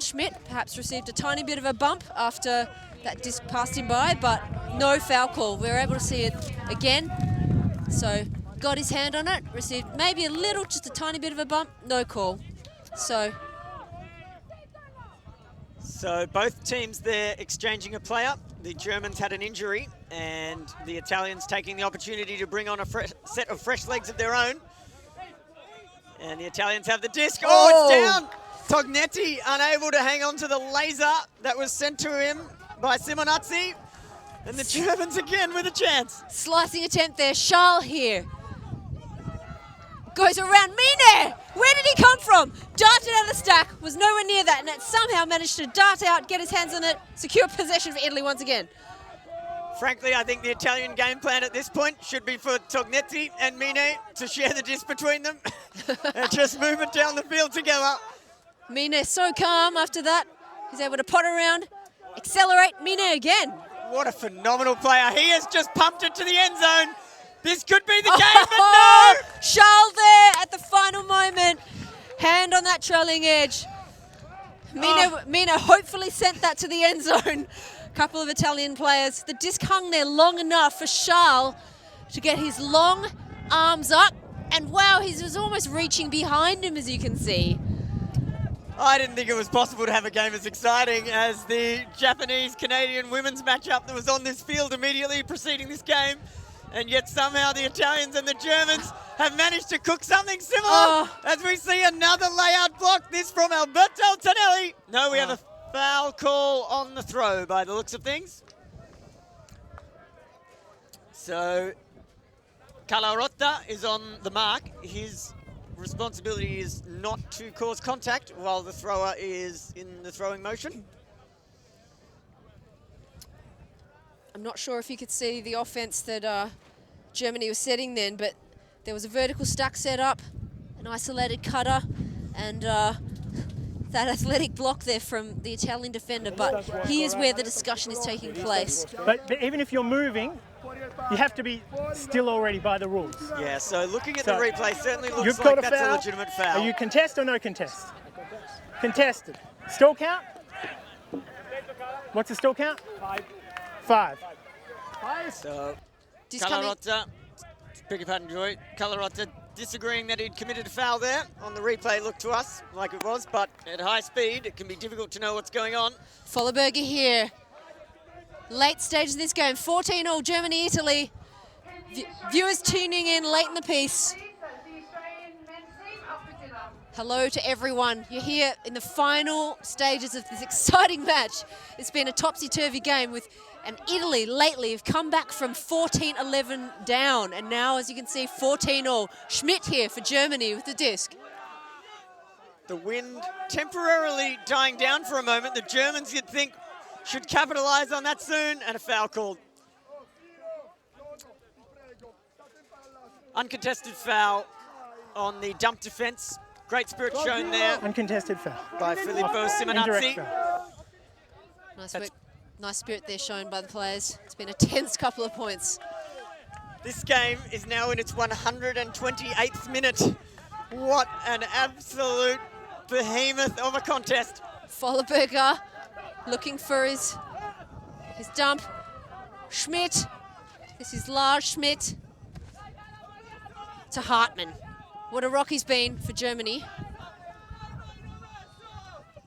Schmidt perhaps received a tiny bit of a bump after that disc passed him by, but no foul call. We were able to see it again. So got his hand on it, received maybe a little, just a tiny bit of a bump, no call. So both teams there exchanging a player. The Germans had an injury, and the Italians taking the opportunity to bring on a set of fresh legs of their own. And the Italians have the disc. Oh, it's down. Tognetti unable to hang on to the laser that was sent to him by Simonazzi. And the Germans again with a chance. slicing attempt there. Charles here. Goes around Mine. Where did he come from? Darted out of the stack, was nowhere near that, and it somehow managed to dart out, get his hands on it, secure possession for Italy once again. Frankly, I think the Italian game plan at this point should be for Tognetti and Mine to share the disc between them and just move it down the field together. Mine so calm after that. He's able to pot around, accelerate. Mine again. What a phenomenal player. He has just pumped it to the end zone. This could be the game, but no! Charles there at the final moment. Hand on that trailing edge. Mina hopefully sent that to the end zone. Couple of Italian players. The disc hung there long enough for Charles to get his long arms up. And wow, he was almost reaching behind him, as you can see. I didn't think it was possible to have a game as exciting as the Japanese-Canadian women's matchup that was on this field immediately preceding this game. And yet somehow the Italians and the Germans have managed to cook something similar as we see another layout block. This from Alberto Tonelli. No, we have a foul call on the throw by the looks of things. So Calarotta is on the mark. His responsibility is not to cause contact while the thrower is in the throwing motion. I'm not sure if you could see the offense that Germany was setting then, but there was a vertical stack set up, an isolated cutter, and that athletic block there from the Italian defender. But here's where the discussion is taking place. But even if you're moving, you have to be still already by the rules. Yeah, so looking at the replay, certainly looks You've like got a that's foul. a legitimate foul. Are you contest or no contest? Contested. Still count? What's the still count? 5. So Disc coming. Calarotta, beg your pardon, Joy. Calarotta disagreeing that he'd committed a foul there. On the replay, looked to us like it was, but at high speed, it can be difficult to know what's going on. Folleberger here. Late stages of this game, 14-all Germany-Italy. Viewers tuning in late in the piece. Hello to everyone. You're here in the final stages of this exciting match. It's been a topsy-turvy game with Italy lately have come back from 14-11 down, and now, as you can see, 14-all. Schmidt here for Germany with the disc. The wind temporarily dying down for a moment. The Germans, you'd think, should capitalize on that soon, and a foul called. Uncontested foul on the dump defense. Great spirit shown there Uncontested foul. by Filippo Indirect Simonazzi. foul. Nice work. Nice spirit there shown by the players. It's been a tense couple of points. This game is now in its 128th minute. What an absolute behemoth of a contest. Folleberger looking for his dump. Schmidt. This is Lars Schmidt to Hartmann. What a rock he's been for Germany.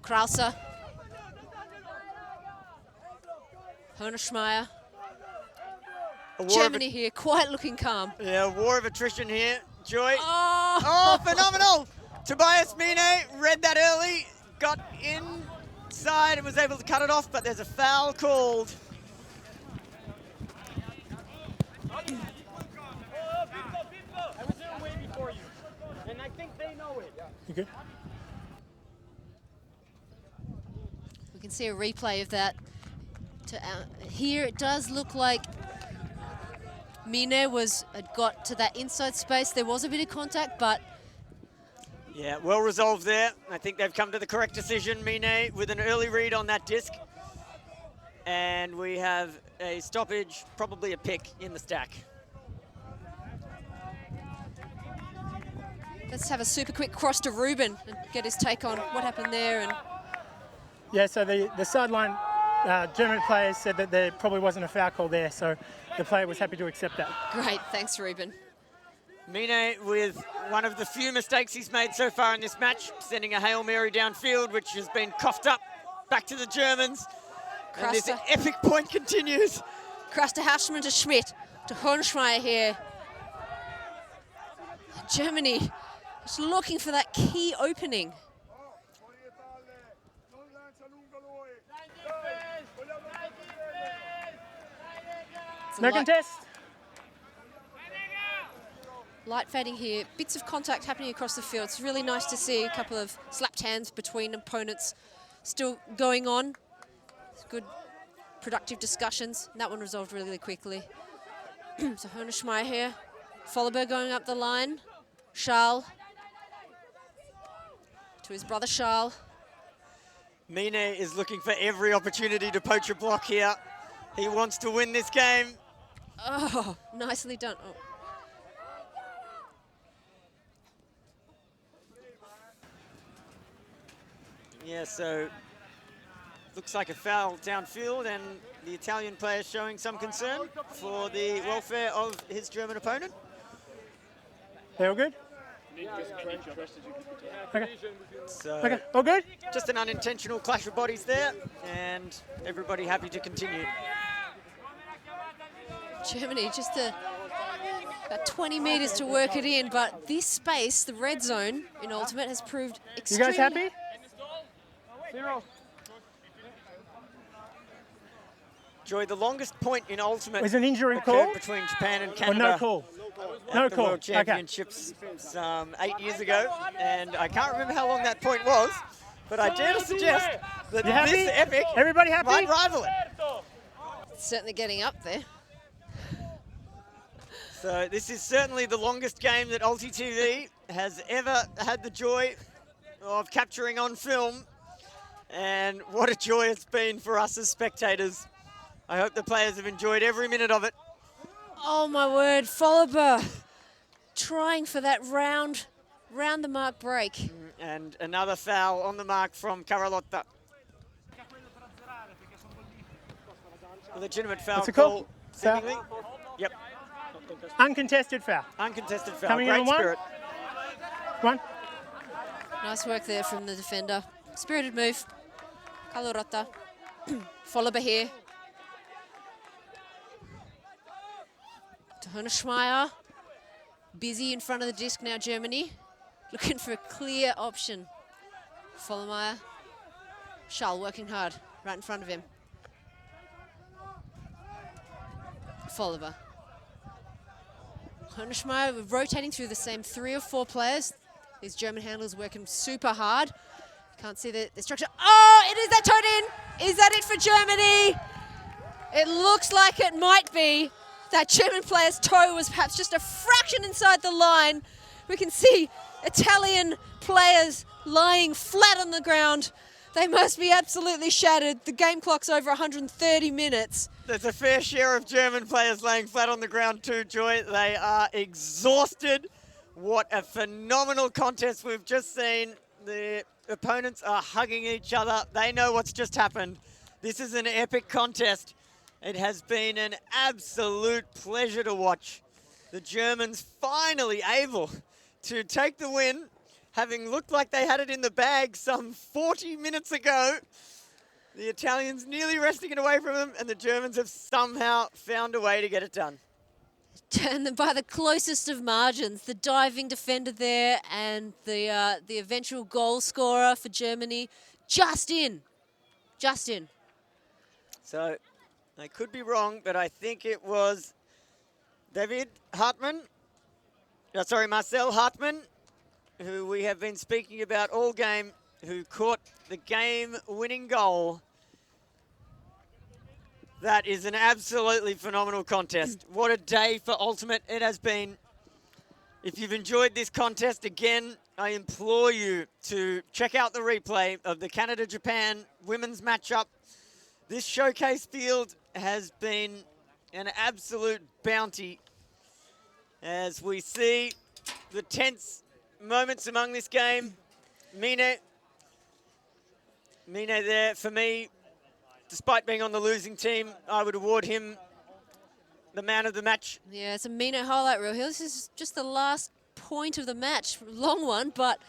Krauser. Honerschmeier. Germany here, quite looking calm. Yeah, war of attrition here. Joy. Oh, Oh, phenomenal! Tobias Mine read that early, got inside and was able to cut it off, but there's a foul called. I was there way before you, and I think they know it. You good? we can see a replay of that. Here it does look like Mine had got to that inside space. There was a bit of contact, but Yeah, well resolved there. I think they've come to the correct decision, Mine, with an early read on that disc. And we have a stoppage, probably a pick in the stack. let's have a super quick cross to Ruben and get his take on what happened there. And Yeah, so the sideline German players said that there probably wasn't a foul call there, so the player was happy to accept that. great, thanks Ruben. Mine with one of the few mistakes he's made so far in this match, sending a Hail Mary downfield, which has been coughed up back to the Germans. And this Krasta. epic point continues. Krasta Haschmann to Schmidt, to Hohenschmeier here. Germany is looking for that key opening. It's a No light- contest. Light fading here, bits of contact happening across the field. It's really nice to see a couple of slapped hands between opponents still going on. It's good, productive discussions. And that one resolved really quickly. So Hohenschmeier here. Folleberg going up the line. Charles. To his brother Charles. Mine is looking for every opportunity to poach a block here. He wants to win this game. Oh, nicely done. Oh. Yeah, so looks like a foul downfield, and the Italian player showing some concern for the welfare of his German opponent. They all good? Okay. So Okay, all good? just an unintentional clash of bodies there, and everybody happy to continue. Germany just about 20 metres to work it in, but this space, the red zone in Ultimate, has proved You extremely... guys happy? 0. Joy, the longest point in Ultimate Was an injury occurred call? between Japan and Or Canada no call? at No the call. World Championships some 8 years ago, and I can't remember how long that point was, but I dare to suggest that You happy? this epic Everybody happy? might rival it. Certainly getting up there. So this is certainly the longest game that Ulti TV has ever had the joy of capturing on film. And what a joy it's been for us as spectators. I hope the players have enjoyed every minute of it. Oh my word, Folliber trying for that round the mark break. And another foul on the mark from Carlotta. A legitimate foul What's it called? call, Foul? seemingly. Yep, Uncontested foul. uncontested foul. Coming in Great on one. spirit. One. Nice work there from the defender. Spirited move. Carlotta. Folliber here. to Hönneschmeier. Busy in front of the disc now, Germany. Looking for a clear option. Follemeyer. Schall working hard right in front of him. Folliber. Hönneschmeier rotating through the same 3 or 4 players. These German handlers working super hard. Can't see the structure. Oh, it is that toe in. Is that it for Germany? It looks like it might be. That German player's toe was perhaps just a fraction inside the line. We can see Italian players lying flat on the ground. They must be absolutely shattered. The game clock's over 130 minutes. There's a fair share of German players laying flat on the ground too, Joy. They are exhausted. What a phenomenal contest we've just seen. The opponents are hugging each other. They know what's just happened. This is an epic contest. It has been an absolute pleasure to watch. The Germans finally able to take the win, having looked like they had it in the bag some 40 minutes ago. The Italians nearly wresting it away from them, and the Germans have somehow found a way to get it done. And by the closest of margins, the diving defender there and the eventual goal scorer for Germany, just in. So I could be wrong, but I think it was Marcel Hartmann, who we have been speaking about all game, who caught the game-winning goal. That is an absolutely phenomenal contest. What a day for Ultimate it has been. If you've enjoyed this contest, again, I implore you to check out the replay of the Canada-Japan women's matchup. This showcase field has been an absolute bounty as we see the tense moments among this game. Mine there for me. Despite being on the losing team, I would award him the man of the match. Yeah, it's a Mino highlight reel here. This is just the last point of the match. Long one, but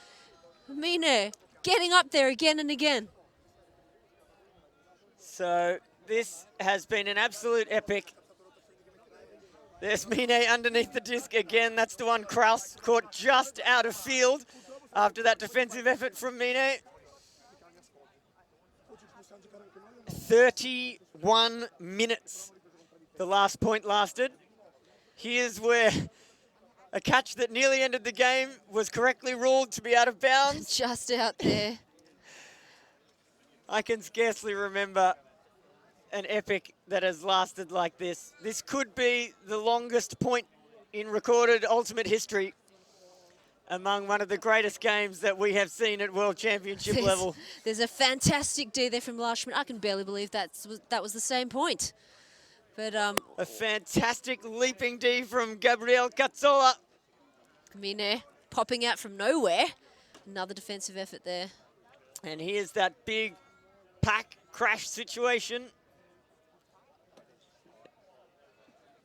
Mino getting up there again and again. So this has been an absolute epic. There's Mine underneath the disc again. That's the one Kraus caught just out of field after that defensive effort from Mine. 31 minutes the last point lasted. Here's where a catch that nearly ended the game was correctly ruled to be out of bounds. Just out there. I can scarcely remember an epic that has lasted like this. This could be the longest point in recorded Ultimate history among one of the greatest games that we have seen at World Championship level. There's a fantastic D there from Lars Schmidt. I can barely believe that was the same point. But a fantastic leaping D from Gabriel Cazzola. Mine popping out from nowhere. Another defensive effort there. And here's that big pack crash situation.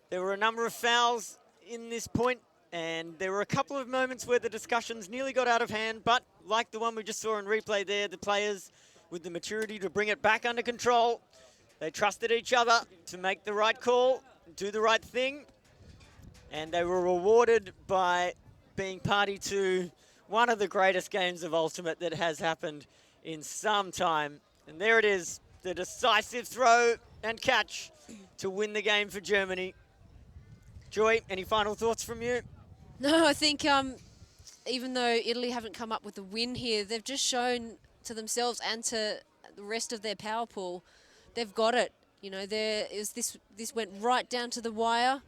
There were a number of fouls in this point, and there were a couple of moments where the discussions nearly got out of hand, but like the one we just saw in replay there, the players with the maturity to bring it back under control, they trusted each other to make the right call, do the right thing, and they were rewarded by being party to one of the greatest games of Ultimate that has happened in some time. And there it is, the decisive throw and catch to win the game for Germany. Joy, any final thoughts from you? No, I think even though Italy haven't come up with a win here, they've just shown to themselves and to the rest of their power pool, they've got it. You know, this went right down to the wire.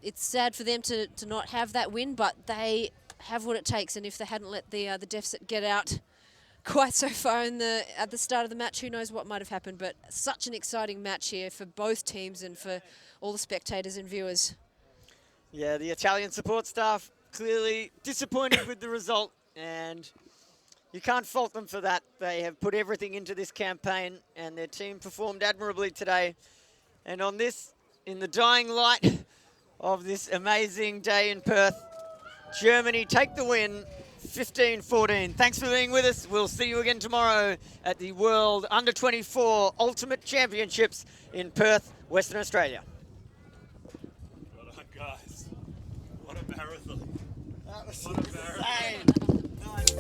It's sad for them to not have that win, but they have what it takes. And if they hadn't let the deficit get out quite so far at the start of the match, who knows what might have happened. But such an exciting match here for both teams and for all the spectators and viewers. Yeah, the Italian support staff clearly disappointed with the result, and you can't fault them for that. They have put everything into this campaign, and their team performed admirably today. And on this, in the dying light of this amazing day in Perth, Germany take the win, 15-14. Thanks for being with us. We'll see you again tomorrow at the World Under-24 Ultimate Championships in Perth, Western Australia. Well done, guys. What a marathon. That was What a marathon. insane. Nice.